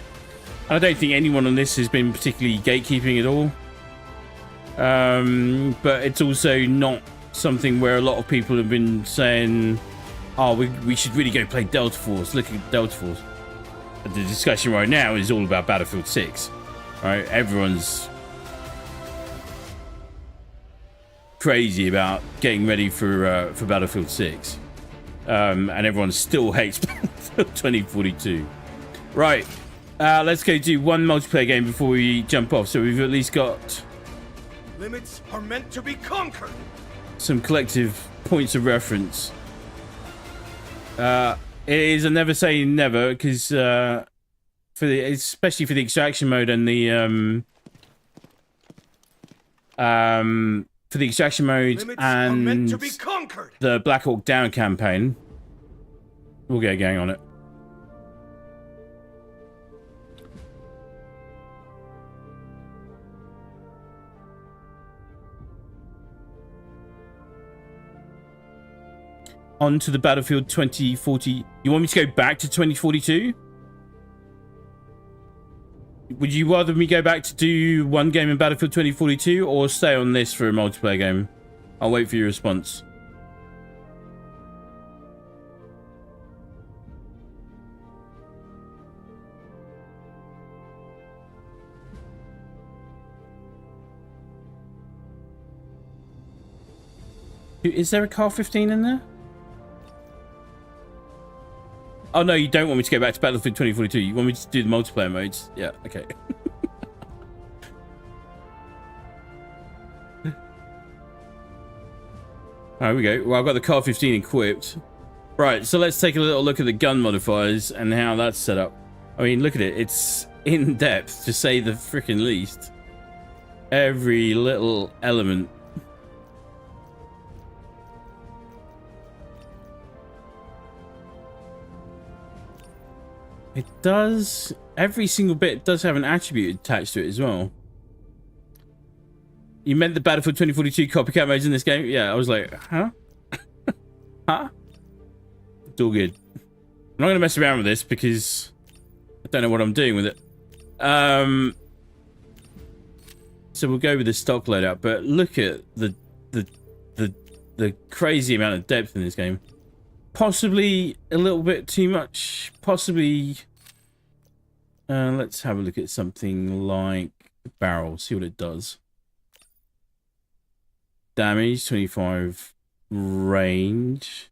S1: I don't think anyone on this has been particularly gatekeeping at all. But it's also not something where a lot of people have been saying, oh, we should really go play Delta Force. Look at Delta Force. But the discussion right now is all about Battlefield 6. Right? Everyone's crazy about getting ready for Battlefield 6. And everyone still hates Battlefield 2042. Right. Let's go do one multiplayer game before we jump off. So we've at least got
S7: Limits are meant to be conquered.
S1: some collective points of reference. It is a never say never, because especially for the extraction mode and the for the extraction mode
S7: Limits are meant to be
S1: and
S7: conquered.
S1: the Black Hawk Down campaign, we'll get a gang on it. On to the Battlefield 2040. You want me to go back to 2042? Would you rather me go back to do one game in Battlefield 2042 or stay on this for a multiplayer game? I'll wait for your response. Is there a car 15 in there? Oh no, you don't want me to go back to Battlefield 2042. You want me to do the multiplayer modes? Yeah, okay. There we go. Well, I've got the car 15 equipped. Right, so let's take a little look at the gun modifiers and how that's set up. I mean, look at it. It's in depth, to say the freaking least. Every little element. It does, every single bit does have an attribute attached to it as well. You meant the Battlefield 2042 copycat modes in this game? Yeah, I was like, huh? Huh? It's all good. I'm not going to mess around with this because I don't know what I'm doing with it. So we'll go with the stock loadout, but look at the crazy amount of depth in this game. Possibly a little bit too much. Possibly. Let's have a look at something like the barrel. See what it does. Damage 25. Range.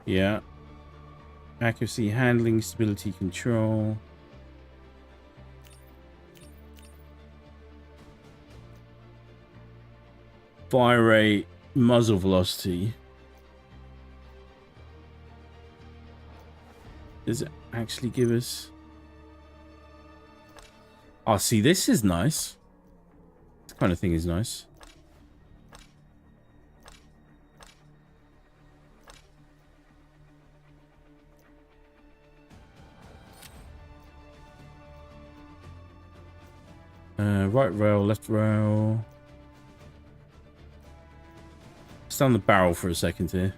S1: Yeah. Accuracy, handling, stability, control. Fire rate, muzzle velocity. Does it actually give us... Oh, see, this is nice. This kind of thing is nice. Right rail, left rail. Let's down the barrel for a second here.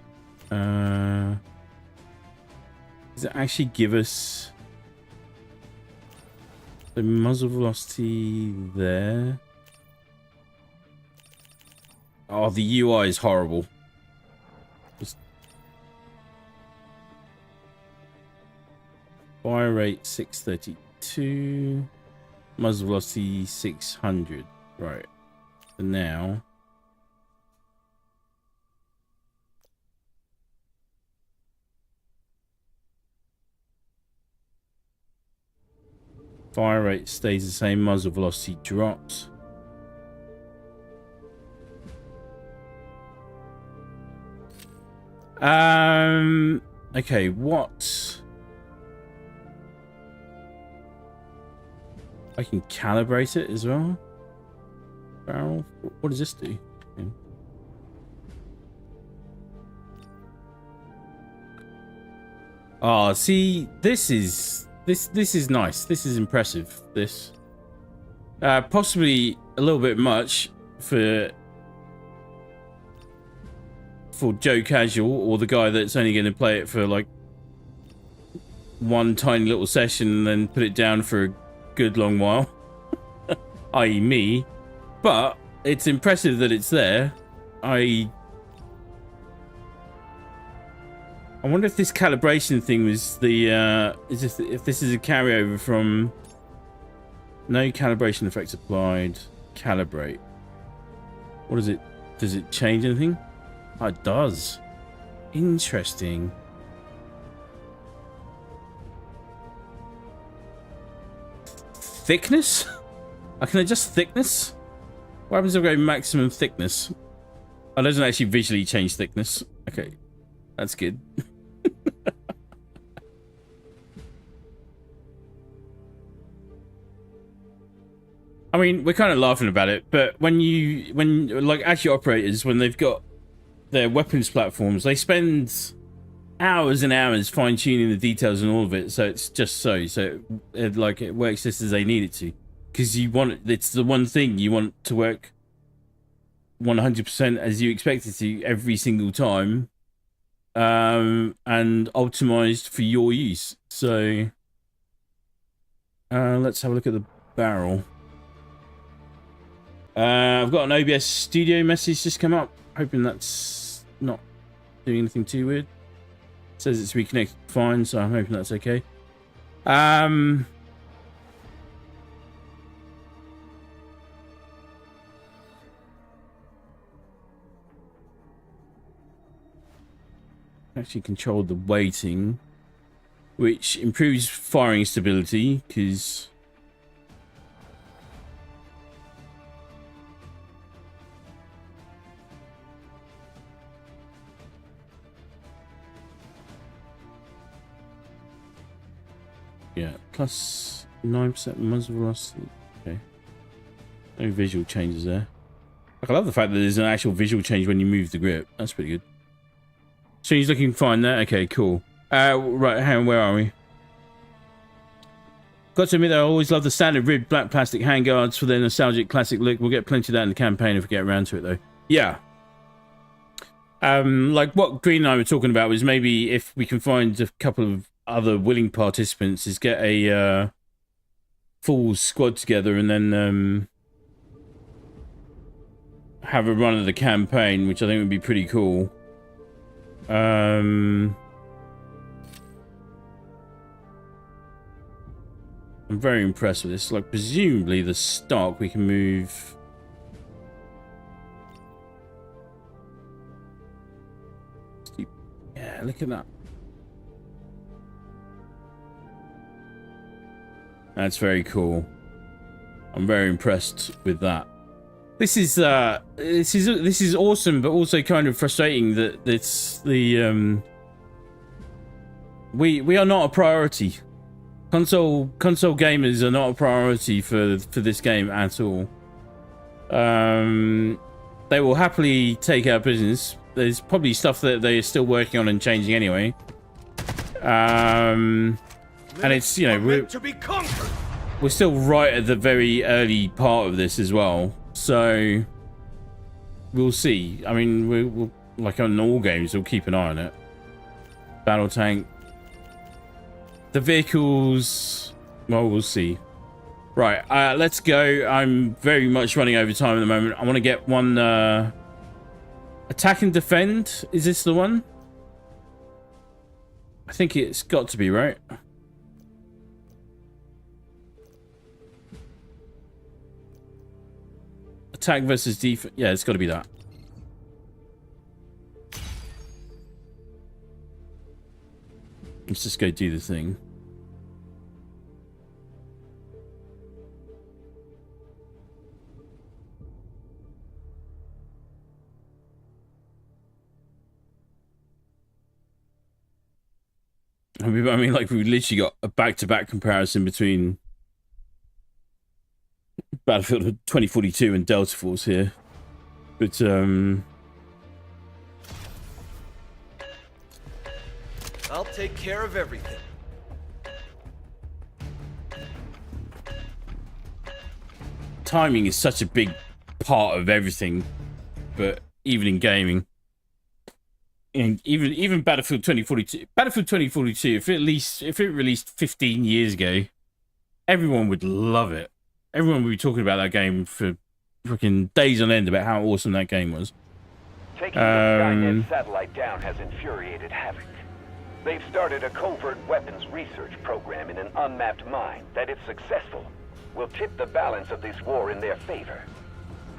S1: Does it actually give us the muzzle velocity there? Oh, the UI is horrible. Fire rate 632. Muzzle velocity 600. Right. So now. Fire rate stays the same. Muzzle velocity drops. Okay, what? I can calibrate it as well. Barrel. What does this do? Okay. Oh, see, this is nice. This is impressive. This possibly a little bit much for Joe Casual or the guy that's only going to play it for like one tiny little session and then put it down for a good long while, i.e. me. But it's impressive that it's there. I wonder if this calibration thing was the if this is a carryover from no calibration effects applied. Calibrate. What is it? Does it change anything? Oh, it does. Interesting. Thickness? I can adjust thickness? What happens if I go maximum thickness? Oh, it doesn't actually visually change thickness. Okay. That's good. I mean, we're kind of laughing about it, but when like actually operators, when they've got their weapons platforms, they spend hours and hours fine-tuning the details and all of it, so it's just so it works just as they need it to, because it's the one thing you want to work 100% as you expect it to every single time, and optimized for your use. So let's have a look at the barrel. I've got an OBS studio message just come up, hoping that's not doing anything too weird. It says it's reconnected fine, so I'm hoping that's okay. Actually controlled the weighting, which improves firing stability, because yeah, plus 9% muzzle velocity. Okay, no visual changes there. Like, I love the fact that there's an actual visual change when you move the grip. That's pretty good. So he's looking fine there. Okay, cool. Right, hang on, where are we? Got to admit that I always love the standard ribbed black plastic handguards for their nostalgic classic look. We'll get plenty of that in the campaign if we get around to it, though. Yeah. Like what Green and I were talking about was maybe if we can find a couple of other willing participants, is get a full squad together and then have a run of the campaign, which I think would be pretty cool. I'm very impressed with this. Like, presumably the stock we can move. Yeah, look at that. That's very cool. I'm very impressed with that. This is awesome, but also kind of frustrating that it's the we are not a priority. Console gamers are not a priority for this game at all. They will happily take our business. There's probably stuff that they're still working on and changing anyway. And it's, you know, we're still right at the very early part of this as well. So we'll see. I mean, we'll like on all games, we'll keep an eye on it. Battle tank. The vehicles, well, we'll see. Right, let's go. I'm very much running over time at the moment. I want to get one attack and defend. Is this the one? I think it's got to be, right? Attack versus defense. Yeah, it's got to be that. Let's just go do the thing. I mean, like, we literally got a back-to-back comparison between Battlefield 2042 and Delta Force here. But,
S7: I'll take care of everything.
S1: timing is such a big part of everything, but even in gaming. And even Battlefield 2042, if it released 15 years ago, everyone would love it. Everyone would be talking about that game for fucking days on end about how awesome that game was.
S9: Taking the Skynet satellite down has infuriated Havoc. They've started a covert weapons research program in an unmapped mine that, if successful, will tip the balance of this war in their favor.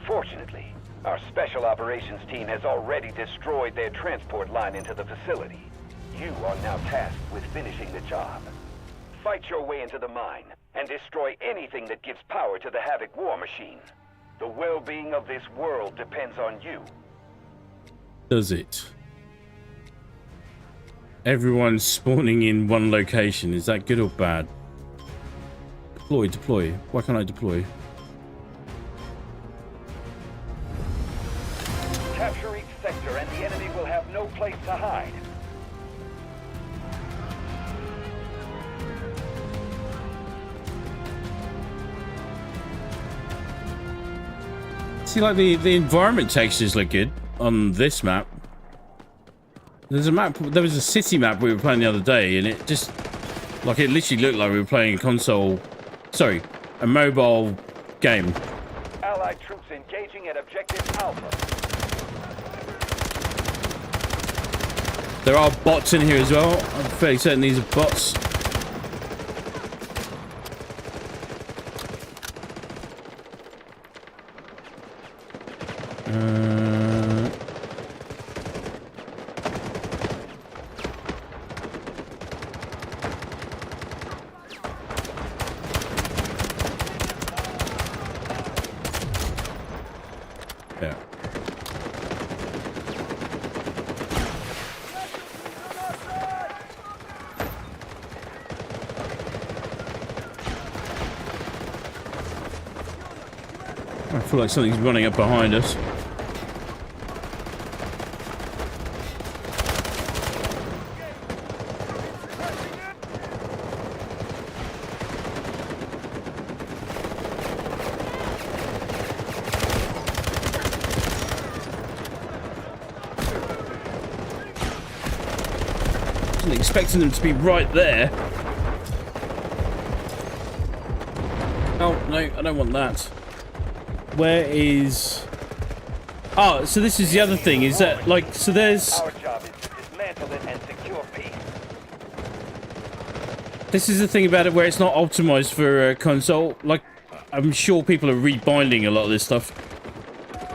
S9: Fortunately, our special operations team has already destroyed their transport line into the facility. You are now tasked with finishing the job. Fight your way into the mine and destroy anything that gives power to the Havoc war machine. The well-being of this world depends on you.
S1: Does it? Everyone spawning in one location, is that good or bad? Deploy. Why can't I deploy?
S9: Capture each sector and the enemy will have no place to hide.
S1: See, like the environment textures look good on this map. There's a map, there was a city map we were playing the other day, and it just, like, it literally looked like we were playing a mobile game.
S9: Allied troops engaging at objective Alpha.
S1: There are bots in here as well. I'm fairly certain these are bots. Yeah. I feel like something's running up behind us. Wasn't expecting them to be right there. Oh, no, I don't want that. Where is... Oh, so this is the other thing, is that, like, so there's...
S9: Our job is to dismantle it and secure peace.
S1: This is the thing about it where it's not optimized for console. Like, I'm sure people are rebinding a lot of this stuff.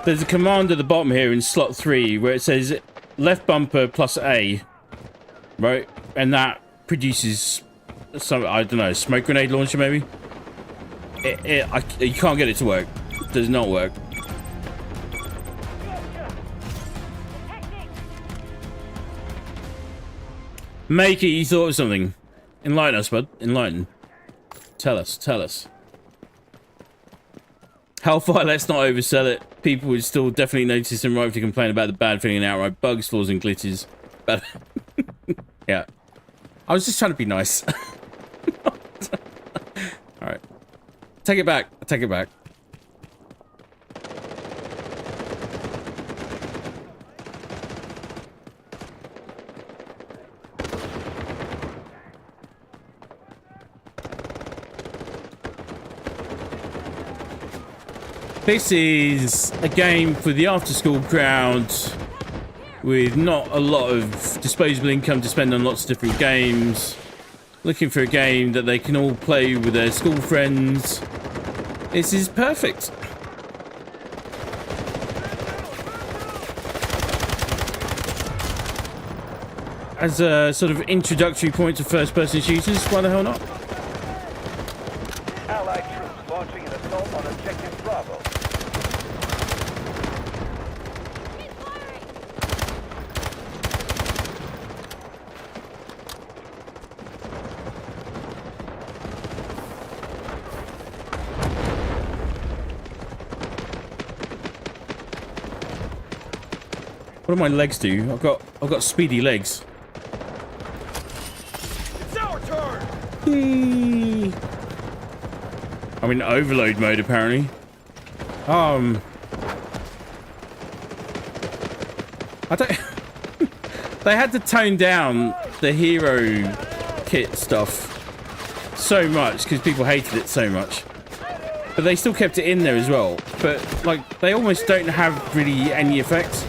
S1: There's a command at the bottom here in slot 3 where it says left bumper plus A. Right? And that produces some, I don't know, smoke grenade launcher maybe? You can't get it to work. It does not work. Make it, you thought of something. Enlighten us, bud. Enlighten. Tell us. Hellfire, let's not oversell it. People would still definitely notice and right to complain about the bad feeling and outright bugs, flaws, and glitches. But yeah. I was just trying to be nice. Alright. Take it back. This is a game for the after-school crowd with not a lot of disposable income to spend on lots of different games. Looking for a game that they can all play with their school friends. This is perfect. as a sort of introductory point to first-person shooters. Why the hell not?
S9: Allied troops launching an assault on objective Bravo.
S1: What do my legs do? I've got speedy legs.
S7: It's our turn!
S1: Whee! I'm in overload mode apparently. I don't. They had to tone down the hero kit stuff so much because people hated it so much. But they still kept it in there as well. But like, they almost don't have really any effects.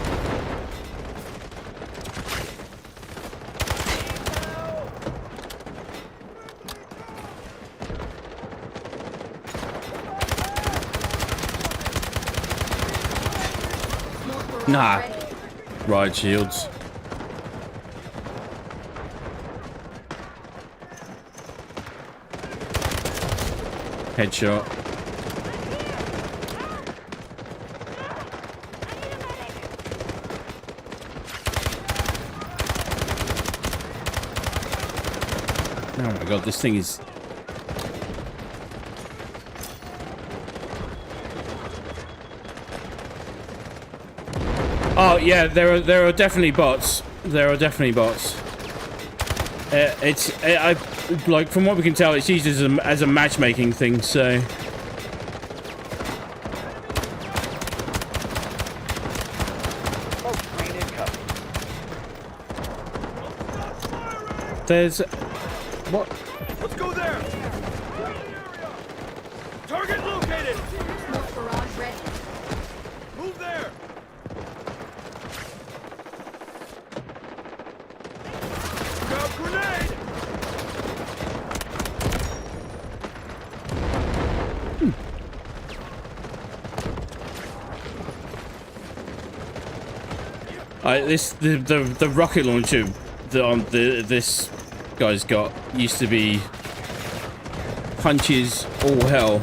S1: Nah. Riot shields. Headshot. Oh my god, this thing is... Oh yeah, there are definitely bots. There are definitely bots. I like, from what we can tell, it's used as a matchmaking thing. So there's what?
S7: Let's go there! Target located!
S5: Smoke barrage ready.
S7: Move there! Grab grenade!
S1: The rocket launcher that this guy's got used to be punches all hell.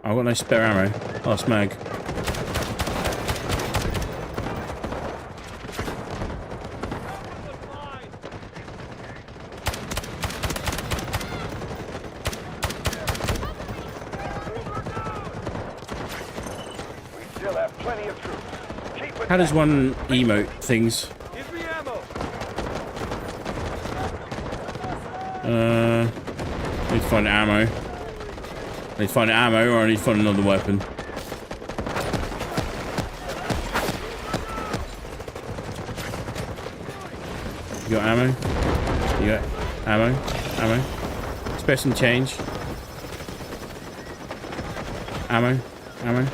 S1: I've got no spare ammo. Last mag.
S9: We still have plenty of troops. Keep it.
S1: How does one emote things?
S7: Give me ammo!
S1: Need to find ammo. Need to find ammo, or I need to find another weapon. You got ammo? You got ammo? Ammo? Spare some change. Ammo? Ammo?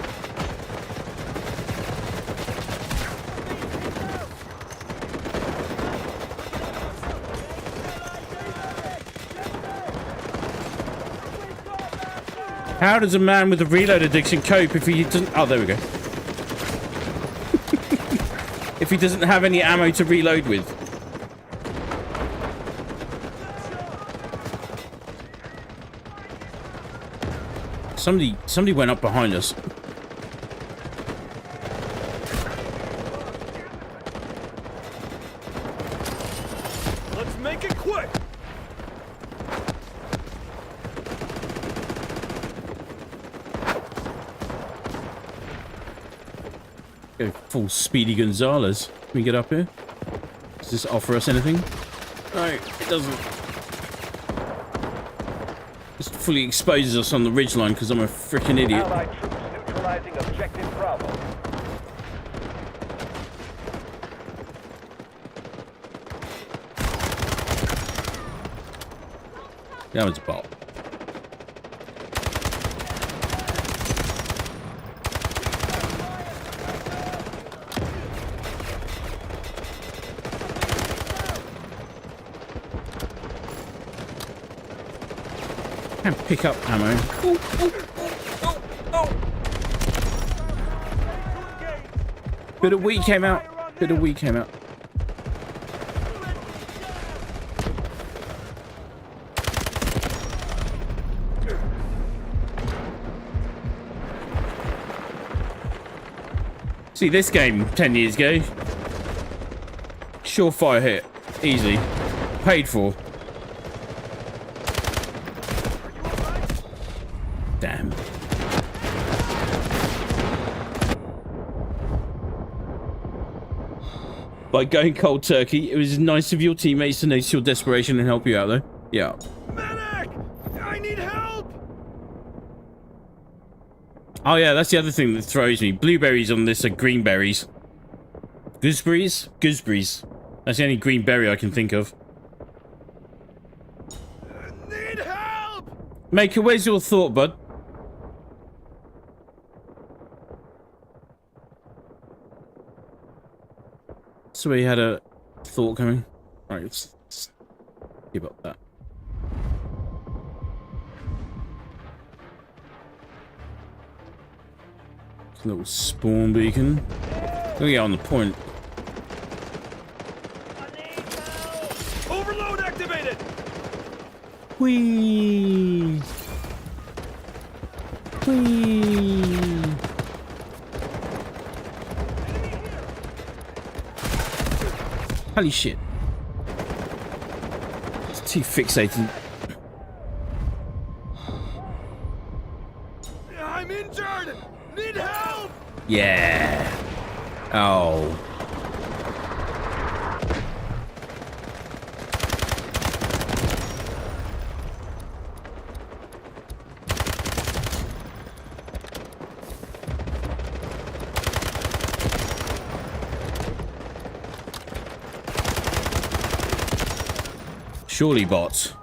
S1: How does a man with a reload addiction cope if he doesn't... Oh, there we go. If he doesn't have any ammo to reload with. Somebody went up behind us.
S7: Let's make it quick!
S1: Go full Speedy Gonzales. Can we get up here? Does this offer us anything? No, it doesn't. Just fully exposes us on the ridgeline because I'm a freaking idiot.
S9: Allied troops neutralizing objective Bravo.
S1: That was a bot. Can't pick up ammo. Bit of wheat came out. Bit of wheat came out. See this game 10 years ago. Surefire hit. Easy. Paid for. Damn. By going cold turkey, it was nice of your teammates to notice your desperation and help you out, though. Yeah.
S7: Medic! I need help!
S1: Oh, yeah, that's the other thing that throws me. Blueberries on this are green berries. Gooseberries? Gooseberries. That's the only green berry I can think of.
S7: Need help!
S1: Maker, where's your thought, bud? So we had a thought coming. Right, let's give up that. It's a little spawn beacon. Oh yeah, on the point.
S7: Overload activated!
S1: Whee! Whee! Holy shit. It's too fixated.
S7: I'm injured! Need help!
S1: Yeah. Oh. Surely bots.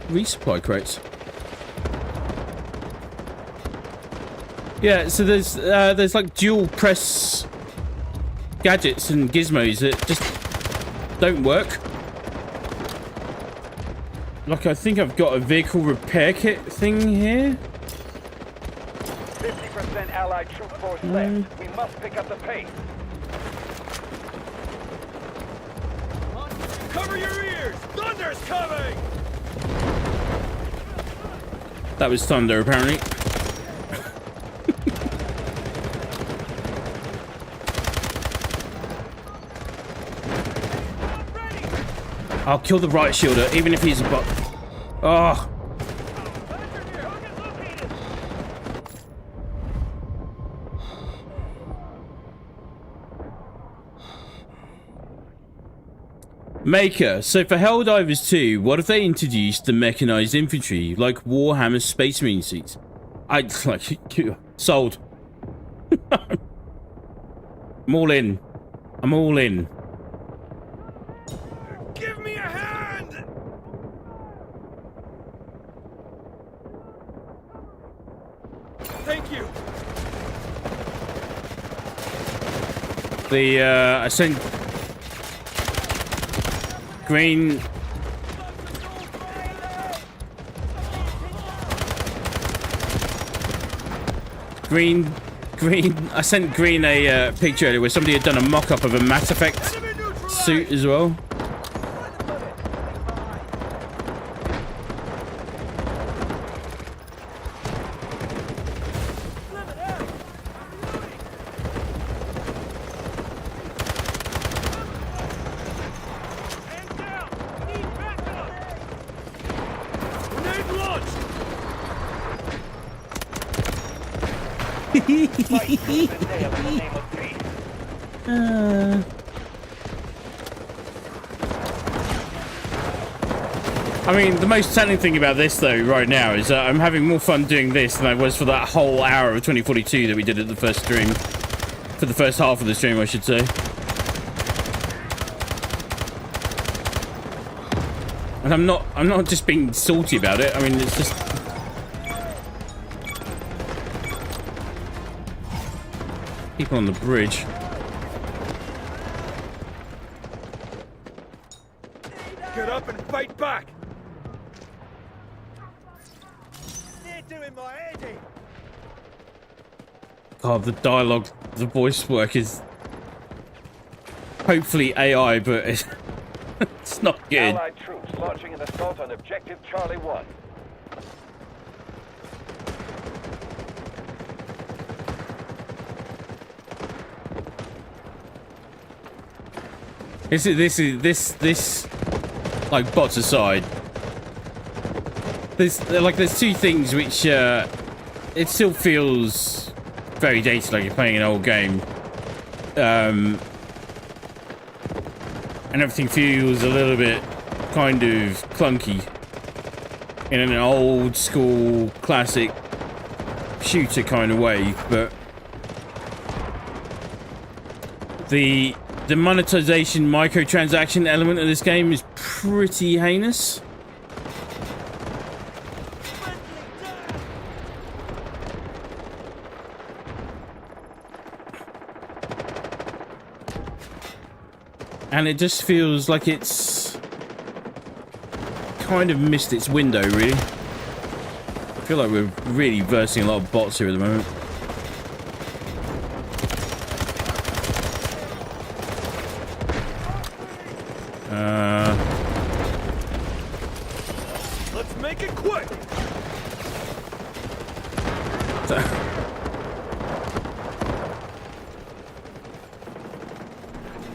S1: Resupply crates. Yeah, so there's like dual press gadgets and gizmos that just don't work. Like, I think I've got a vehicle repair kit thing here.
S9: 50% Allied troop force left. We must pick up the pace.
S7: Cover your ears! Thunder's coming!
S1: That was thunder, apparently. I'll kill the right shielder, even if he's a bot. Oh. Maker, so for Helldivers 2, what if they introduced the mechanized infantry, like Warhammer Space Marine seats? I'd like sold. I'm all in. I'm all in.
S7: Give me a hand! Thank you.
S1: I sent Green. I sent Green a picture earlier where somebody had done a mock-up of a Mass Effect suit as well. I mean, the most telling thing about this, though, right now, is that I'm having more fun doing this than I was for that whole hour of 2042 that we did at the first stream. For the first half of the stream, I should say. And I'm not just being salty about it. I mean, it's just... people on the bridge.
S7: Get up and fight back! They're doing my head in.
S1: God, the dialogue the voice work is hopefully AI, but it's not good.
S9: Allied troops launching an assault on objective Charlie 1.
S1: This like bots aside, there's two things which it still feels very dated, like you're playing an old game, and everything feels a little bit kind of clunky in an old school classic shooter kind of way, but the monetization microtransaction element of this game is pretty heinous. And it just feels like it's kind of missed its window, really. I feel like we're really versing a lot of bots here at the moment.
S7: Let's make it quick.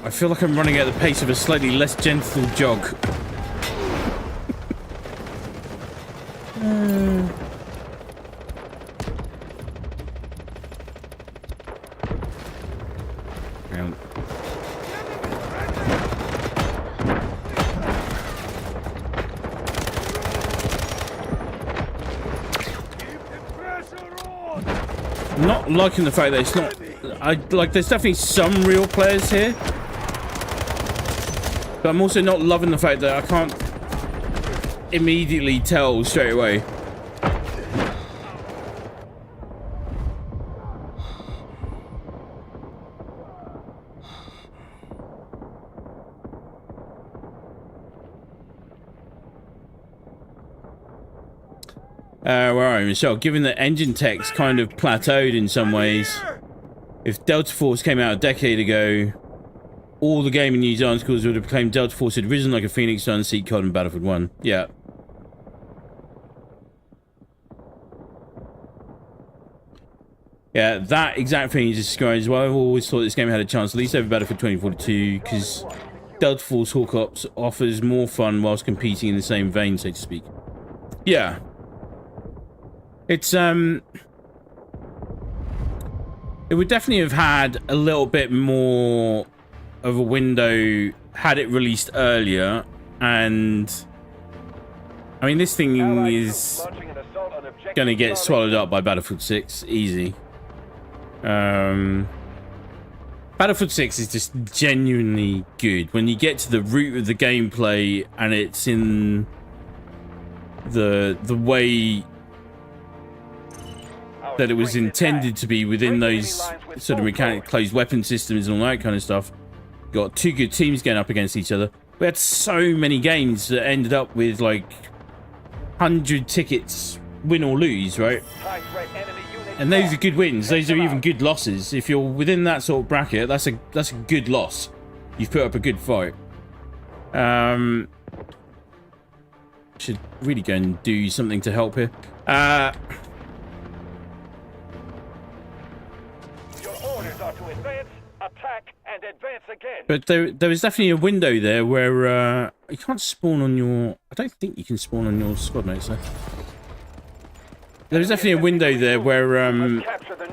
S1: I feel like I'm running at the pace of a slightly less gentle jog. Not liking the fact that it's not. There's definitely some real players here, but I'm also not loving the fact that I can't immediately tell straight away. Where are you, Michelle? Given that engine tech's kind of plateaued in some ways, if Delta Force came out a decade ago, all the gaming news articles would have claimed Delta Force had risen like a phoenix to unseat COD in Battlefield 1. Yeah. Yeah, that exact thing you just described as well. I've always thought this game had a chance at least over Battlefield 2042, because Delta Force Hawk Ops offers more fun whilst competing in the same vein, so to speak. Yeah. It's, it would definitely have had a little bit more of a window had it released earlier, and I mean, this thing is gonna get swallowed up by Battlefield 6, easy. Battlefield 6 is just genuinely good when you get to the root of the gameplay, and it's in the way that it was intended to be within those sort of mechanic closed weapon systems and all that kind of stuff. Got two good teams going up against each other. We had so many games that ended up with like 100 tickets, win or lose, right? And those are good wins. Those are even good losses. If you're within that sort of bracket, that's a good loss. You've put up a good fight. Should really go and do something to help here. But there was definitely a window there where you can't spawn on your. I don't think you can spawn on your squad mates. So. There was definitely a window there where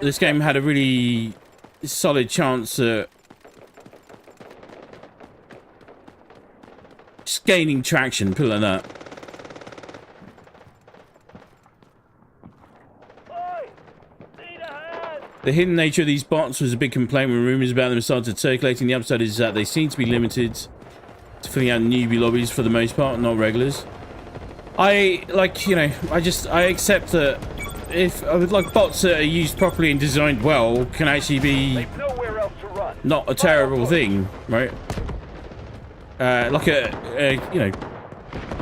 S1: this game had a really solid chance at just gaining traction, put it like that. The hidden nature of these bots was a big complaint when rumours about them started circulating. The upside is that they seem to be limited to filling out newbie lobbies for the most part, not regulars. I accept that if I would like bots that are used properly and designed well can actually be not a terrible thing, right?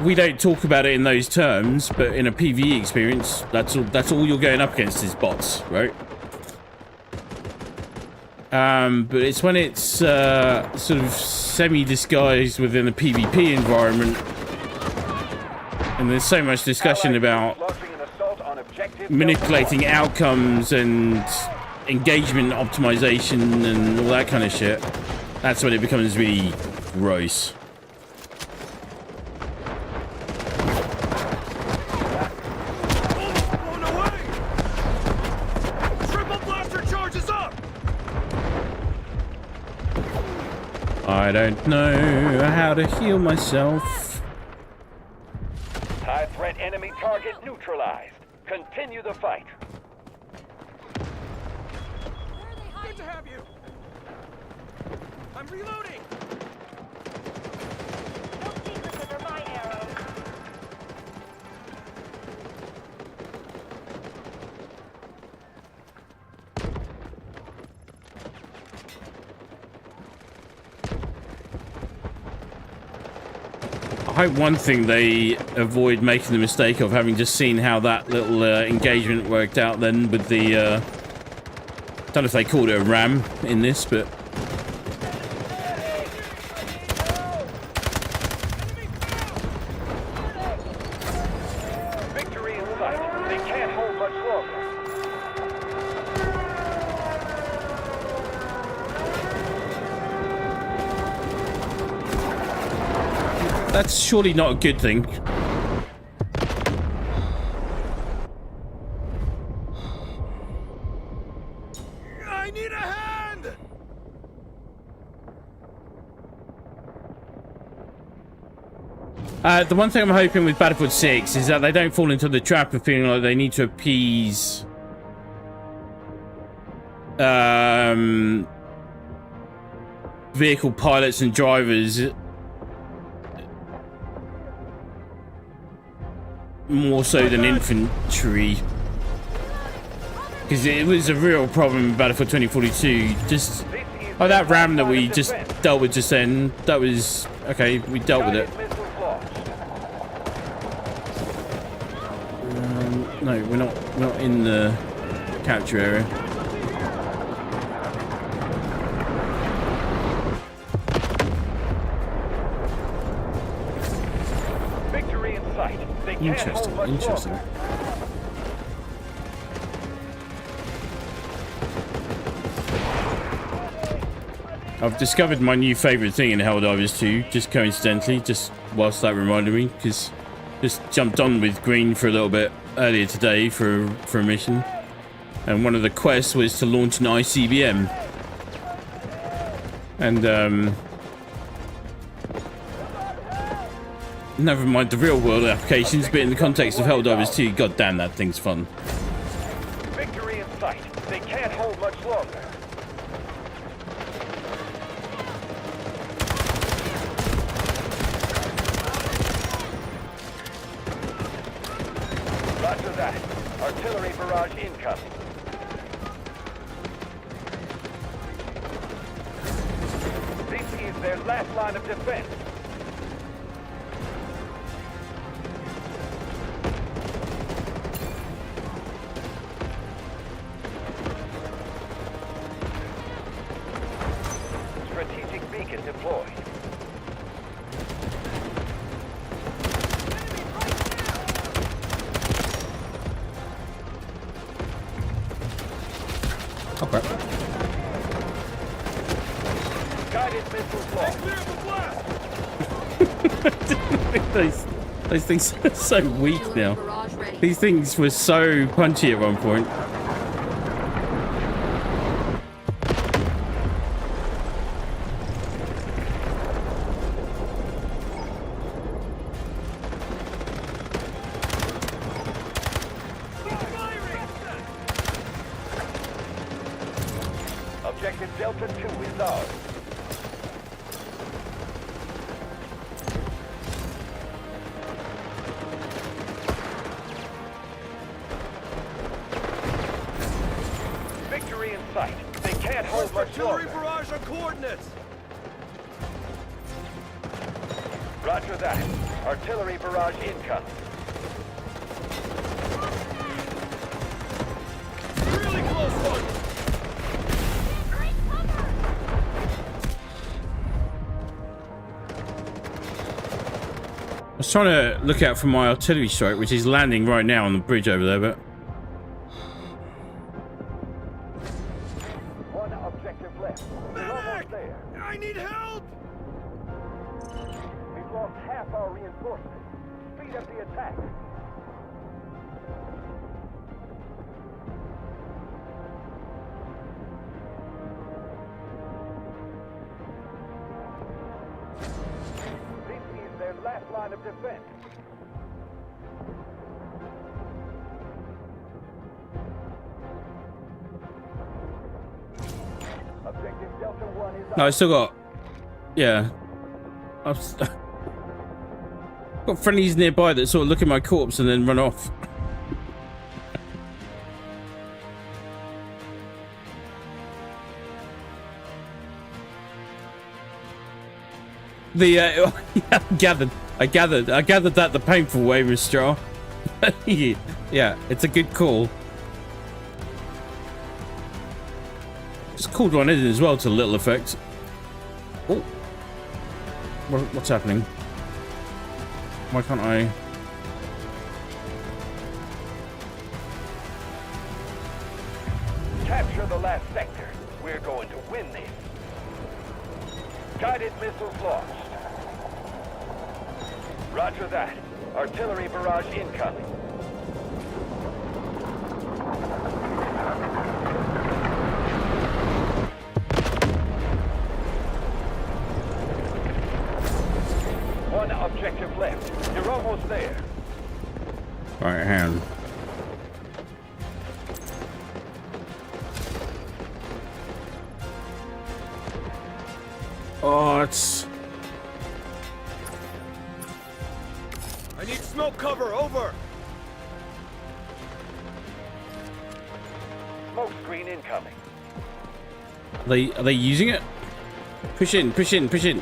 S1: We don't talk about it in those terms, but in a PvE experience, that's all you're going up against is bots, right? but it's when it's sort of semi-disguised within a PvP environment, and there's so much discussion about manipulating outcomes and engagement optimization and all that kind of shit. That's when it becomes really gross. I don't know how to heal myself.
S9: High threat enemy target neutralized. Continue the fight.
S7: Good to have you. I'm reloading.
S5: No secrets under my arrows.
S1: I hope one thing they avoid making the mistake of, having just seen how that little engagement worked out then with the don't know if they called it a ram in this, but
S9: Victory in sight. They can't hold much longer.
S1: that's surely not a good thing.
S7: I need a hand.
S1: The one thing I'm hoping with Battlefield 6 is that they don't fall into the trap of feeling like they need to appease vehicle pilots and drivers more so than infantry, because it was a real problem in Battlefield 2042. Just like that ram that we just dealt with just then, that was okay, we dealt with it. No, we're not in the capture area.
S9: Victory in sight. They can't
S1: Interesting,
S9: hold much
S1: interesting.
S9: longer.
S1: I've discovered my new favourite thing in Helldivers 2, just coincidentally, just whilst that reminded me, because just jumped on with Green for a little bit earlier today for a mission, and one of the quests was to launch an ICBM, and never mind the real world applications, but in the context of Helldivers 2, god damn, that thing's fun.
S9: Victory in sight. They can't hold much longer. Roger that. Artillery barrage incoming. This is their last line of defense. Strategic beacon deployed.
S1: Okay.
S9: Guided missiles lost.
S1: Those things are so weak now.
S5: Barrage ready.
S1: These things were so punchy at one point.
S9: Objective Delta 2 is ours. Victory in sight. They can't hold much
S7: Artillery
S9: longer.
S7: barrage on coordinates.
S9: Roger that. Artillery barrage incoming.
S7: Really close one.
S1: was trying to look out for my artillery strike, which is landing right now on the bridge over there, but...
S9: One objective left. We're almost there.
S7: I need help!
S9: We've lost half our reinforcements. Speed up the attack. This is their last line of defense. Objective Delta 1 is
S1: No, I still got... Yeah. Got friendlies nearby that sort of look at my corpse and then run off. The I gathered that the painful way was straw. Yeah, it's a good call. Just called one in as well to little effect. Oh, what's happening? Why can't I?
S9: capture the last sector. We're going to win this. Guided missiles launched. Roger that. Artillery barrage incoming. One objective left. You're almost there.
S1: Right hand. Oh, it's...
S7: I need smoke cover, over!
S9: Smoke screen incoming.
S1: Are they using it? Push in, push in, push in.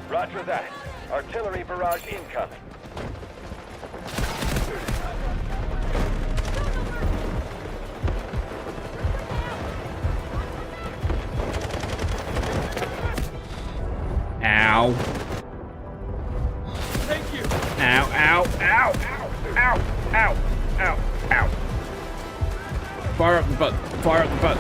S9: Roger that. Artillery barrage incoming.
S1: Ow.
S7: Thank you!
S1: Ow, ow, ow, ow, ow, ow, ow, ow. Fire up the butt, fire up the butt.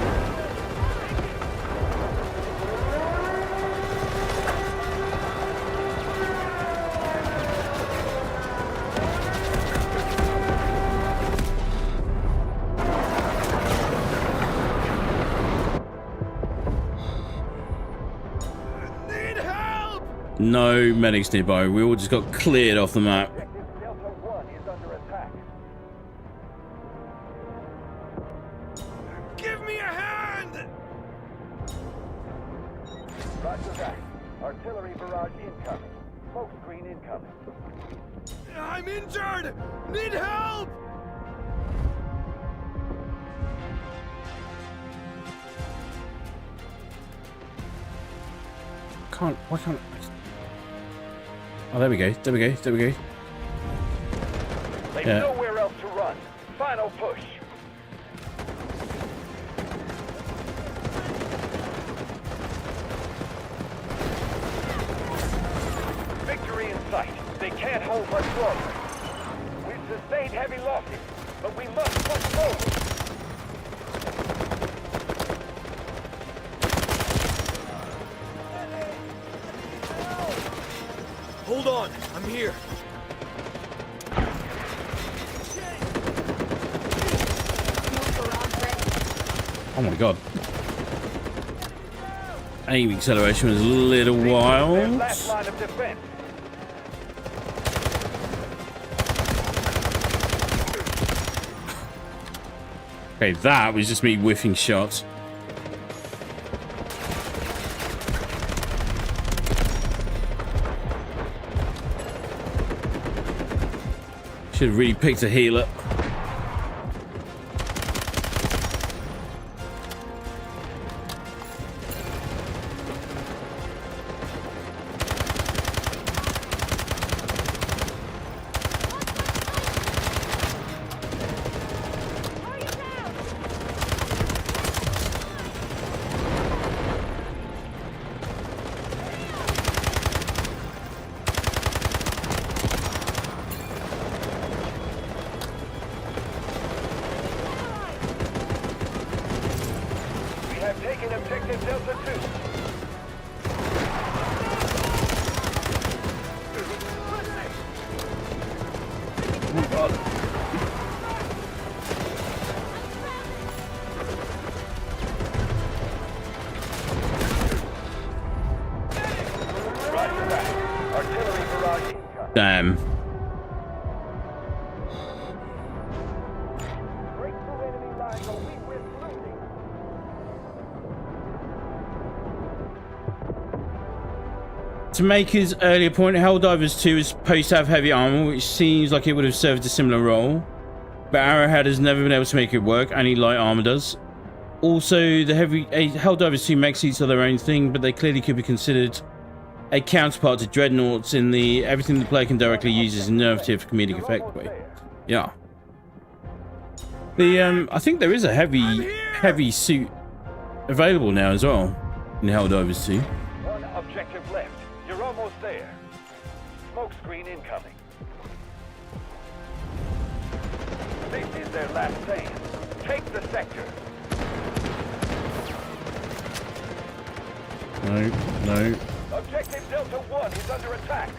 S7: Need help!
S1: No medics nearby. We all just got cleared off the map.
S9: Objective Delta 1 is under attack.
S7: Give me a hand!
S9: Roger that. Artillery barrage incoming. Smoke screen incoming.
S7: I'm injured! Need help!
S1: Why can't I? Oh, there we go, there we go, there we go.
S9: They've
S1: Yeah.
S9: nowhere else to run. Final push. Victory in sight. They can't hold much longer. We've sustained heavy losses, but we must push forward.
S7: Hold on, I'm here.
S1: Oh my god. Aim acceleration was a little
S9: Their
S1: wild.
S9: last line of defense.
S1: Okay, that was just me whiffing shots. Should have really picked a healer.
S9: have taken objective Delta 2. Roger that. Artillery barrage incoming.
S1: Damn.
S9: Break through enemy lines or we will losing.
S1: To make his earlier point, Helldivers 2 is supposed to have heavy armor, which seems like it would have served a similar role. But Arrowhead has never been able to make it work, only light armor does. Also, the Helldivers 2 mech suits are their own thing, but they clearly could be considered a counterpart to Dreadnoughts in the everything the player can directly use is nerve tier for comedic effect way. Yeah. The I think there is a heavy suit available now as well in Helldivers 2.
S9: One objective left. You're almost there. Smoke screen incoming. This is their last stand. Take the sector.
S1: No.
S9: Objective Delta 1 is under attack.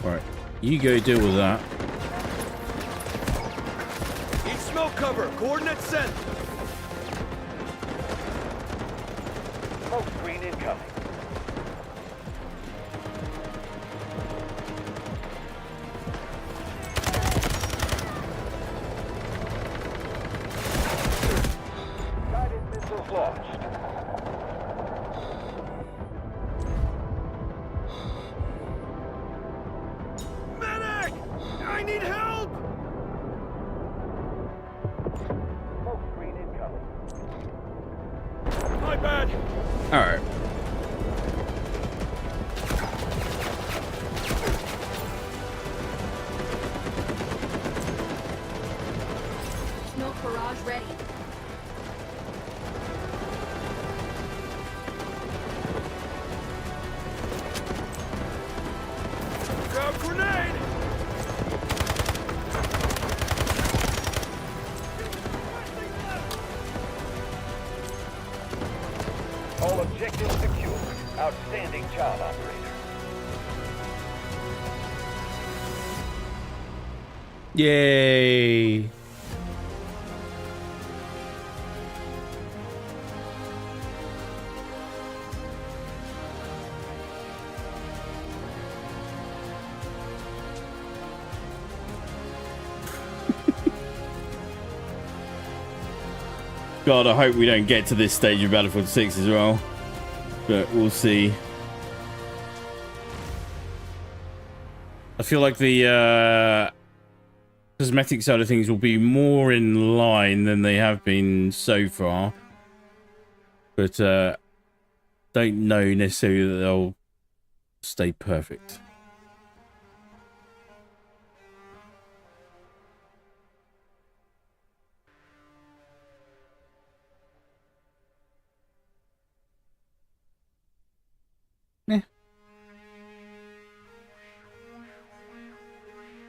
S1: Right. You go deal with that.
S7: Need smoke cover. Coordinates sent.
S9: Smoke screen incoming. Guided missiles launched.
S7: Medic! I need help!
S9: Smoke screen incoming.
S7: My bad.
S1: Alright.
S5: Smoke barrage ready.
S7: Grab grenade!
S9: All objectives secured. Outstanding job, operator.
S1: Yay. God, I hope we don't get to this stage of Battlefield 6 as well. But we'll see. I feel like the cosmetic side of things will be more in line than they have been so far. But don't know necessarily that they'll stay perfect.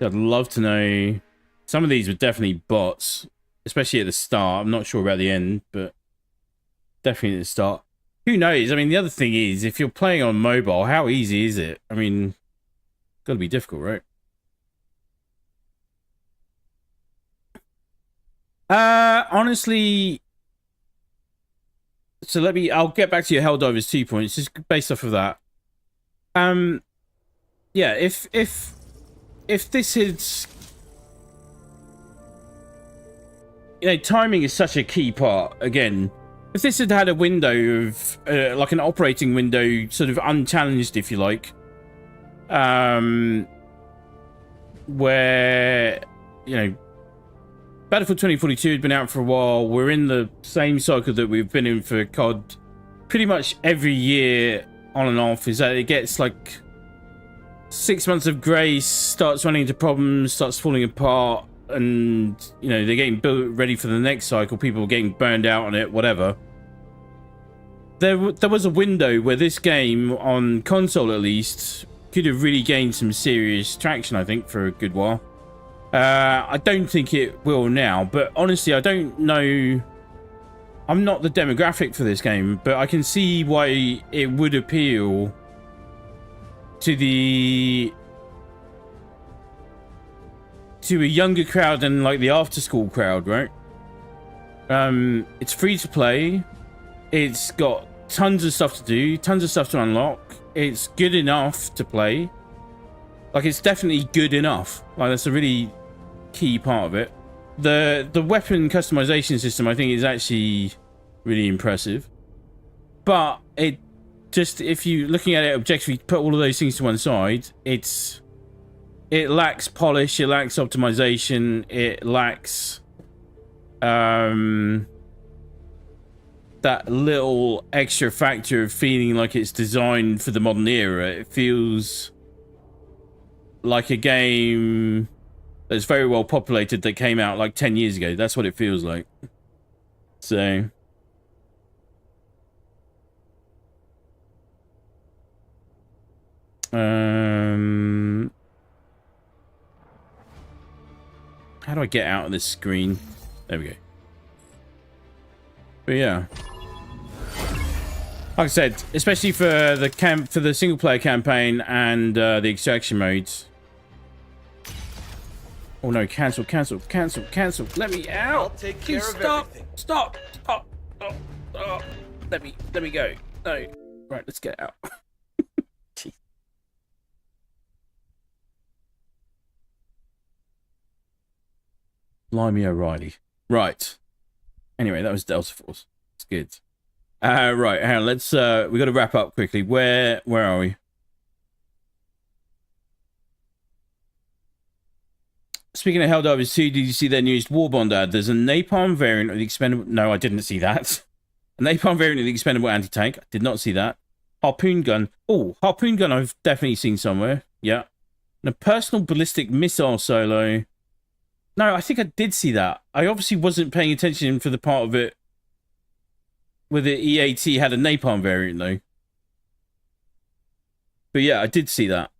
S1: I'd love to know. Some of these were definitely bots, especially at the start. I'm not sure about the end, but definitely at the start. Who knows? I mean, the other thing is, if you're playing on mobile, how easy is it? I mean, it's got to be difficult, right? Honestly, so I'll get back to your Helldivers 2 points, just based off of that. Yeah, if this is, you know, timing is such a key part. Again, if this had a window of like an operating window, sort of unchallenged, if you like, where, you know, Battlefield 2042 had been out for a while. We're in the same cycle that we've been in for COD pretty much every year on and off, is that it gets like 6 months of grace, starts running into problems, starts falling apart, and, you know, they're getting built ready for the next cycle. People are getting burned out on it, whatever. There was a window where this game, on console at least, could have really gained some serious traction, I think, for a good while. I don't think it will now, but honestly, I don't know. I'm not the demographic for this game, but I can see why it would appeal to a younger crowd and like the after school crowd, right? It's free to play. It's got tons of stuff to do, tons of stuff to unlock. It's good enough to play. Like, it's definitely good enough. Like, that's a really key part of it. The weapon customization system, I think, is actually really impressive. But it just, if you looking at it objectively, put all of those things to one side, it lacks polish, it lacks optimization, it lacks that little extra factor of feeling like it's designed for the modern era. It feels like a game that's very well populated that came out like 10 years ago. That's what it feels like. So how do I get out of this screen? There we go. But yeah, like I said, especially for the single player campaign and the extraction modes. Oh no, cancel. Let me out.
S7: I'll take care
S1: Please
S7: of
S1: stop.
S7: everything.
S1: Stop. Oh. Let me go. No. Right, let's get out. Jeez. Blimey O'Reilly. Right. Anyway, that was Delta Force. It's good. Right, hang on, let's we gotta wrap up quickly. Where are we? Speaking of Helldivers 2, did you see their newest Warbond ad? There's a napalm variant of the expendable... No, I didn't see that. A napalm variant of the expendable anti-tank. I did not see that. Harpoon gun. Oh, harpoon gun I've definitely seen somewhere. Yeah. And a personal ballistic missile solo. No, I think I did see that. I obviously wasn't paying attention for the part of it where the EAT had a napalm variant, though. But yeah, I did see that.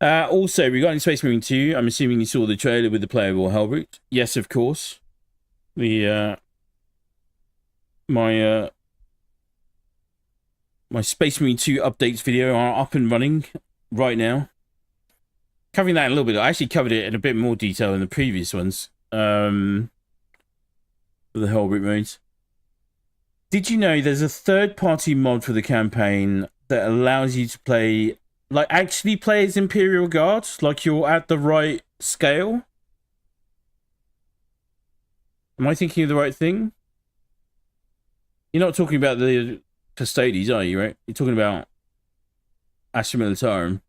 S1: Also, regarding Space Marine 2, I'm assuming you saw the trailer with the playable Hellbrute. Yes, of course. The my Space Marine 2 updates video are up and running right now. Covering that in a little bit. I actually covered it in a bit more detail in the previous ones. For the Hellbrute modes. Did you know there's a third-party mod for the campaign that allows you to play... Like, actually play as Imperial Guard? Like, you're at the right scale? Am I thinking of the right thing? You're not talking about the Custodes, are you, right? You're talking about Astra Militarum.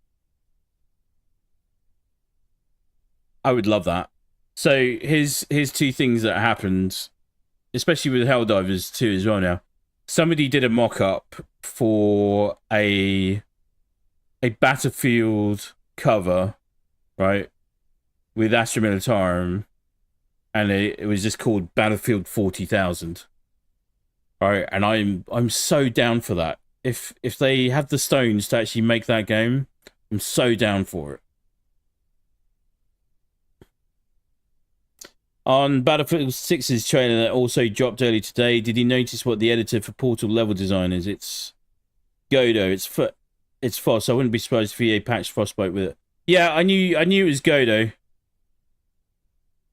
S1: I would love that. So, here's two things that happened, especially with Helldivers 2 as well now. Somebody did a mock-up for a Battlefield cover, right, with Astra Militarum, and it was just called Battlefield 40,000. Right, and I'm so down for that. If they have the stones to actually make that game, I'm so down for it. On Battlefield 6's trailer that also dropped early today, did you notice what the editor for Portal level design is? It's Godot. It's Foss. I wouldn't be surprised if EA patched Frostbite with it. Yeah, I knew it was Godot.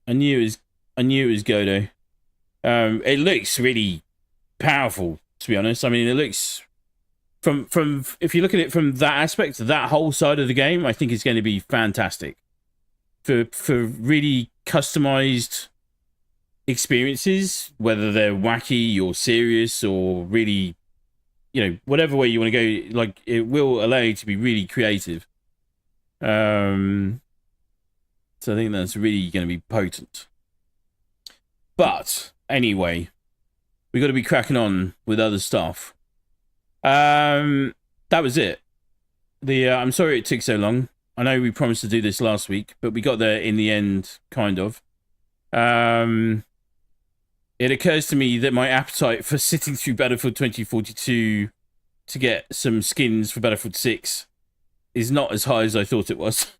S1: I knew it was Godot. It looks really powerful, to be honest. I mean, it looks from if you look at it from that aspect, that whole side of the game, I think it's going to be fantastic for really customized experiences, whether they're wacky or serious or really, you know, whatever way you want to go. Like, it will allow you to be really creative. So I think that's really going to be potent. But anyway, we got to be cracking on with other stuff. That was it. I'm sorry it took so long. I know we promised to do this last week, but we got there in the end, kind of. It occurs to me that my appetite for sitting through Battlefield 2042 to get some skins for Battlefield 6 is not as high as I thought it was.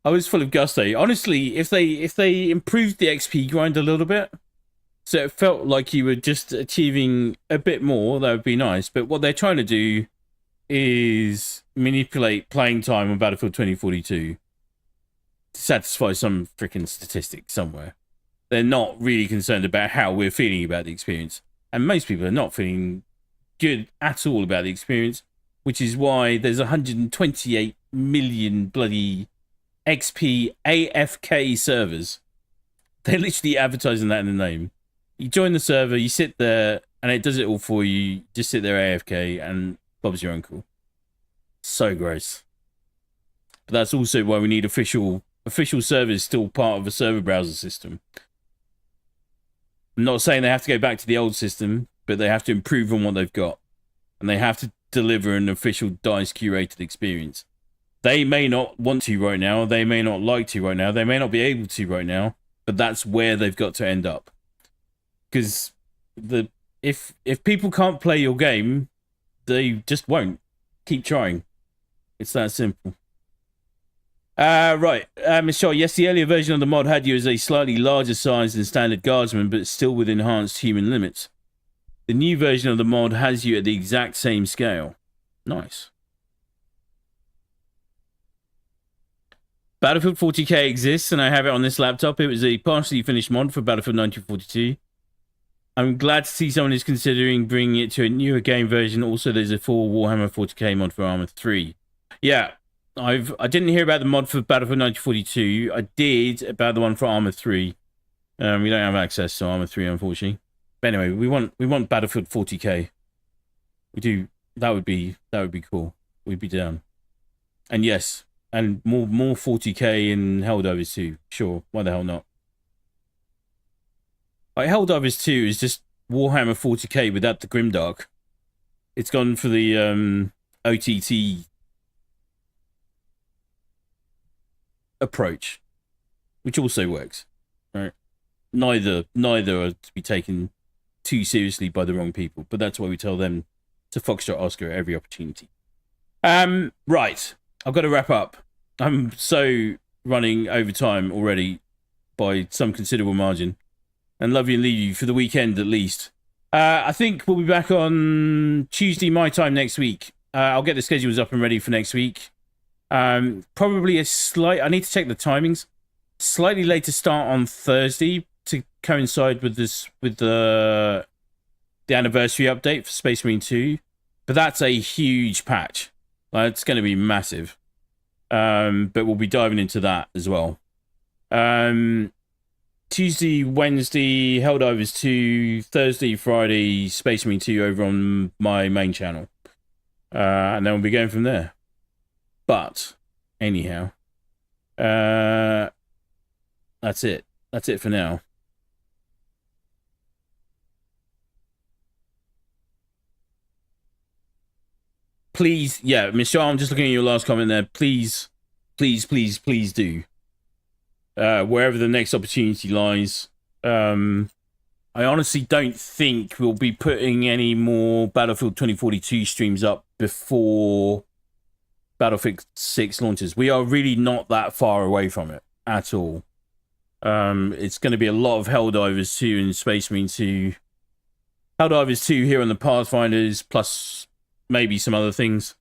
S1: I was full of gusto. Honestly, if they improved the XP grind a little bit, so it felt like you were just achieving a bit more, that would be nice. But what they're trying to do is manipulate playing time on Battlefield 2042 to satisfy some freaking statistic somewhere. They're not really concerned about how we're feeling about the experience. And most people are not feeling good at all about the experience, which is why there's 128 million bloody XP AFK servers. They're literally advertising that in the name. You join the server, you sit there, and it does it all for you. Just sit there AFK, and Bob's your uncle. So gross. But that's also why we need official servers still part of a server browser system. I'm not saying they have to go back to the old system, but they have to improve on what they've got. And they have to deliver an official DICE curated experience. They may not want to right now, they may not like to right now, they may not be able to right now, but that's where they've got to end up. Because if people can't play your game, they just won't. Keep trying. It's that simple. Right, Michelle, yes, the earlier version of the mod had you as a slightly larger size than standard guardsman, but still with enhanced human limits. The new version of the mod has you at the exact same scale. Nice. Battlefield 40k exists, and I have it on this laptop. It was a partially finished mod for Battlefield 1942. I'm glad to see someone is considering bringing it to a newer game version. Also, there's a full Warhammer 40k mod for Arma 3. Yeah, I didn't hear about the mod for Battlefield 1942. I did about the one for Arma 3. We don't have access to Arma 3, unfortunately. But anyway, we want Battlefield 40k. We do. That would be cool. We'd be down. And yes, and more 40k in Helldivers 2. Sure, why the hell not? Like, Helldivers 2 is just Warhammer 40k without the Grimdark. It's gone for the OTT approach, which also works. Right? Neither are to be taken too seriously by the wrong people, but that's why we tell them to Foxtrot Oscar at every opportunity. Right, I've got to wrap up. I'm so running over time already by some considerable margin. And love you and leave you for the weekend at least. I think we'll be back on Tuesday my time next week. I'll get the schedules up and ready for next week. Probably I need to check the timings. Slightly later start on Thursday to coincide with the anniversary update for Space Marine 2. But that's a huge patch. It's going to be massive. But we'll be diving into that as well. Tuesday, Wednesday, Helldivers 2, Thursday, Friday, Space Marine 2 over on my main channel. And then we'll be going from there. But, anyhow, that's it. That's it for now. Please, yeah, Michelle, I'm just looking at your last comment there. Please do. Wherever the next opportunity lies. I honestly don't think we'll be putting any more Battlefield 2042 streams up before Battlefield 6 launches. We are really not that far away from it at all. It's going to be a lot of Helldivers 2 and Space Marine 2. Helldivers 2 here on the Pathfinders, plus maybe some other things.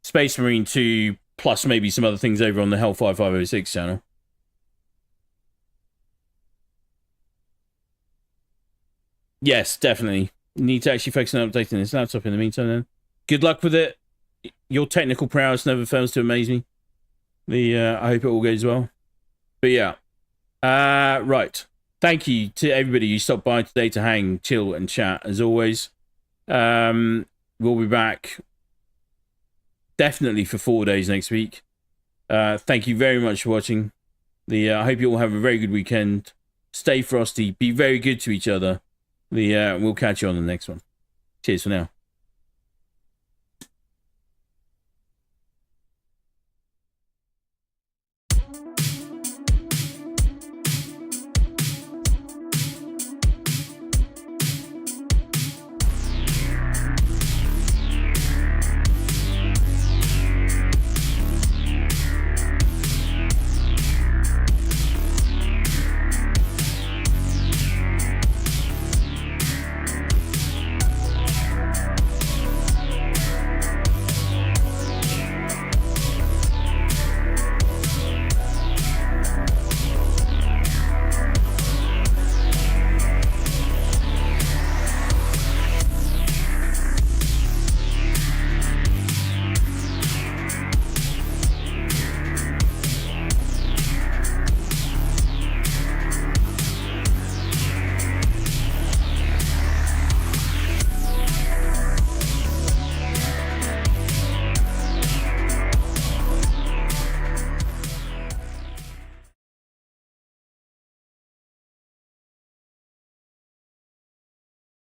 S1: Space Marine 2, plus maybe some other things over on the Hellfire 506 channel. Yes, definitely. Need to actually focus on updating this laptop in the meantime then. Good luck with it. Your technical prowess never fails to amaze me. I hope it all goes well. But yeah. Right. Thank you to everybody who stopped by today to hang, chill, and chat, as always. We'll be back definitely for 4 days next week. Thank you very much for watching. I hope you all have a very good weekend. Stay frosty. Be very good to each other. We'll catch you on the next one. Cheers for now.